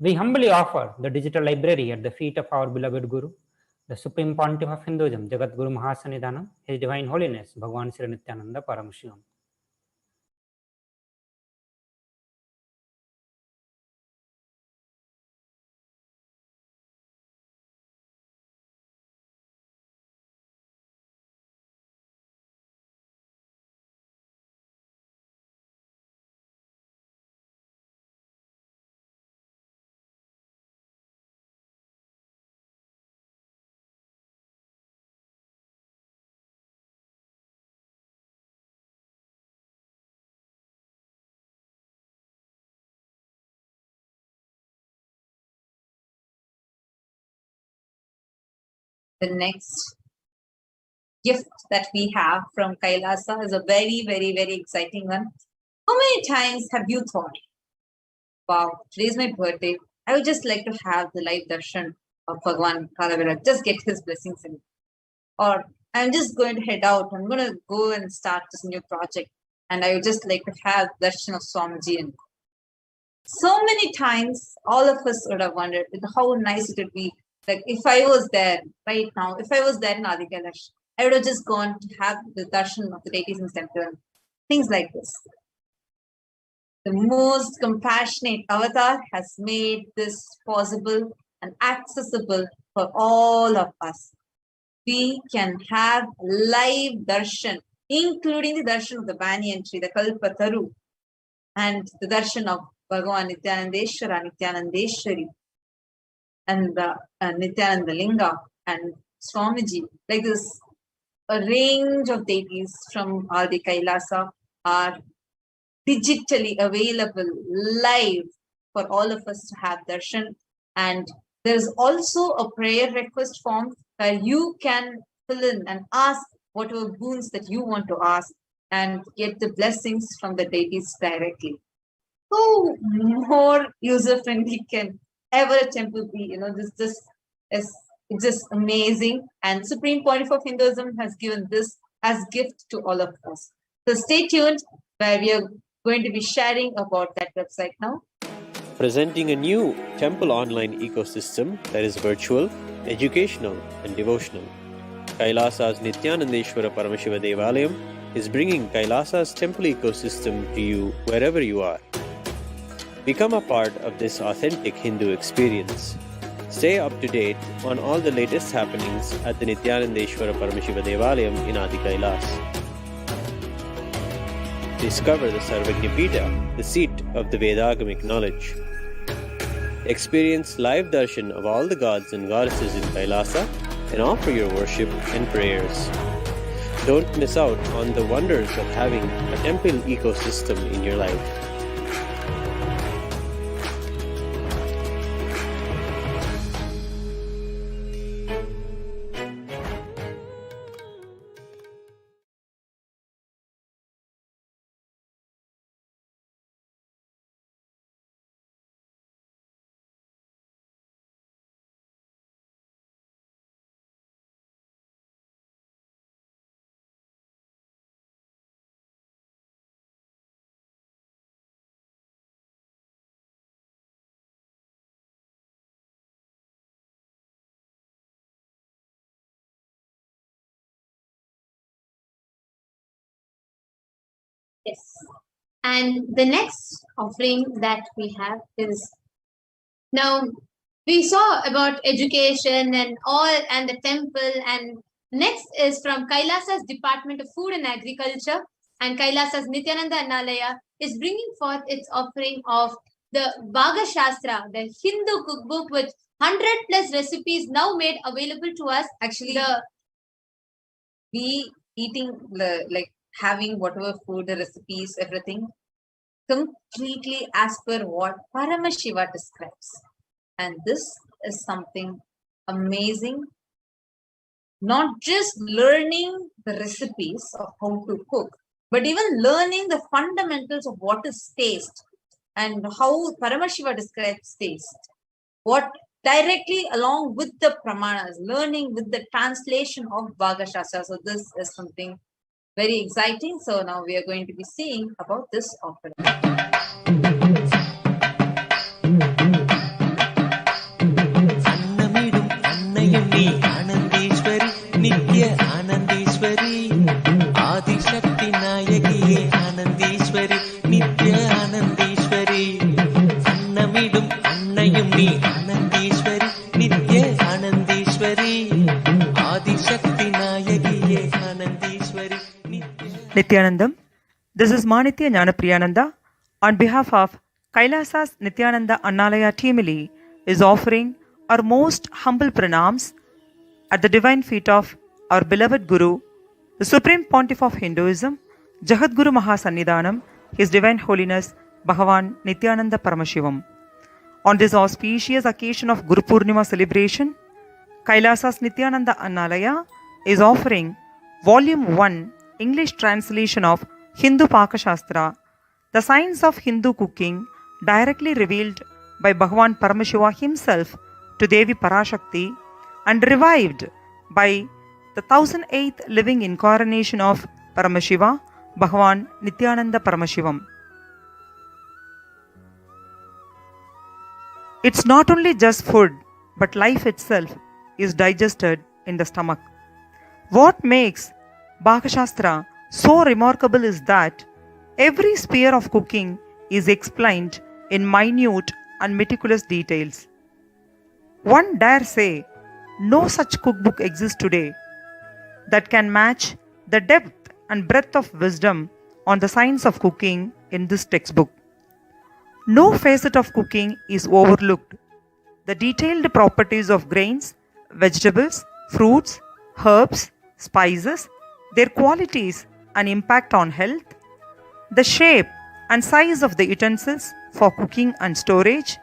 Speaker 11: we humbly offer the digital library at the feet of our beloved Guru, the Supreme Pontiff of Hinduism, Jagadguru Mahasannidhanam, His Divine Holiness Bhagavan Sri Nithyananda Paramashivam.
Speaker 10: The next gift that we have from Kailasa is a very, very, very exciting one. How many times have you thought, wow, today's my birthday, I would just like to have the live darshan of Bhagwan Kalavira, just get his blessings in. Or I'm just going to head out, I'm going to go and start this new project, and I would just like to have darshan of Swamiji. And so many times, all of us would have wondered how nice it would be. Like if I was there right now, if I was there in Adi Kailash, I would have just gone to have the darshan of the deities in temple. Things like this. The most compassionate avatar has made this possible and accessible for all of us. We can have live darshan, including the darshan of the banyan tree, the Kalpataru, and the darshan of Bhagavan Nithyanandeshwara, Nithyanandeshwari, and the Nithyananda Linga and Swamiji. Like this, a range of deities from Adi Kailasa are digitally available live for all of us to have darshan. And there's also a prayer request form where you can fill in and ask whatever boons that you want to ask and get the blessings from the deities directly.
Speaker 8: how more user friendly can ever a temple be? This is just amazing. And Supreme Point of Hinduism has given this as gift to all of us. So stay tuned, where we are going to be sharing about that website now.
Speaker 12: Presenting a new temple online ecosystem that is virtual, educational, and devotional. Kailasa's Nithyanandeshwara Paramashiva Devalayam is bringing Kailasa's temple ecosystem to you wherever you are. Become a part of this authentic Hindu experience. Stay up to date on all the latest happenings at the Nithyanandeshwara Paramashiva Devalayam in Adi Kailas. Discover the Sarvajñapita, the seat of the Vedagamic knowledge. Experience live darshan of all the gods and goddesses in Kailasa and offer your worship and prayers. Don't miss out on the wonders of having a temple ecosystem in your life.
Speaker 8: Yes. And the next offering that we have is, now we saw about education and all and the temple, and next is from Kailasa's Department of Food and Agriculture, and Kailasa's Nithyananda Annalaya is bringing forth its offering of the Bhaga Shastra, the Hindu cookbook with 100 plus recipes now made available to us.
Speaker 10: Actually, we eating like having whatever food, the recipes, everything completely as per what Paramashiva describes. And this is something amazing. Not just learning the recipes of how to cook, but even learning the fundamentals of what is taste and how Paramashiva describes taste. What directly along with the pramanas, learning with the translation of Bhaga Shastra. So this is something very exciting. So now we are going to be seeing about this offering.
Speaker 13: Annamidum annayum nee Anandeshwari Nithya Anandeshwari Adi Shakti Nayakiye Anandeshwari Nithya Anandeshwari Annamidum annayum nee Anandeshwari Nithya Anandeshwari Adi Shakti Nayakiye Anandeshwari
Speaker 14: Nithyanandam. This is Manitya Jnanapriyananda on behalf of Kailasa's Nithyananda Annalaya Teamili is offering our most humble pranams at the divine feet of our beloved Guru, the Supreme Pontiff of Hinduism, Jagadguru Mahasannidhanam, His Divine Holiness Bhagavan Nithyananda Paramashivam. On this auspicious occasion of Guru Purnima celebration, Kailasa's Nithyananda Annalaya is offering Volume 1 English translation of Hindu Paka Shastra, the science of Hindu cooking directly revealed by Bhagavan Paramashiva himself to Devi Parashakti and revived by the 1008th living incarnation of Paramashiva, Bhagavan Nithyananda Paramashivam. It's not only just food, but life itself is digested in the stomach. What makes Bhaka Shastra so remarkable is that every sphere of cooking is explained in minute and meticulous details. One dare say, no such cookbook exists today that can match the depth and breadth of wisdom on the science of cooking in this textbook. No facet of cooking is overlooked. The detailed properties of grains, vegetables, fruits, herbs, spices, their qualities and impact on health, the shape and size of the utensils for cooking and storage,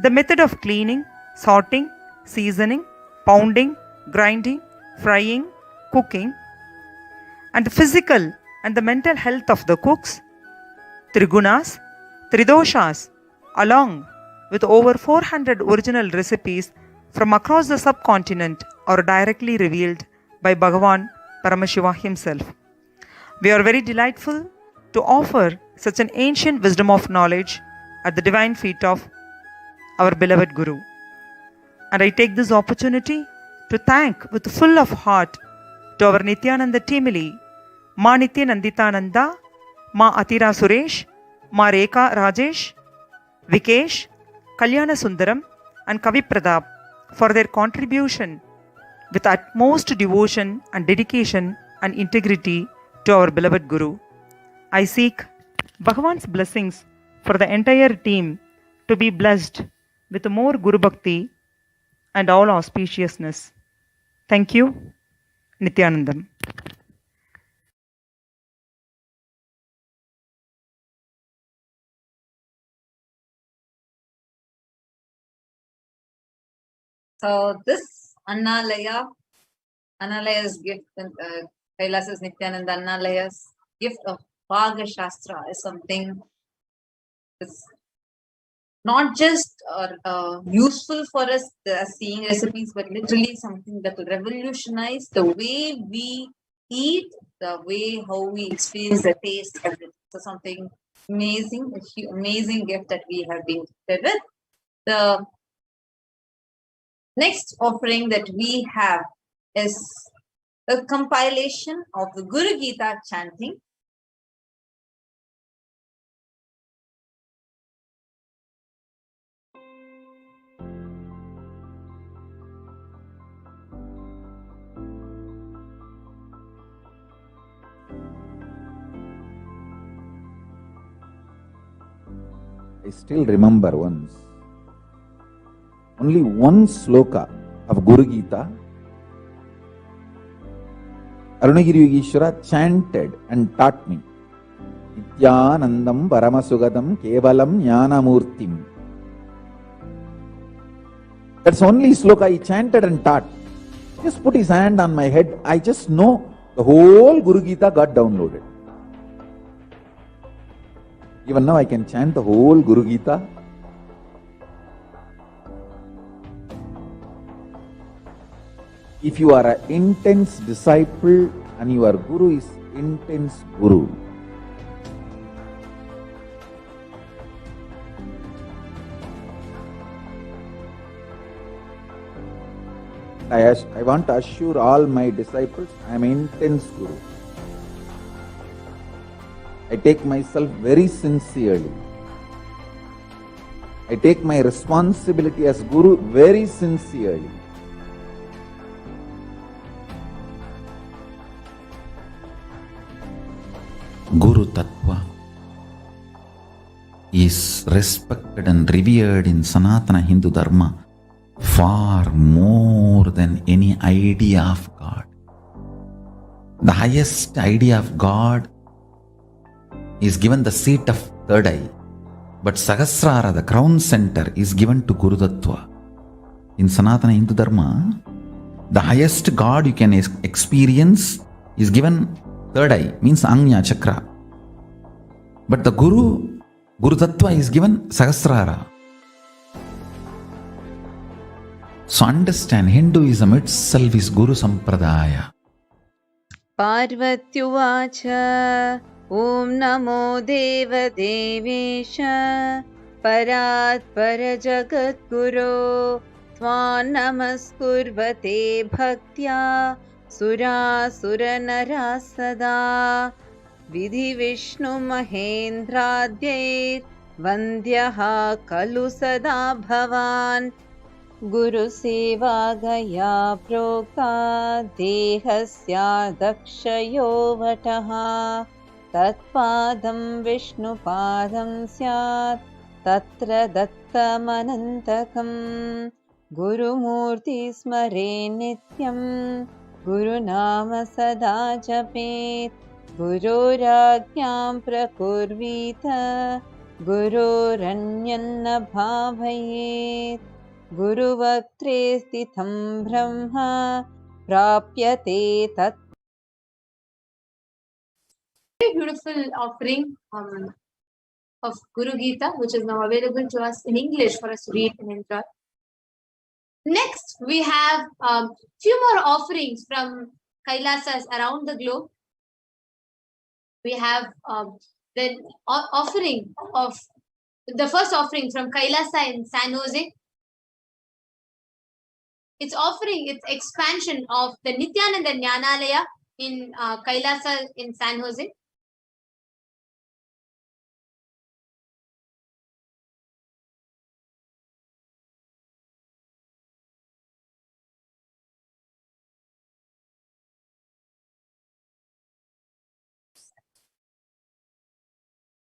Speaker 14: the method of cleaning, sorting, seasoning, pounding, grinding, frying, cooking, and the physical and the mental health of the cooks, trigunas, Tridoshas, along with over 400 original recipes from across the subcontinent, are directly revealed by Bhagavan Paramashiva himself. We are very delightful to offer such an ancient wisdom of knowledge at the divine feet of our beloved Guru. And I take this opportunity to thank with full of heart to our Nithyananda Timili, Ma Nithyananditananda, Ma Atira Suresh, Ma Rekha Rajesh, Vikesh, Kalyana Sundaram, and Kavi Pradap for their contribution with utmost devotion and dedication and integrity to our beloved Guru. I seek Bhagavan's blessings for the entire team to be blessed with more Guru Bhakti and all auspiciousness. Thank you, Nithyanandam.
Speaker 10: So this Annalaya's gift, Kailasa's Nithyananda Annalaya's gift of Bhaga Shastra is something that's not just useful for us as seeing recipes, but literally something that will revolutionize the way we eat, the way how we experience the taste of it. So something amazing, amazing gift that we have been gifted with. The next offering that we have is a compilation of the Guru Gita chanting.
Speaker 1: I still remember once, only one sloka of Guru Gita, Arunagiri Yogeshwara chanted and taught me. Nithyanandam Paramasugadam Kevalam Jnanamurtim. That's only sloka he chanted and taught. Just put his hand on my head, I just know the whole Guru Gita got downloaded. Even now I can chant the whole Guru Gita. If you are an intense disciple and your Guru is intense Guru, I want to assure all my disciples, I am intense Guru. I take myself very sincerely. I take my responsibility as Guru very sincerely.
Speaker 3: Guru Tattva is respected and revered in Sanatana Hindu Dharma far more than any idea of God. The highest idea of God is given the seat of third eye, but Sahasrara, the crown center, is given to Guru Tattva. In Sanatana Hindu Dharma, the highest God you can experience is given third eye, means Anya Chakra. But the Guru Tattva is given Sahasrara. So understand, Hinduism itself is Guru Sampradaya.
Speaker 15: Parvatyuvacha Om Namo Deva Devesha Parat Parajagat Guru Tvan Namaskurvate Bhaktya Sura Suranara Sada Vidhi Vishnu Mahendradyair Vandyaha Kalu Sada Bhavan Guru Seva Gaya Prokta Dehasya Dakshayo Vataha Tatpadam Vishnu Padam Syat Tatra Dattamanantakam Guru Murti Smare Nityam Guru Nama Sada Japet Guru Ragyam Prakurvita Guru Ranyanna Bhavayet Guru Vaktre Stitham Brahma Prapyate Tat.
Speaker 8: Very beautiful offering of Guru Gita, which is now available to us in English for us to read and enjoy. Next, we have few more offerings from Kailasas around the globe. We have the offering of the first offering from Kailasa in San Jose. It's offering its expansion of the Nithyananda Jnanalaya in Kailasa in San Jose.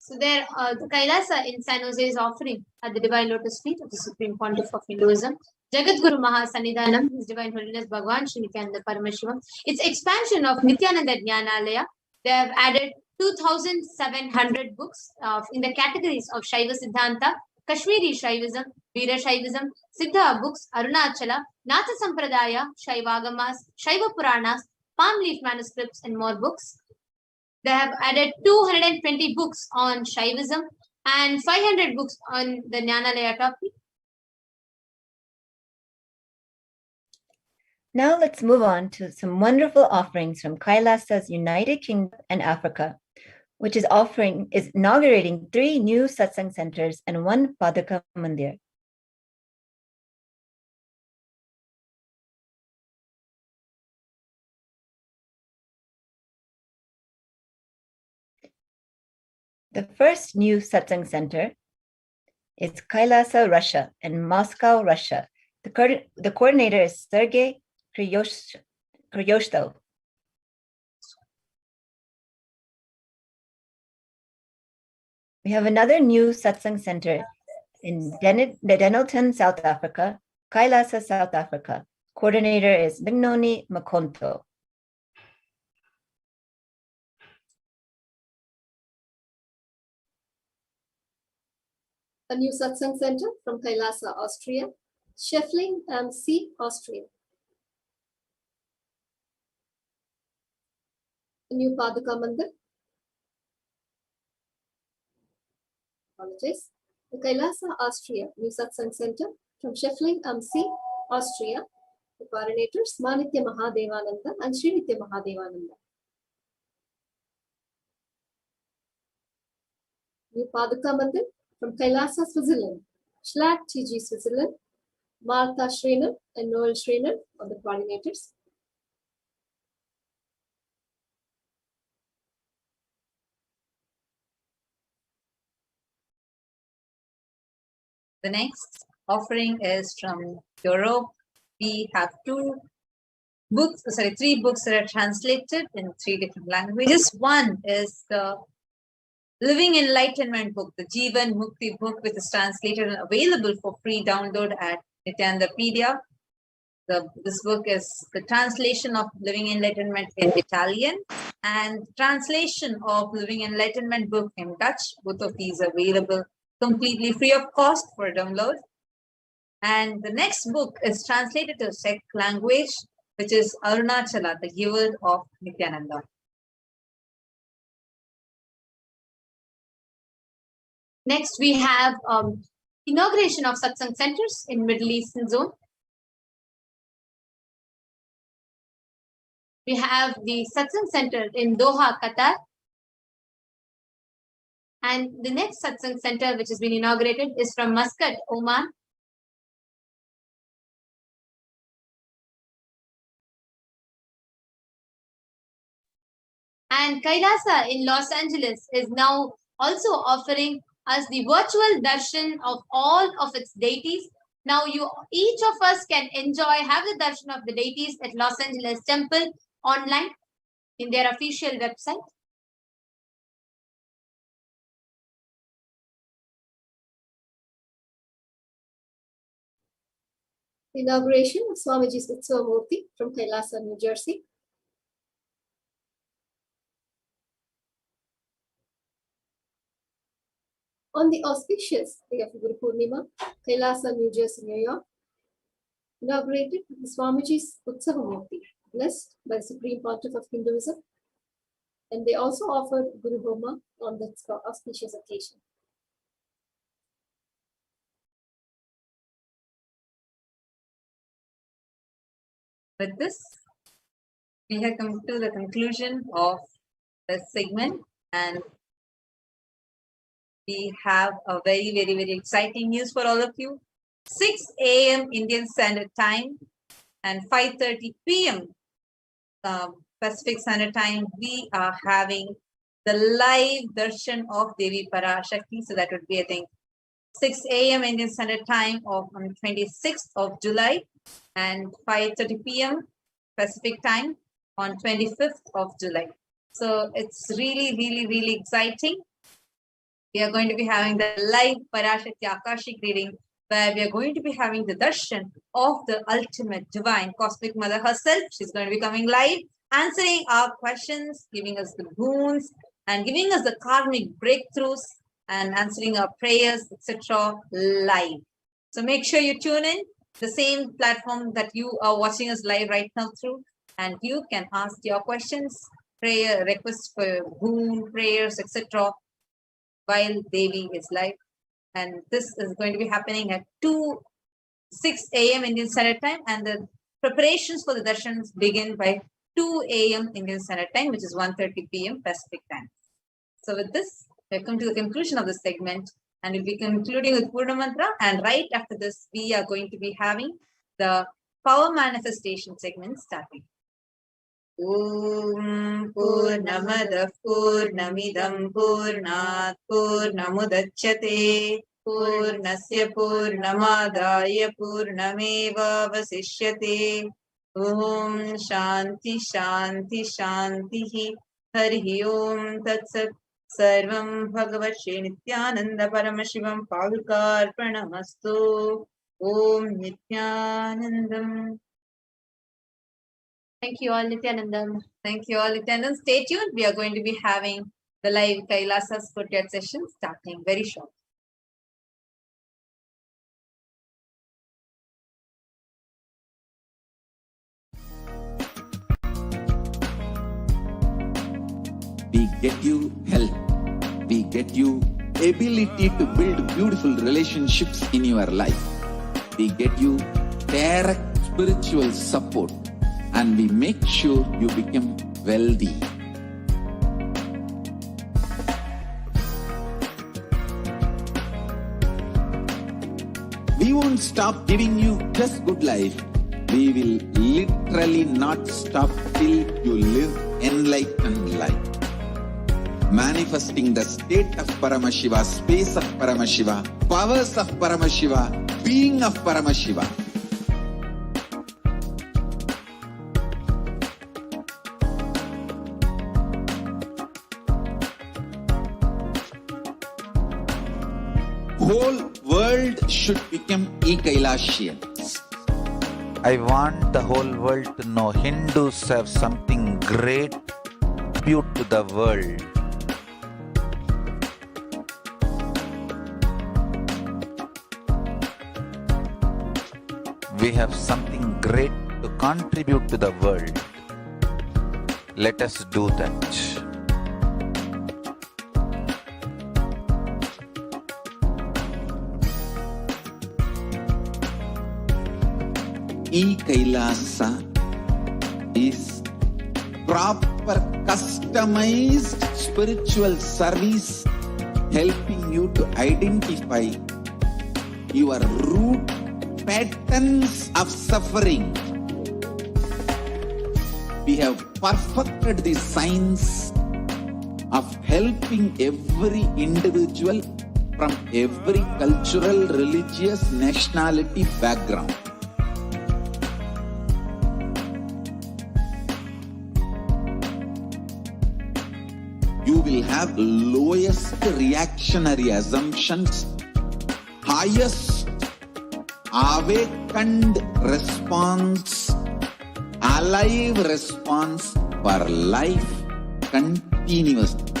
Speaker 8: So there, the Kailasa in San Jose is offering at the Divine Lotus feet of the Supreme Pontiff of Hinduism, Jagadguru Mahasannidhanam, His Divine Holiness Bhagavan Shri Nithyananda Paramashivam. It's expansion of Nithyananda Jnanalaya. They have added 2,700 books in the categories of Shaiva Siddhanta, Kashmiri Shaivism, Veera Shaivism, Siddha books, Arunachala, Natha Sampradaya, Shaivagamas, Shaiva Puranas, palm leaf manuscripts, and more books. They have added 220 books on Shaivism and 500 books on the Jnanalaya topic.
Speaker 7: Now let's move on to some wonderful offerings from Kailasa's United Kingdom and Africa, which is inaugurating 3 new satsang centers and 1 Padaka Mandir. The first new satsang center is Kailasa, Russia, in Moscow, Russia. The coordinator is Sergei Kryoshtov. We have another new satsang center in Denelton, South Africa, Kailasa, South Africa. Coordinator is Lignoni Makonto.
Speaker 6: A new satsang center from Kailasa, Austria, Scheffling am See, Austria. A new Padaka Mandir. Apologize. The Kailasa, Austria, new satsang center from Scheffling am See, Austria. The coordinators Manitya Mahadevananda and Srinitya Mahadevananda. New Padaka Mandir from Kailasa, Switzerland, Schlag TG, Switzerland, Martha Schreiner and Noel Schreiner are the coordinators.
Speaker 10: The next offering is from Europe. We have 3 books that are translated in 3 different languages. One is the Living Enlightenment book, the Jivan Mukti book, which is translated and available for free download at Nityanandapedia. This book is the translation of Living Enlightenment in Italian and translation of Living Enlightenment book in Dutch. Both of these are available completely free of cost for download. And the next book is translated to Czech language, which is Arunachala, the giver of Nithyananda.
Speaker 8: Next, we have inauguration of satsang centers in Middle Eastern zone. We have the satsang center in Doha, Qatar. And the next satsang center, which has been inaugurated, is from Muscat, Oman. And Kailasa in Los Angeles is now also offering us the virtual darshan of all of its deities. Now each of us can have the darshan of the deities at Los Angeles Temple online in their official website.
Speaker 6: The inauguration of Swamiji's Utsava Murti from Kailasa, New Jersey. On the auspicious day of Guru Purnima, Kailasa, New Jersey, New York, inaugurated the Swamiji's Utsava Murti, blessed by the Supreme Pontiff of Hinduism, and they also offered Guru Homa on this auspicious occasion.
Speaker 10: with this, we have come to the conclusion of this segment, and we have a very, very, very exciting news for all of you. 6 a.m. Indian Standard Time and 5:30 p.m. Pacific Standard Time, we are having the live darshan of Devi Parashakti. So that would be, I think, 6 a.m. Indian Standard Time on 26th of July and 5:30 p.m. Pacific Time on 25th of July. So it's really, really, really exciting. We are going to be having the live Parashakti Akashic reading, where we are going to be having the darshan of the ultimate divine cosmic mother herself. She's going to be coming live, answering our questions, giving us the boons, and giving us the karmic breakthroughs, and answering our prayers, etc. live. So make sure you tune in the same platform that you are watching us live right now through, and you can ask your questions, prayer requests for boon, prayers, etc. while Devi is live. And this is going to be happening at 6 a.m. Indian Standard Time, and the preparations for the darshans begin by 2 a.m. Indian Standard Time, which is 1:30 p.m. Pacific Time. So with this, we have come to the conclusion of the segment, and we'll be concluding with Purna Mantra, and right after this, we are going to be having the power manifestation segment starting. Om Purnamadah Purnamidam Purnat Purnamudachyate Purnasya Purnamadaya Purnameva Vasishyate. Om Shanti Shanti Shanti Hari Om Tatsat. Sarvam Bhagavat Shri Nithyananda Paramashivam Padukarpanamastu. Om Nithyanandam. Thank you all, Nithyanandam. Thank you all, Nithyanandam. Stay tuned. We are going to be having the live Kailasa's courtyard session starting very shortly.
Speaker 1: We get you health. We get you ability to build beautiful relationships in your life. We get you direct spiritual support, and we make sure you become wealthy. We won't stop giving you just good life. We will literally not stop till you live enlightened life. Manifesting the state of Paramashiva, space of Paramashiva, powers of Paramashiva, being of Paramashiva. Whole world should become e-Kailashians.
Speaker 5: I want the whole world to know Hindus have something great to contribute to the world. We have something great to contribute to the world. Let us do that.
Speaker 1: E-Kailasa is proper customized spiritual service helping you to identify your root patterns of suffering. We have perfected the science of helping every individual from every cultural, religious, nationality background. You will have lowest reactionary assumptions, highest awakened response, alive response for life continuously.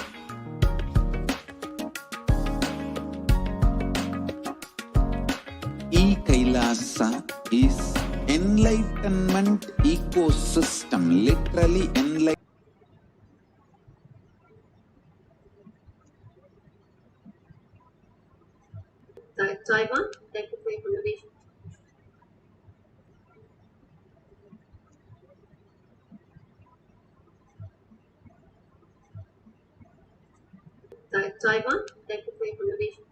Speaker 1: E-Kailasa is enlightenment ecosystem, literally enlightenment.
Speaker 6: Taiwan, thank you for your contribution. Taiwan. Thank you for your contribution.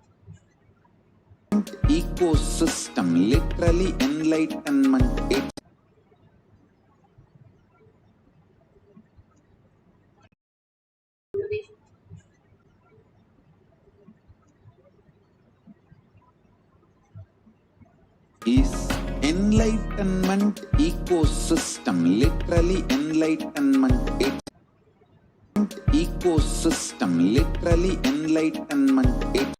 Speaker 1: Ecosystem, literally enlightenment. Is enlightenment ecosystem, literally enlightenment. Ecosystem, literally enlightenment.